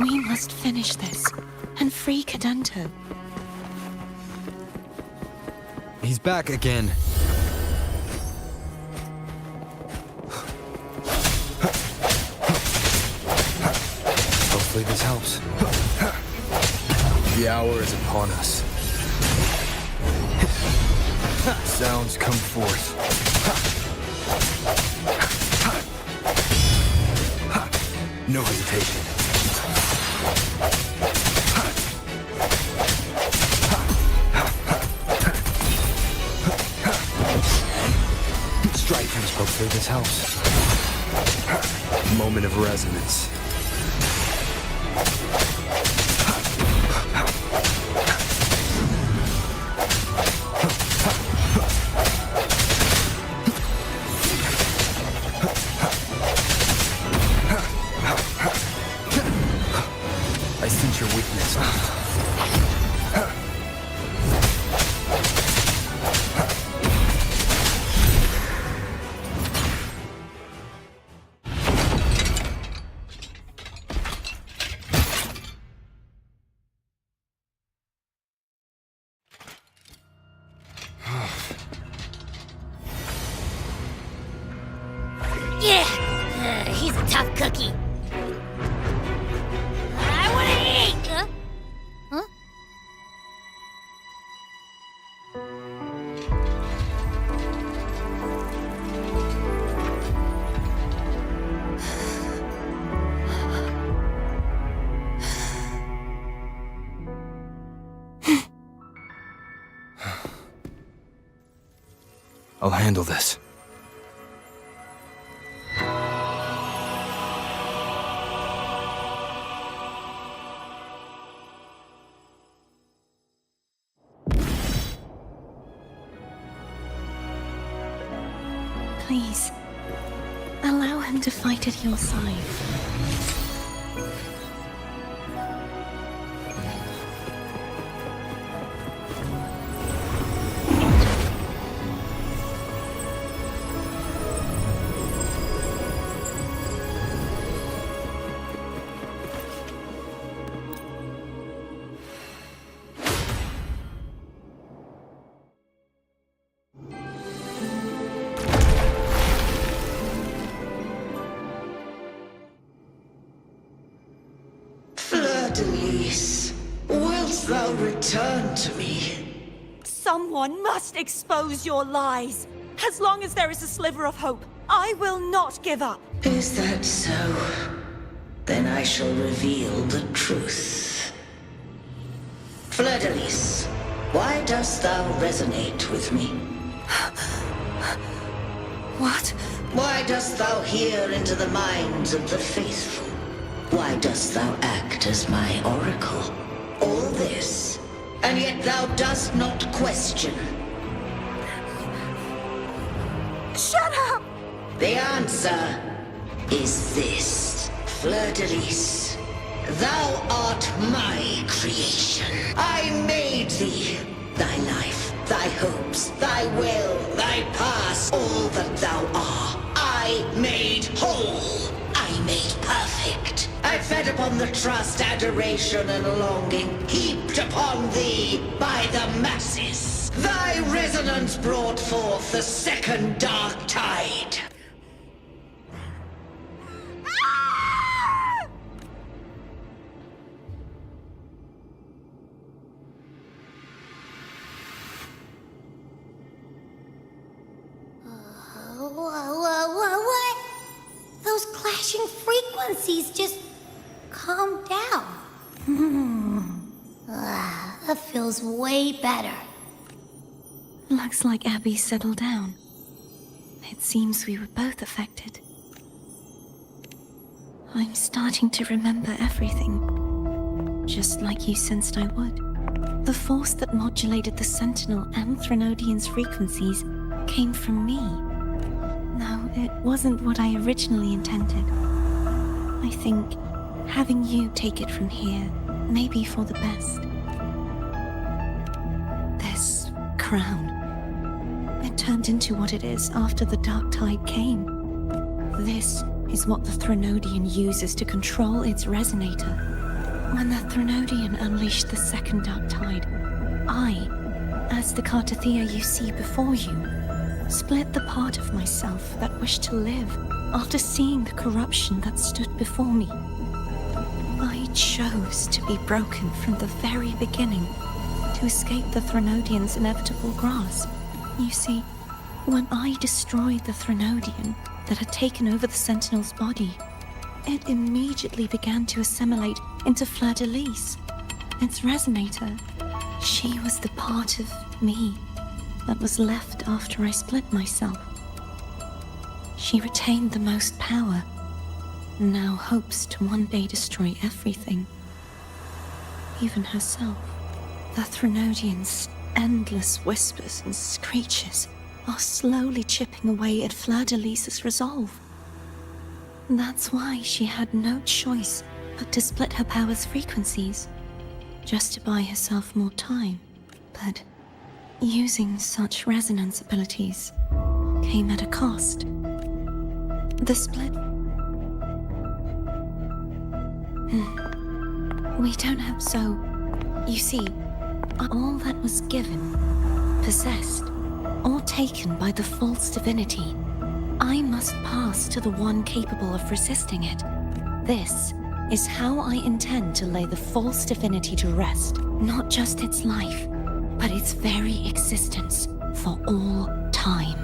We must finish this and free Cadanto. He's back again. Hopefully this helps. The hour is upon us. Sounds come forth. No hesitation. patterns broke through this house. Moment of resonance. I sense your weakness. Yeah, he's a tough cookie. I want to eat. Huh? I'll handle this. Please, allow him to fight at your side. Fleur-de-Lis, wilt thou return to me? Someone must expose your lies. As long as there is a sliver of hope, I will not give up. Is that so? Then I shall reveal the truth. Fleur-de-Lis, why dost thou resonate with me? What? Why dost thou hear into the minds of the faithful? Why dost thou act as my oracle? All this, and yet thou dost not question. Shut up! The answer is this. Fleur-de-Lis, thou art my creation. I made thee. Thy life, thy hopes, thy will, thy past, all that thou art, I made whole. I made perfect. I fed upon the trust, adoration, and longing heaped upon thee by the masses. Thy resonance brought forth the second dark tide. What? Those clashing frequencies just calm down. That feels way better. Looks like Abby settled down. It seems we were both affected. I'm starting to remember everything, just like you sensed I would. The force that modulated the Sentinel and Threnodian's frequencies came from me. No, it wasn't what I originally intended. I think having you take it from here may be for the best. This crown, it turned into what it is after the Dark Tide came. This is what the Threnodian uses to control its resonator. When the Threnodian unleashed the second Dark Tide, I, as the Cartathea you see before you, split the part of myself that wished to live after seeing the corruption that stood before me. I chose to be broken from the very beginning to escape the Threnodian's inevitable grasp. You see, when I destroyed the Threnodian that had taken over the Sentinel's body, it immediately began to assimilate into Fleur-de-Lis, its resonator. She was the part of me that was left after I split myself. She retained the most power, and now hopes to one day destroy everything. Even herself. The Threnodians' endless whispers and screeches are slowly chipping away at Fleur-de-Lis's resolve. That's why she had no choice but to split her power's frequencies, just to buy herself more time. But using such resonance abilities came at a cost. The split... We don't have so... You see, all that was given, possessed, or taken by the false divinity, I must pass to the one capable of resisting it. This is how I intend to lay the false divinity to rest. Not just its life, but its very existence for all time.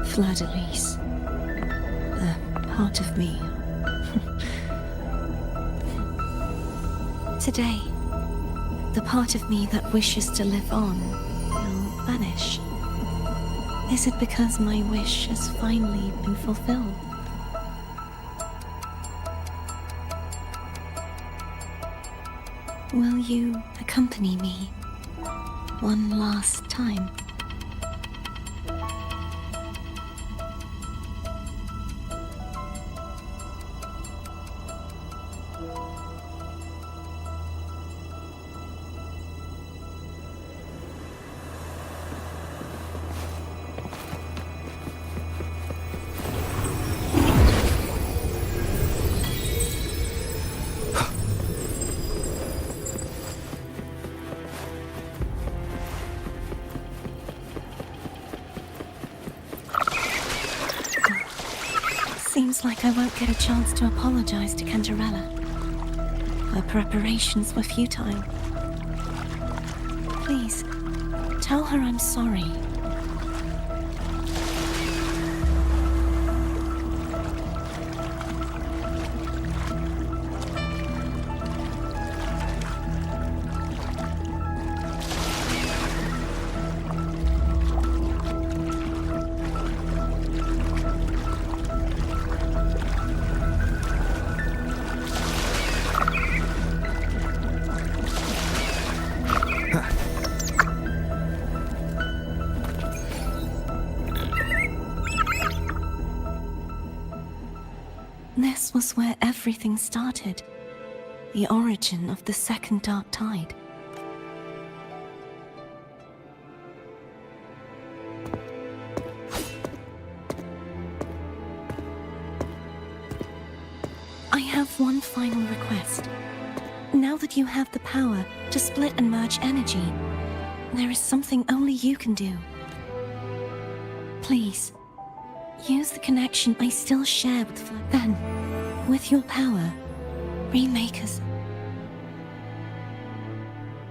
Fleur-de-Lis. The part of me. Today, the part of me that wishes to live on will vanish. Is it because my wish has finally been fulfilled? Will you accompany me one last time? Seems like I won't get a chance to apologize to Cantarella. Her preparations were futile. Please, tell her I'm sorry. This was where everything started. The origin of the second dark tide. I have one final request. Now that you have the power to split and merge energy, there is something only you can do. Please, use the connection I still share with Fleur. Then, with your power, remake us.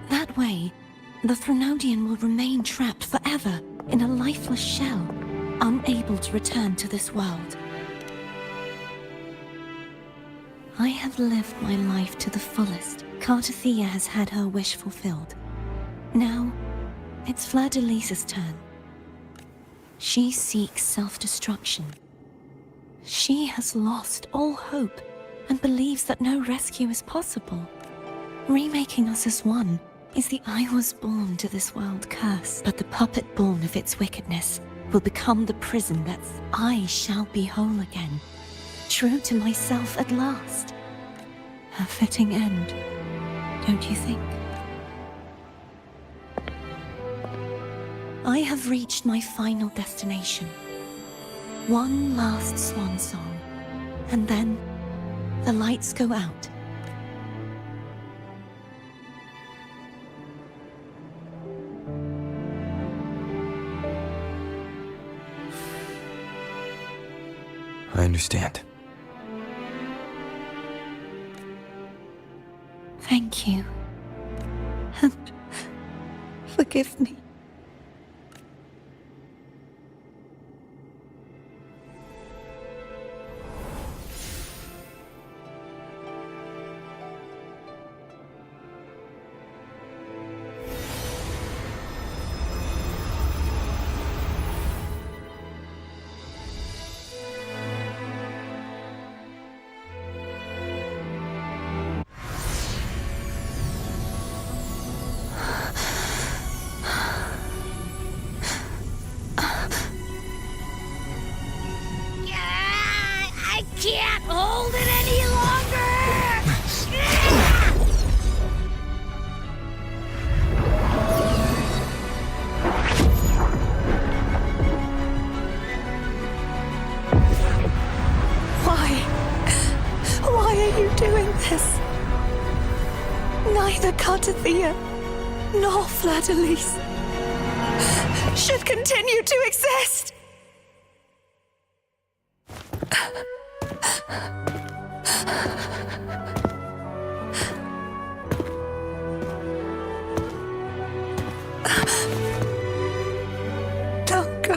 That way, the Threnodian will remain trapped forever in a lifeless shell, unable to return to this world. I have lived my life to the fullest. Cartathea has had her wish fulfilled. Now, it's Fleur-de-Lis's turn. She seeks self-destruction. She has lost all hope and believes that no rescue is possible. Remaking us as one is the I was born to this world curse, but the puppet born of its wickedness will become the prison that I shall be whole again, true to myself at last. A fitting end, don't you think? I have reached my final destination. One last swan song, and then the lights go out. I understand. Thank you. And forgive me. Cartathea nor Fleur-de-Lis should continue to exist. Don't go.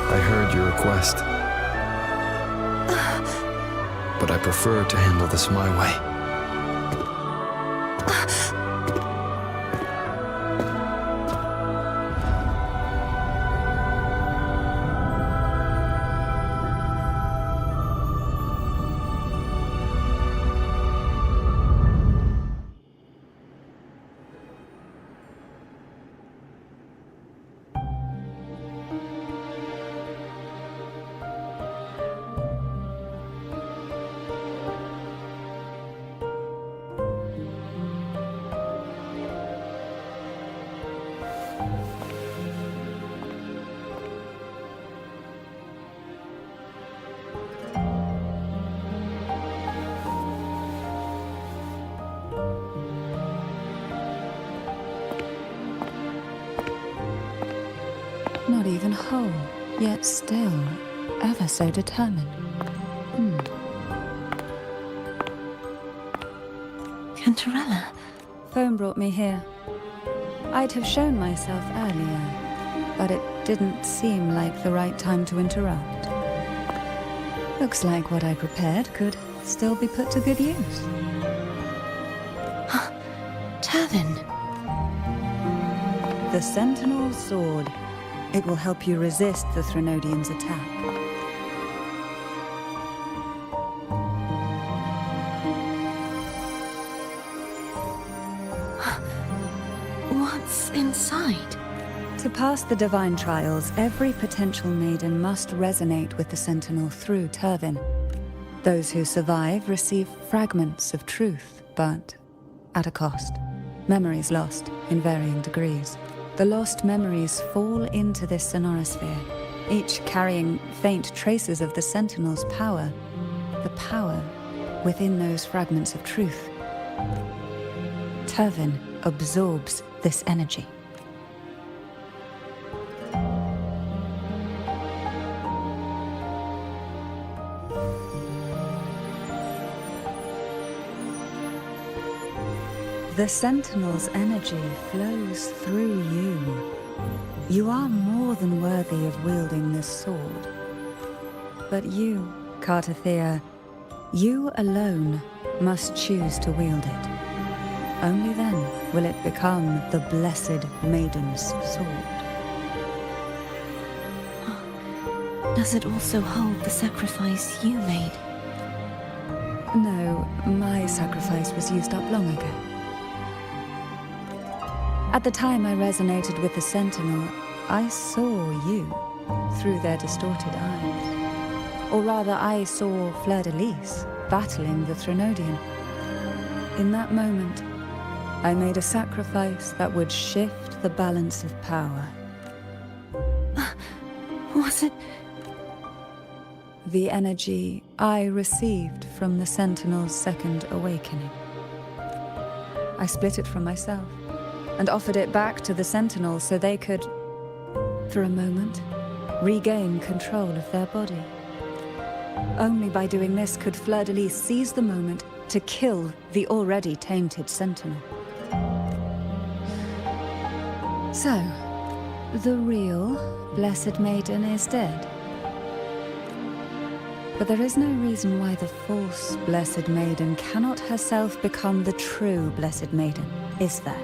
I heard your request. But I prefer to handle this my way. Not even whole, yet still ever so determined. Cantarella. Phone brought me here. I'd have shown myself earlier, but it didn't seem like the right time to interrupt. Looks like what I prepared could still be put to good use. Turvin. The Sentinel's Sword. It will help you resist the Threnodian's attack. What's inside? To pass the divine trials, every potential maiden must resonate with the Sentinel through Turvin. Those who survive receive fragments of truth, but at a cost. Memories lost in varying degrees. The lost memories fall into this sonorosphere, each carrying faint traces of the Sentinel's power, the power within those fragments of truth. Turvin absorbs this energy. The Sentinel's energy flows through you. You are more than worthy of wielding this sword. But you, Cartathea, you alone must choose to wield it. Only then will it become the Blessed Maiden's sword. Does it also hold the sacrifice you made? No, my sacrifice was used up long ago. At the time I resonated with the Sentinel, I saw you through their distorted eyes. Or rather, I saw Fleur-de-Lis battling the Threnodian. In that moment, I made a sacrifice that would shift the balance of power. Was it? The energy I received from the Sentinel's second awakening. I split it from myself and offered it back to the Sentinels so they could, for a moment, regain control of their body. Only by doing this could Fleur-de-Lis seize the moment to kill the already tainted Sentinel. So, the real Blessed Maiden is dead. But there is no reason why the false Blessed Maiden cannot herself become the true Blessed Maiden, is there?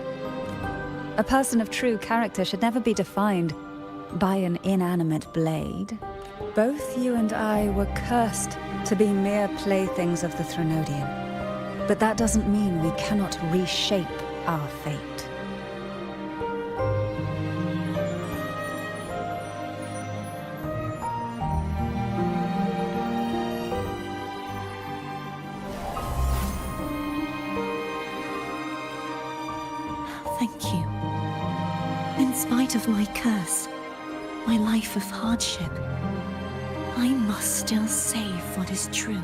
A person of true character should never be defined by an inanimate blade. Both you and I were cursed to be mere playthings of the Threnodian. But that doesn't mean we cannot reshape our fate. Thank you. In spite of my curse, my life of hardship, I must still save what is true.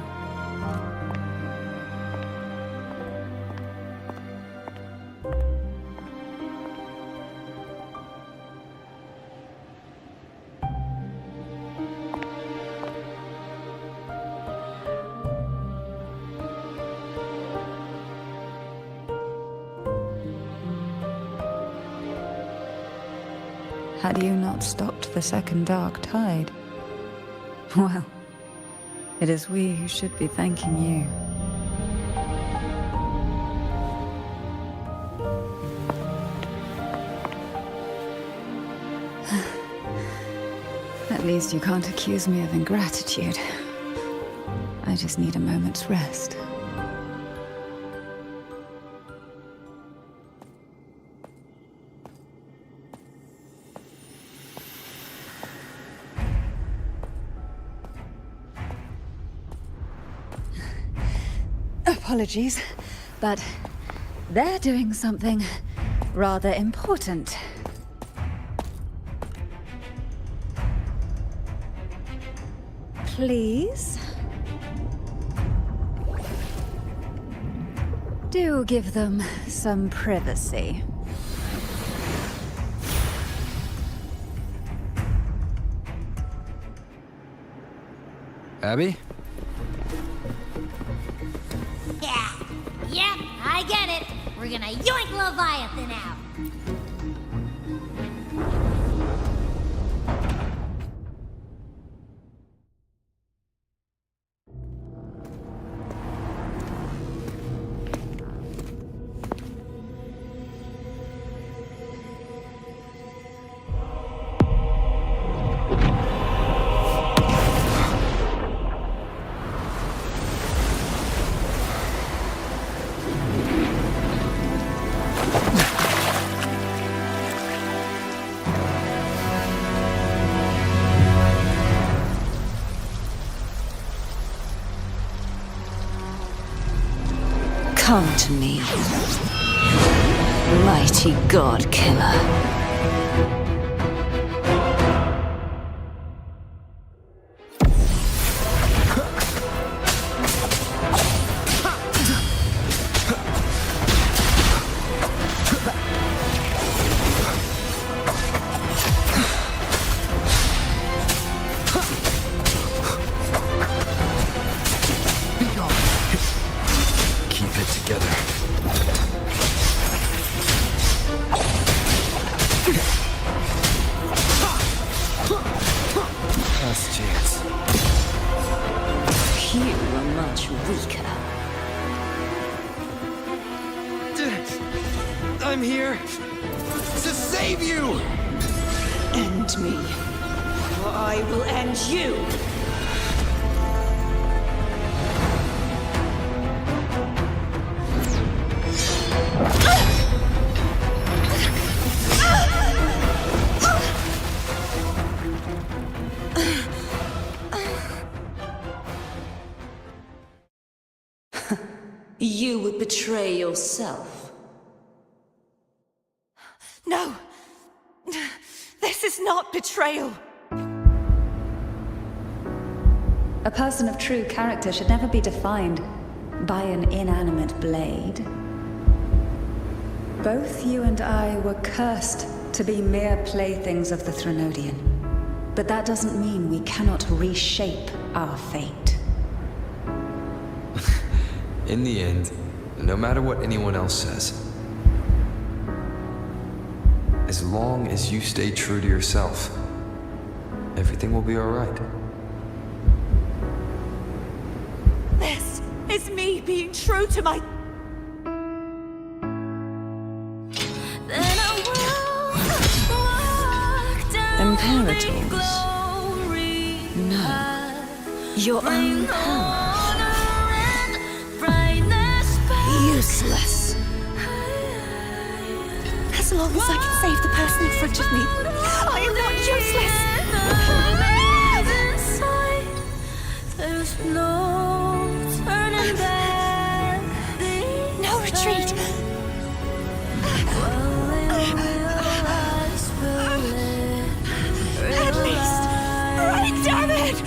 Had you not stopped the second dark tide? Well, it is we who should be thanking you. At least you can't accuse me of ingratitude. I just need a moment's rest. Apologies, but they're doing something rather important. Please? Do give them some privacy. Abby? Yeah, I get it. We're gonna yoink Leviathan out. Come to me, mighty god killer. I'm here to save you! End me, or I will end you! You would betray yourself. No! This is not betrayal! A person of true character should never be defined by an inanimate blade. Both you and I were cursed to be mere playthings of the Threnodian. But that doesn't mean we cannot reshape our fate. In the end, no matter what anyone else says, as long as you stay true to yourself, everything will be all right. This is me being true to my... Imperators? No. Your own power. Useless. As long as I can save the person in front of me, I am not useless! There's no turning back. No retreat! At least, right, damn it!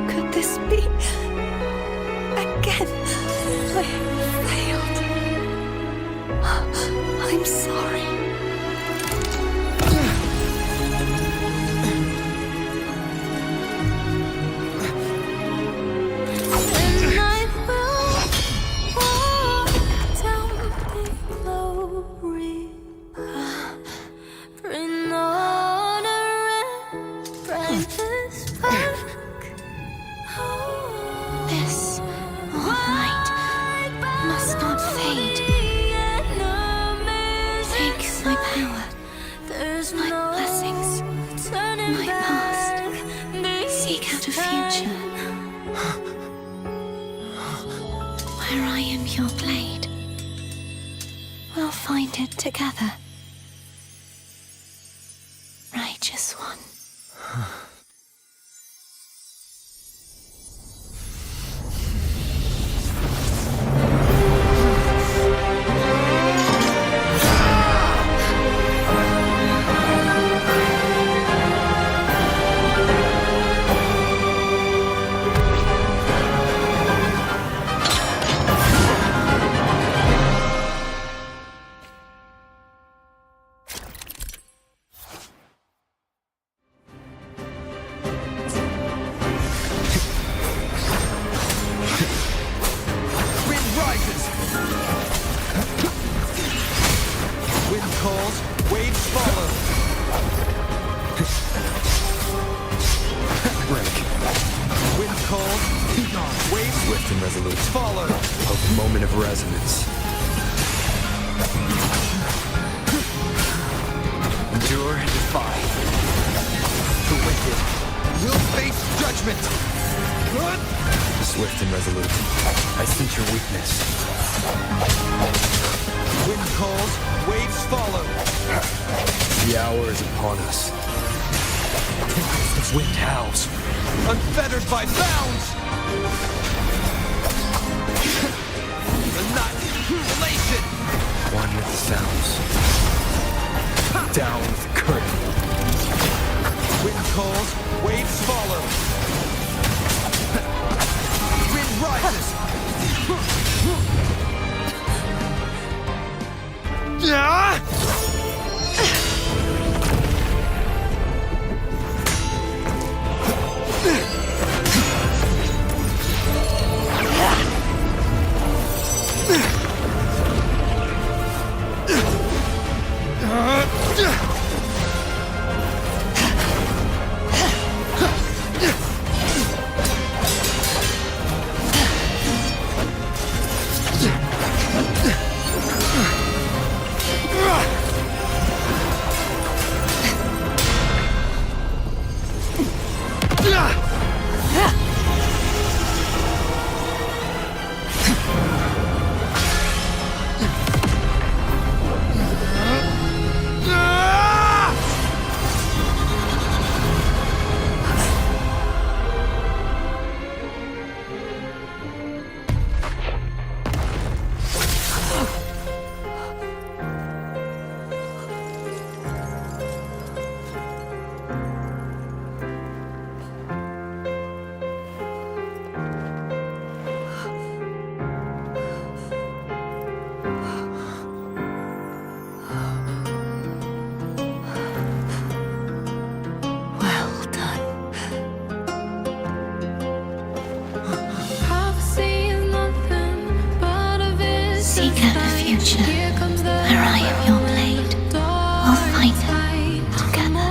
could this be? Again, I failed. I'm sorry. This light must not fade. Take my power, my blessings, my past. Seek out a future where I am your blade. We'll find it together. Righteous one. Swift and resolute. Follow! A moment of resonance. Endure and defy. The wicked will face judgment! Swift and resolute. I sense your weakness. Wind calls, waves follow. The hour is upon us. Tempest of wind howls, unfettered by bounds! The night, elation! One with the sounds. Down with the curtain. Wind calls, waves follow. Wind rises! Seek out a future where I am your blade. We'll find it together.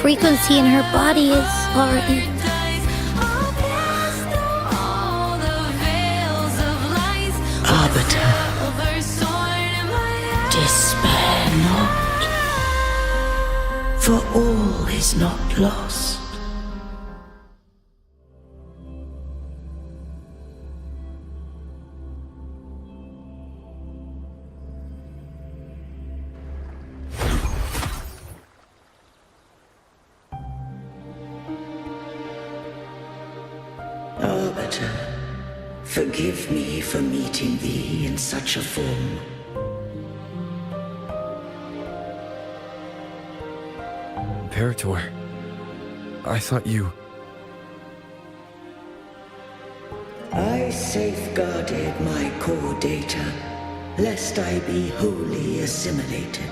Frequency in her body is already... Arbiter. Resenator. Despair not, for all is not lost. Arbiter, forgive me for meeting thee in such a form. Imperator, I thought you... I safeguarded my core data, lest I be wholly assimilated.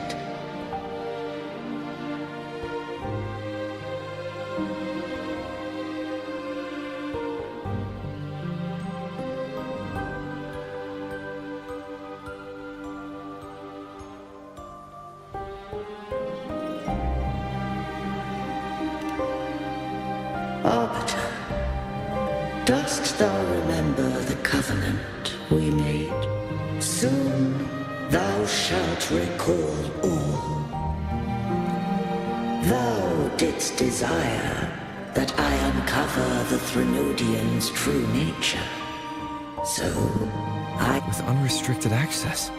Arbiter, dost thou remember the covenant we made? Soon thou shalt recall all. Thou didst desire that I uncover the Threnodian's true nature. So, With unrestricted access,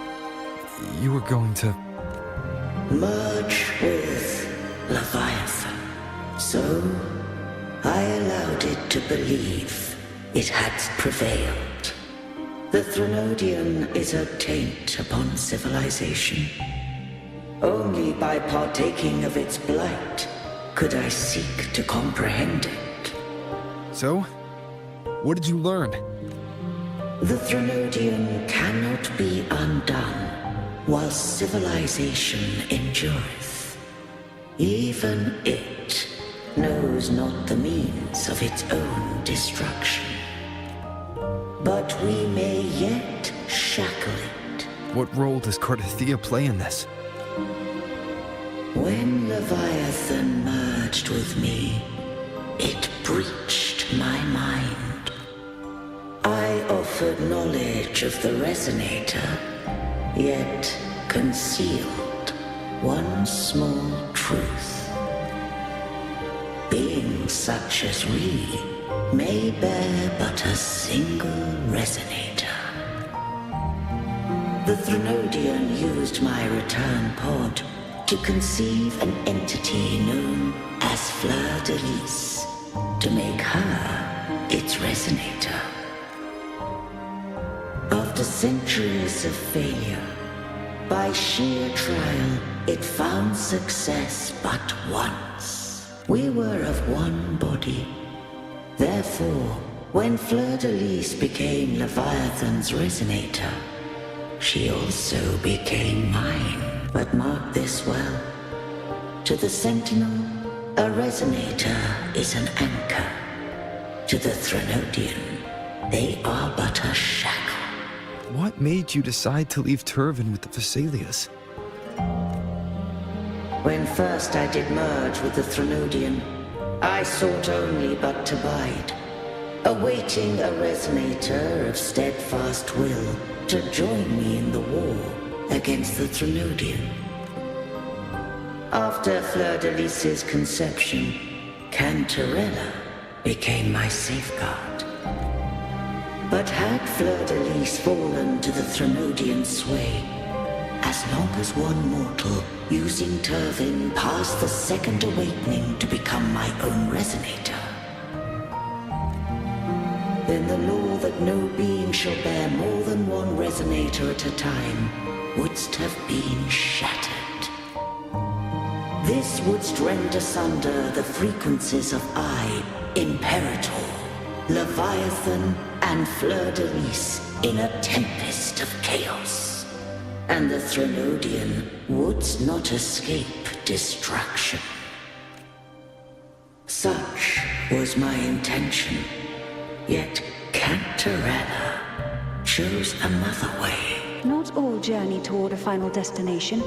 you were going to... merge with Leviathan. So, I allowed it to believe it had prevailed. The Threnodian is a taint upon civilization. Only by partaking of its blight could I seek to comprehend it. So? What did you learn? The Threnodian cannot be undone while civilization endureth. Even it knows not the means of its own destruction. But we may yet shackle it. What role does Cardathia play in this? When Leviathan merged with me, it breached my mind. I offered knowledge of the Resonator, yet concealed one small truth. Beings such as we may bear but a single Resonator. The Threnodian used my return pod to conceive an entity known as Fleur de Lis, to make her its Resonator. After centuries of failure, by sheer trial, it found success but once. We were of one body. Therefore, when Fleur de Lis became Leviathan's Resonator, she also became mine. But mark this well. To the Sentinel, a Resonator is an anchor. To the Threnodian, they are but a shackle. What made you decide to leave Turvan with the Thessalias? When first I did merge with the Threnodian, I sought only but to bide, awaiting a Resonator of steadfast will to join me in the war against the Threnodian. After Fleur de Lis's conception, Cantarella became my safeguard. But had Fleur de Lis fallen to the Threnodian sway, as long as one mortal using Turvin passed the second awakening to become my own Resonator, then the law that no being shall bear more than one Resonator at a time wouldst have been shattered. This wouldst rend asunder the frequencies of I, Imperator, Leviathan, and Fleur de Lis in a tempest of chaos. And the Threnodian wouldst not escape destruction. Such was my intention, yet Cantarella chose another way. Not all journey toward a final destination.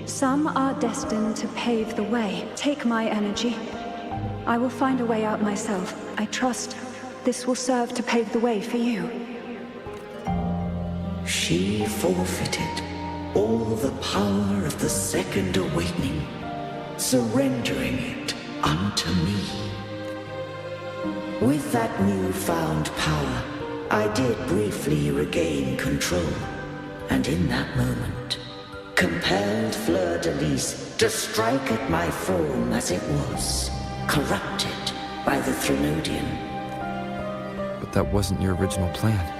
Some are destined to pave the way. Take my energy. I will find a way out myself. I trust this will serve to pave the way for you. she forfeited all the power of the Second Awakening, surrendering it unto me. With that newfound power, I did briefly regain control, and in that moment, compelled Fleur-de-Lis to strike at my form as it was, corrupted by the Threnodian. But that wasn't your original plan.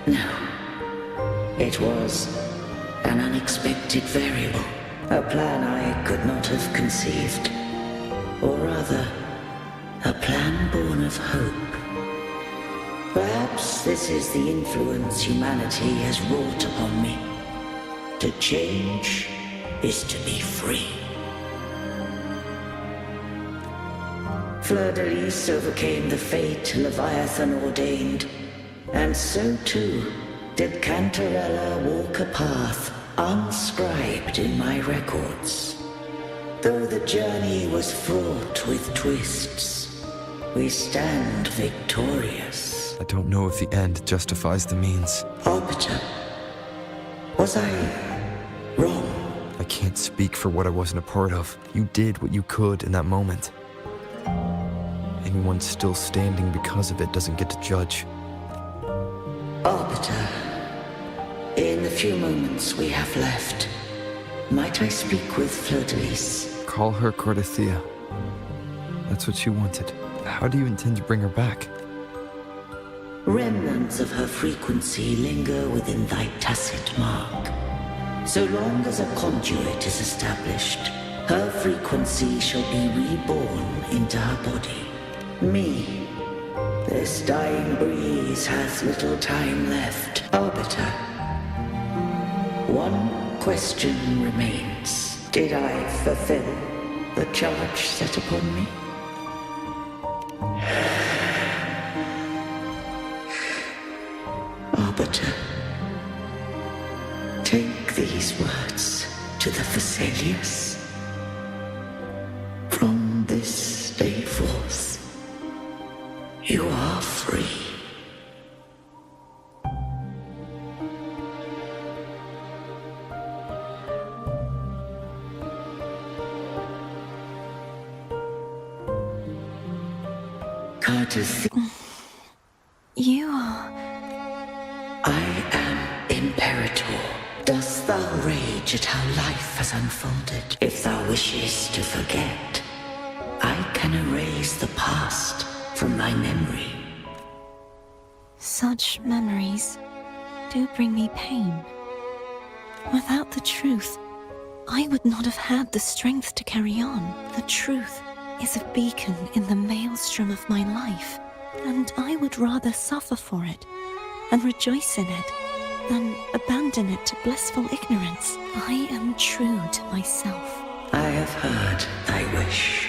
No. It was an unexpected variable, a plan I could not have conceived. Or rather, a plan born of hope. Perhaps this is the influence humanity has wrought upon me. To change is to be free. Fleur-de-Lis overcame the fate Leviathan ordained, and so too did Cantarella walk a path unscribed in my records. Though the journey was fraught with twists, we stand victorious. I don't know if the end justifies the means. Arbiter, was I wrong? I can't speak for what I wasn't a part of. You did what you could in that moment. Anyone still standing because of it doesn't get to judge. Arbiter, in the few moments we have left, might I speak with Fleur-de-Lis? Call her Cardathia. That's what she wanted. How do you intend to bring her back? Remnants of her frequency linger within thy tacit mark. So long as a conduit is established, her frequency shall be reborn into her body. Me, this dying breeze has little time left. Arbiter, one question remains. Did I fulfill the charge set upon me? Arbiter, take these words to the Thessalius. From this day forth, you are free. Courtesy. You are... I am Imperator. Dost thou rage at how life has unfolded? If thou wishes to forget, I can erase the past from thy memory. Such memories do bring me pain. Without the truth, I would not have had the strength to carry on. The truth is a beacon in the maelstrom of my life, and I would rather suffer for it and rejoice in it than abandon it to blissful ignorance. I am true to myself. I have heard thy wish.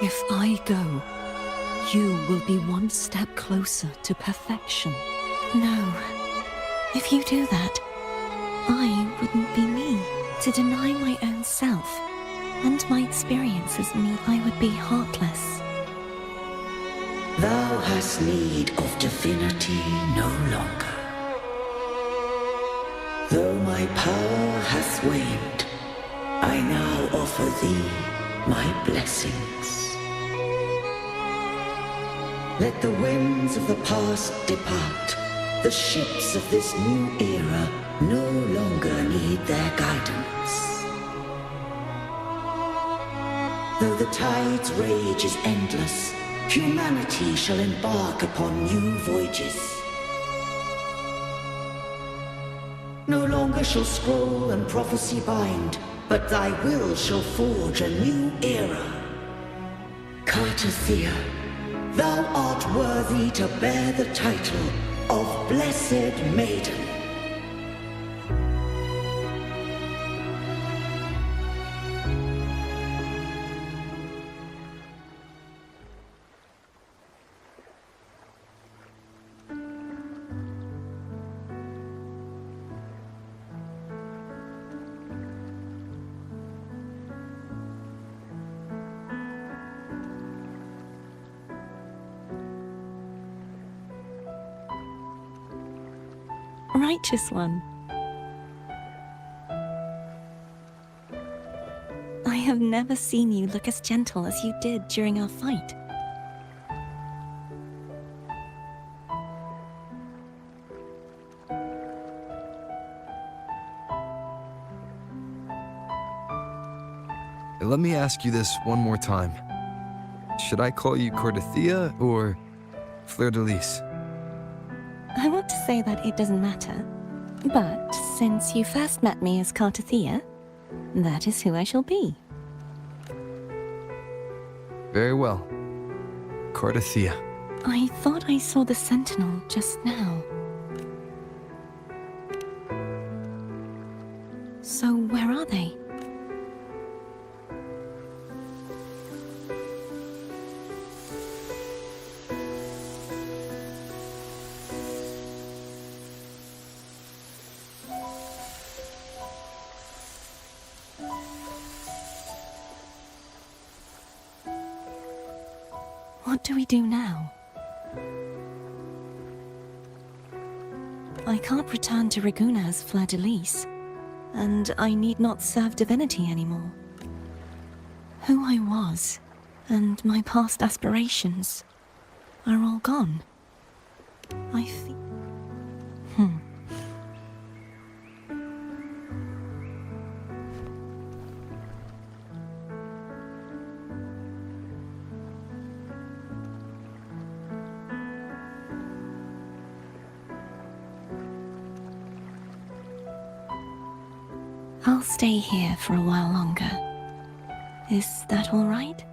If I go, you will be one step closer to perfection. No. If you do that, I wouldn't be me. To deny my own self and my experiences mean I would be heartless. Thou hast need of divinity no longer. Though my power hath waned, I now offer thee my blessings. Let the winds of the past depart. The ships of this new era no longer need their guidance. Though the tide's rage is endless, humanity shall embark upon new voyages. No longer shall scroll and prophecy bind, but thy will shall forge a new era. Cardathia, thou art worthy to bear the title of Blessed Maiden. Righteous one. I have never seen you look as gentle as you did during our fight. Let me ask you this one more time. Should I call you Cordelia or Fleur-de-Lis? I want to say that it doesn't matter, but since you first met me as Cartathea, that is who I shall be. Very well. Cordelia. I thought I saw the sentinel just now. So where are they? What do we do now? I can't return to Raguna as Fleur-de-Lis, and I need not serve divinity anymore. Who I was, and my past aspirations, are all gone. I feel... I'll stay here for a while longer. Is that all right?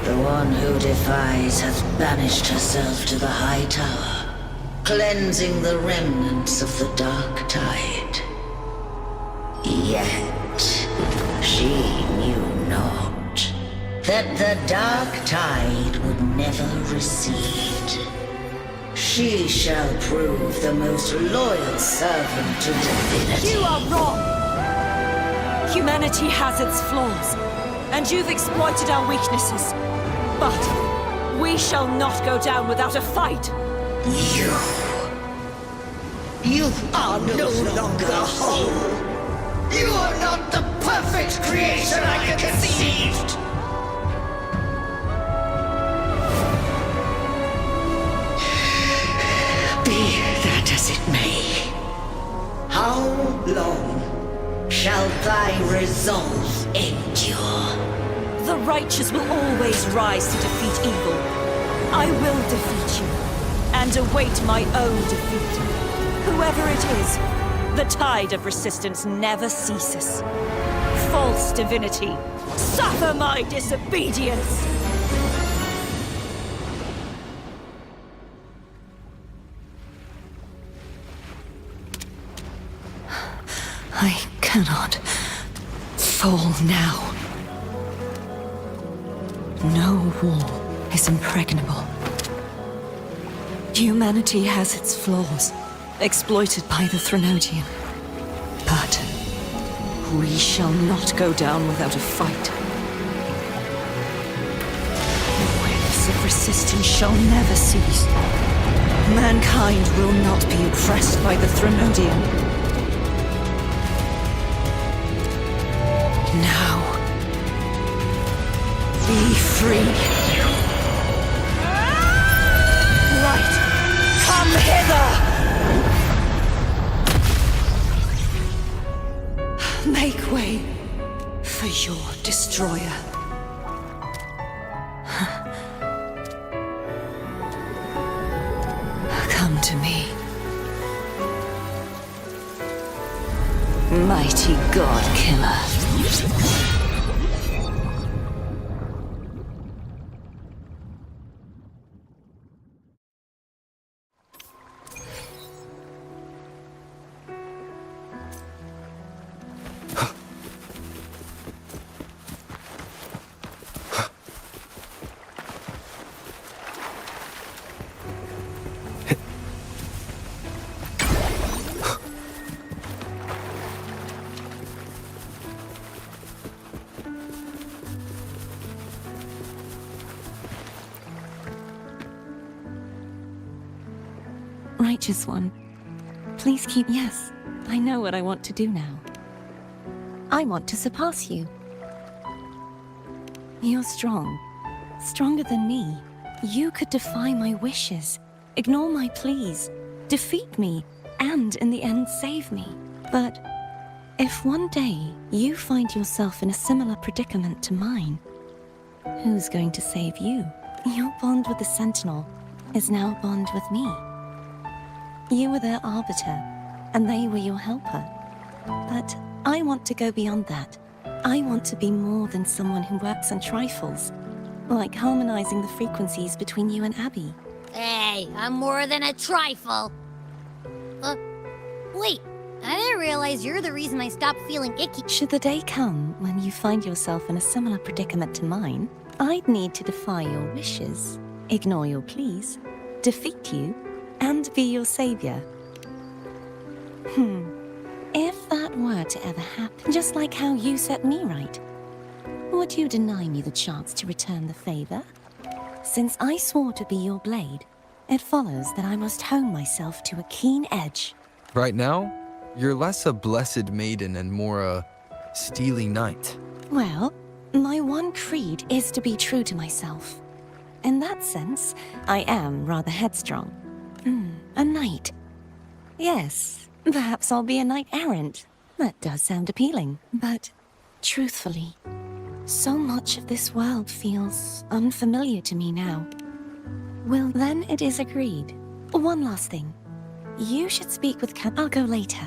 The one who defies hath banished herself to the high tower, cleansing the remnants of the dark tide. Yet she knew not that the dark tide would never recede. She shall prove the most loyal servant to divinity. You are wrong! Humanity has its flaws, and you've exploited our weaknesses. But we shall not go down without a fight. You are no longer whole. You are not the perfect creation I conceived. Be that as it may, how long shall thy resolve endure? The righteous will always rise to defeat evil. I will defeat you, and await my own defeat. Whoever it is, the tide of resistance never ceases. False divinity, suffer my disobedience! I cannot fall now. No wall is impregnable. Humanity has its flaws, exploited by the Threnodian. But we shall not go down without a fight. The waves of resistance shall never cease. Mankind will not be oppressed by the Threnodian. Now, be free. Light, come hither! Make way for your destroyer. Come to me. Mighty God Killer. courageous one. Please keep... Yes, I know what I want to do now. I want to surpass you. You're strong. Stronger than me. You could defy my wishes, ignore my pleas, defeat me, and in the end save me. But if one day you find yourself in a similar predicament to mine, who's going to save you? Your bond with the Sentinel is now a bond with me. You were their arbiter, and they were your helper. But I want to go beyond that. I want to be more than someone who works on trifles, like harmonizing the frequencies between you and Abby. Hey, I'm more than a trifle. Wait, I didn't realize you're the reason I stopped feeling icky. Should the day come when you find yourself in a similar predicament to mine, I'd need to defy your wishes, ignore your pleas, defeat you, and be your savior. If that were to ever happen, just like how you set me right, would you deny me the chance to return the favor? Since I swore to be your blade, it follows that I must hone myself to a keen edge. Right now, you're less a blessed maiden and more a steely knight. Well, my one creed is to be true to myself. In that sense, I am rather headstrong. A knight. Yes, perhaps I'll be a knight errant. That does sound appealing. But, truthfully, so much of this world feels unfamiliar to me now. Well, then it is agreed. One last thing. You should speak with I'll go later.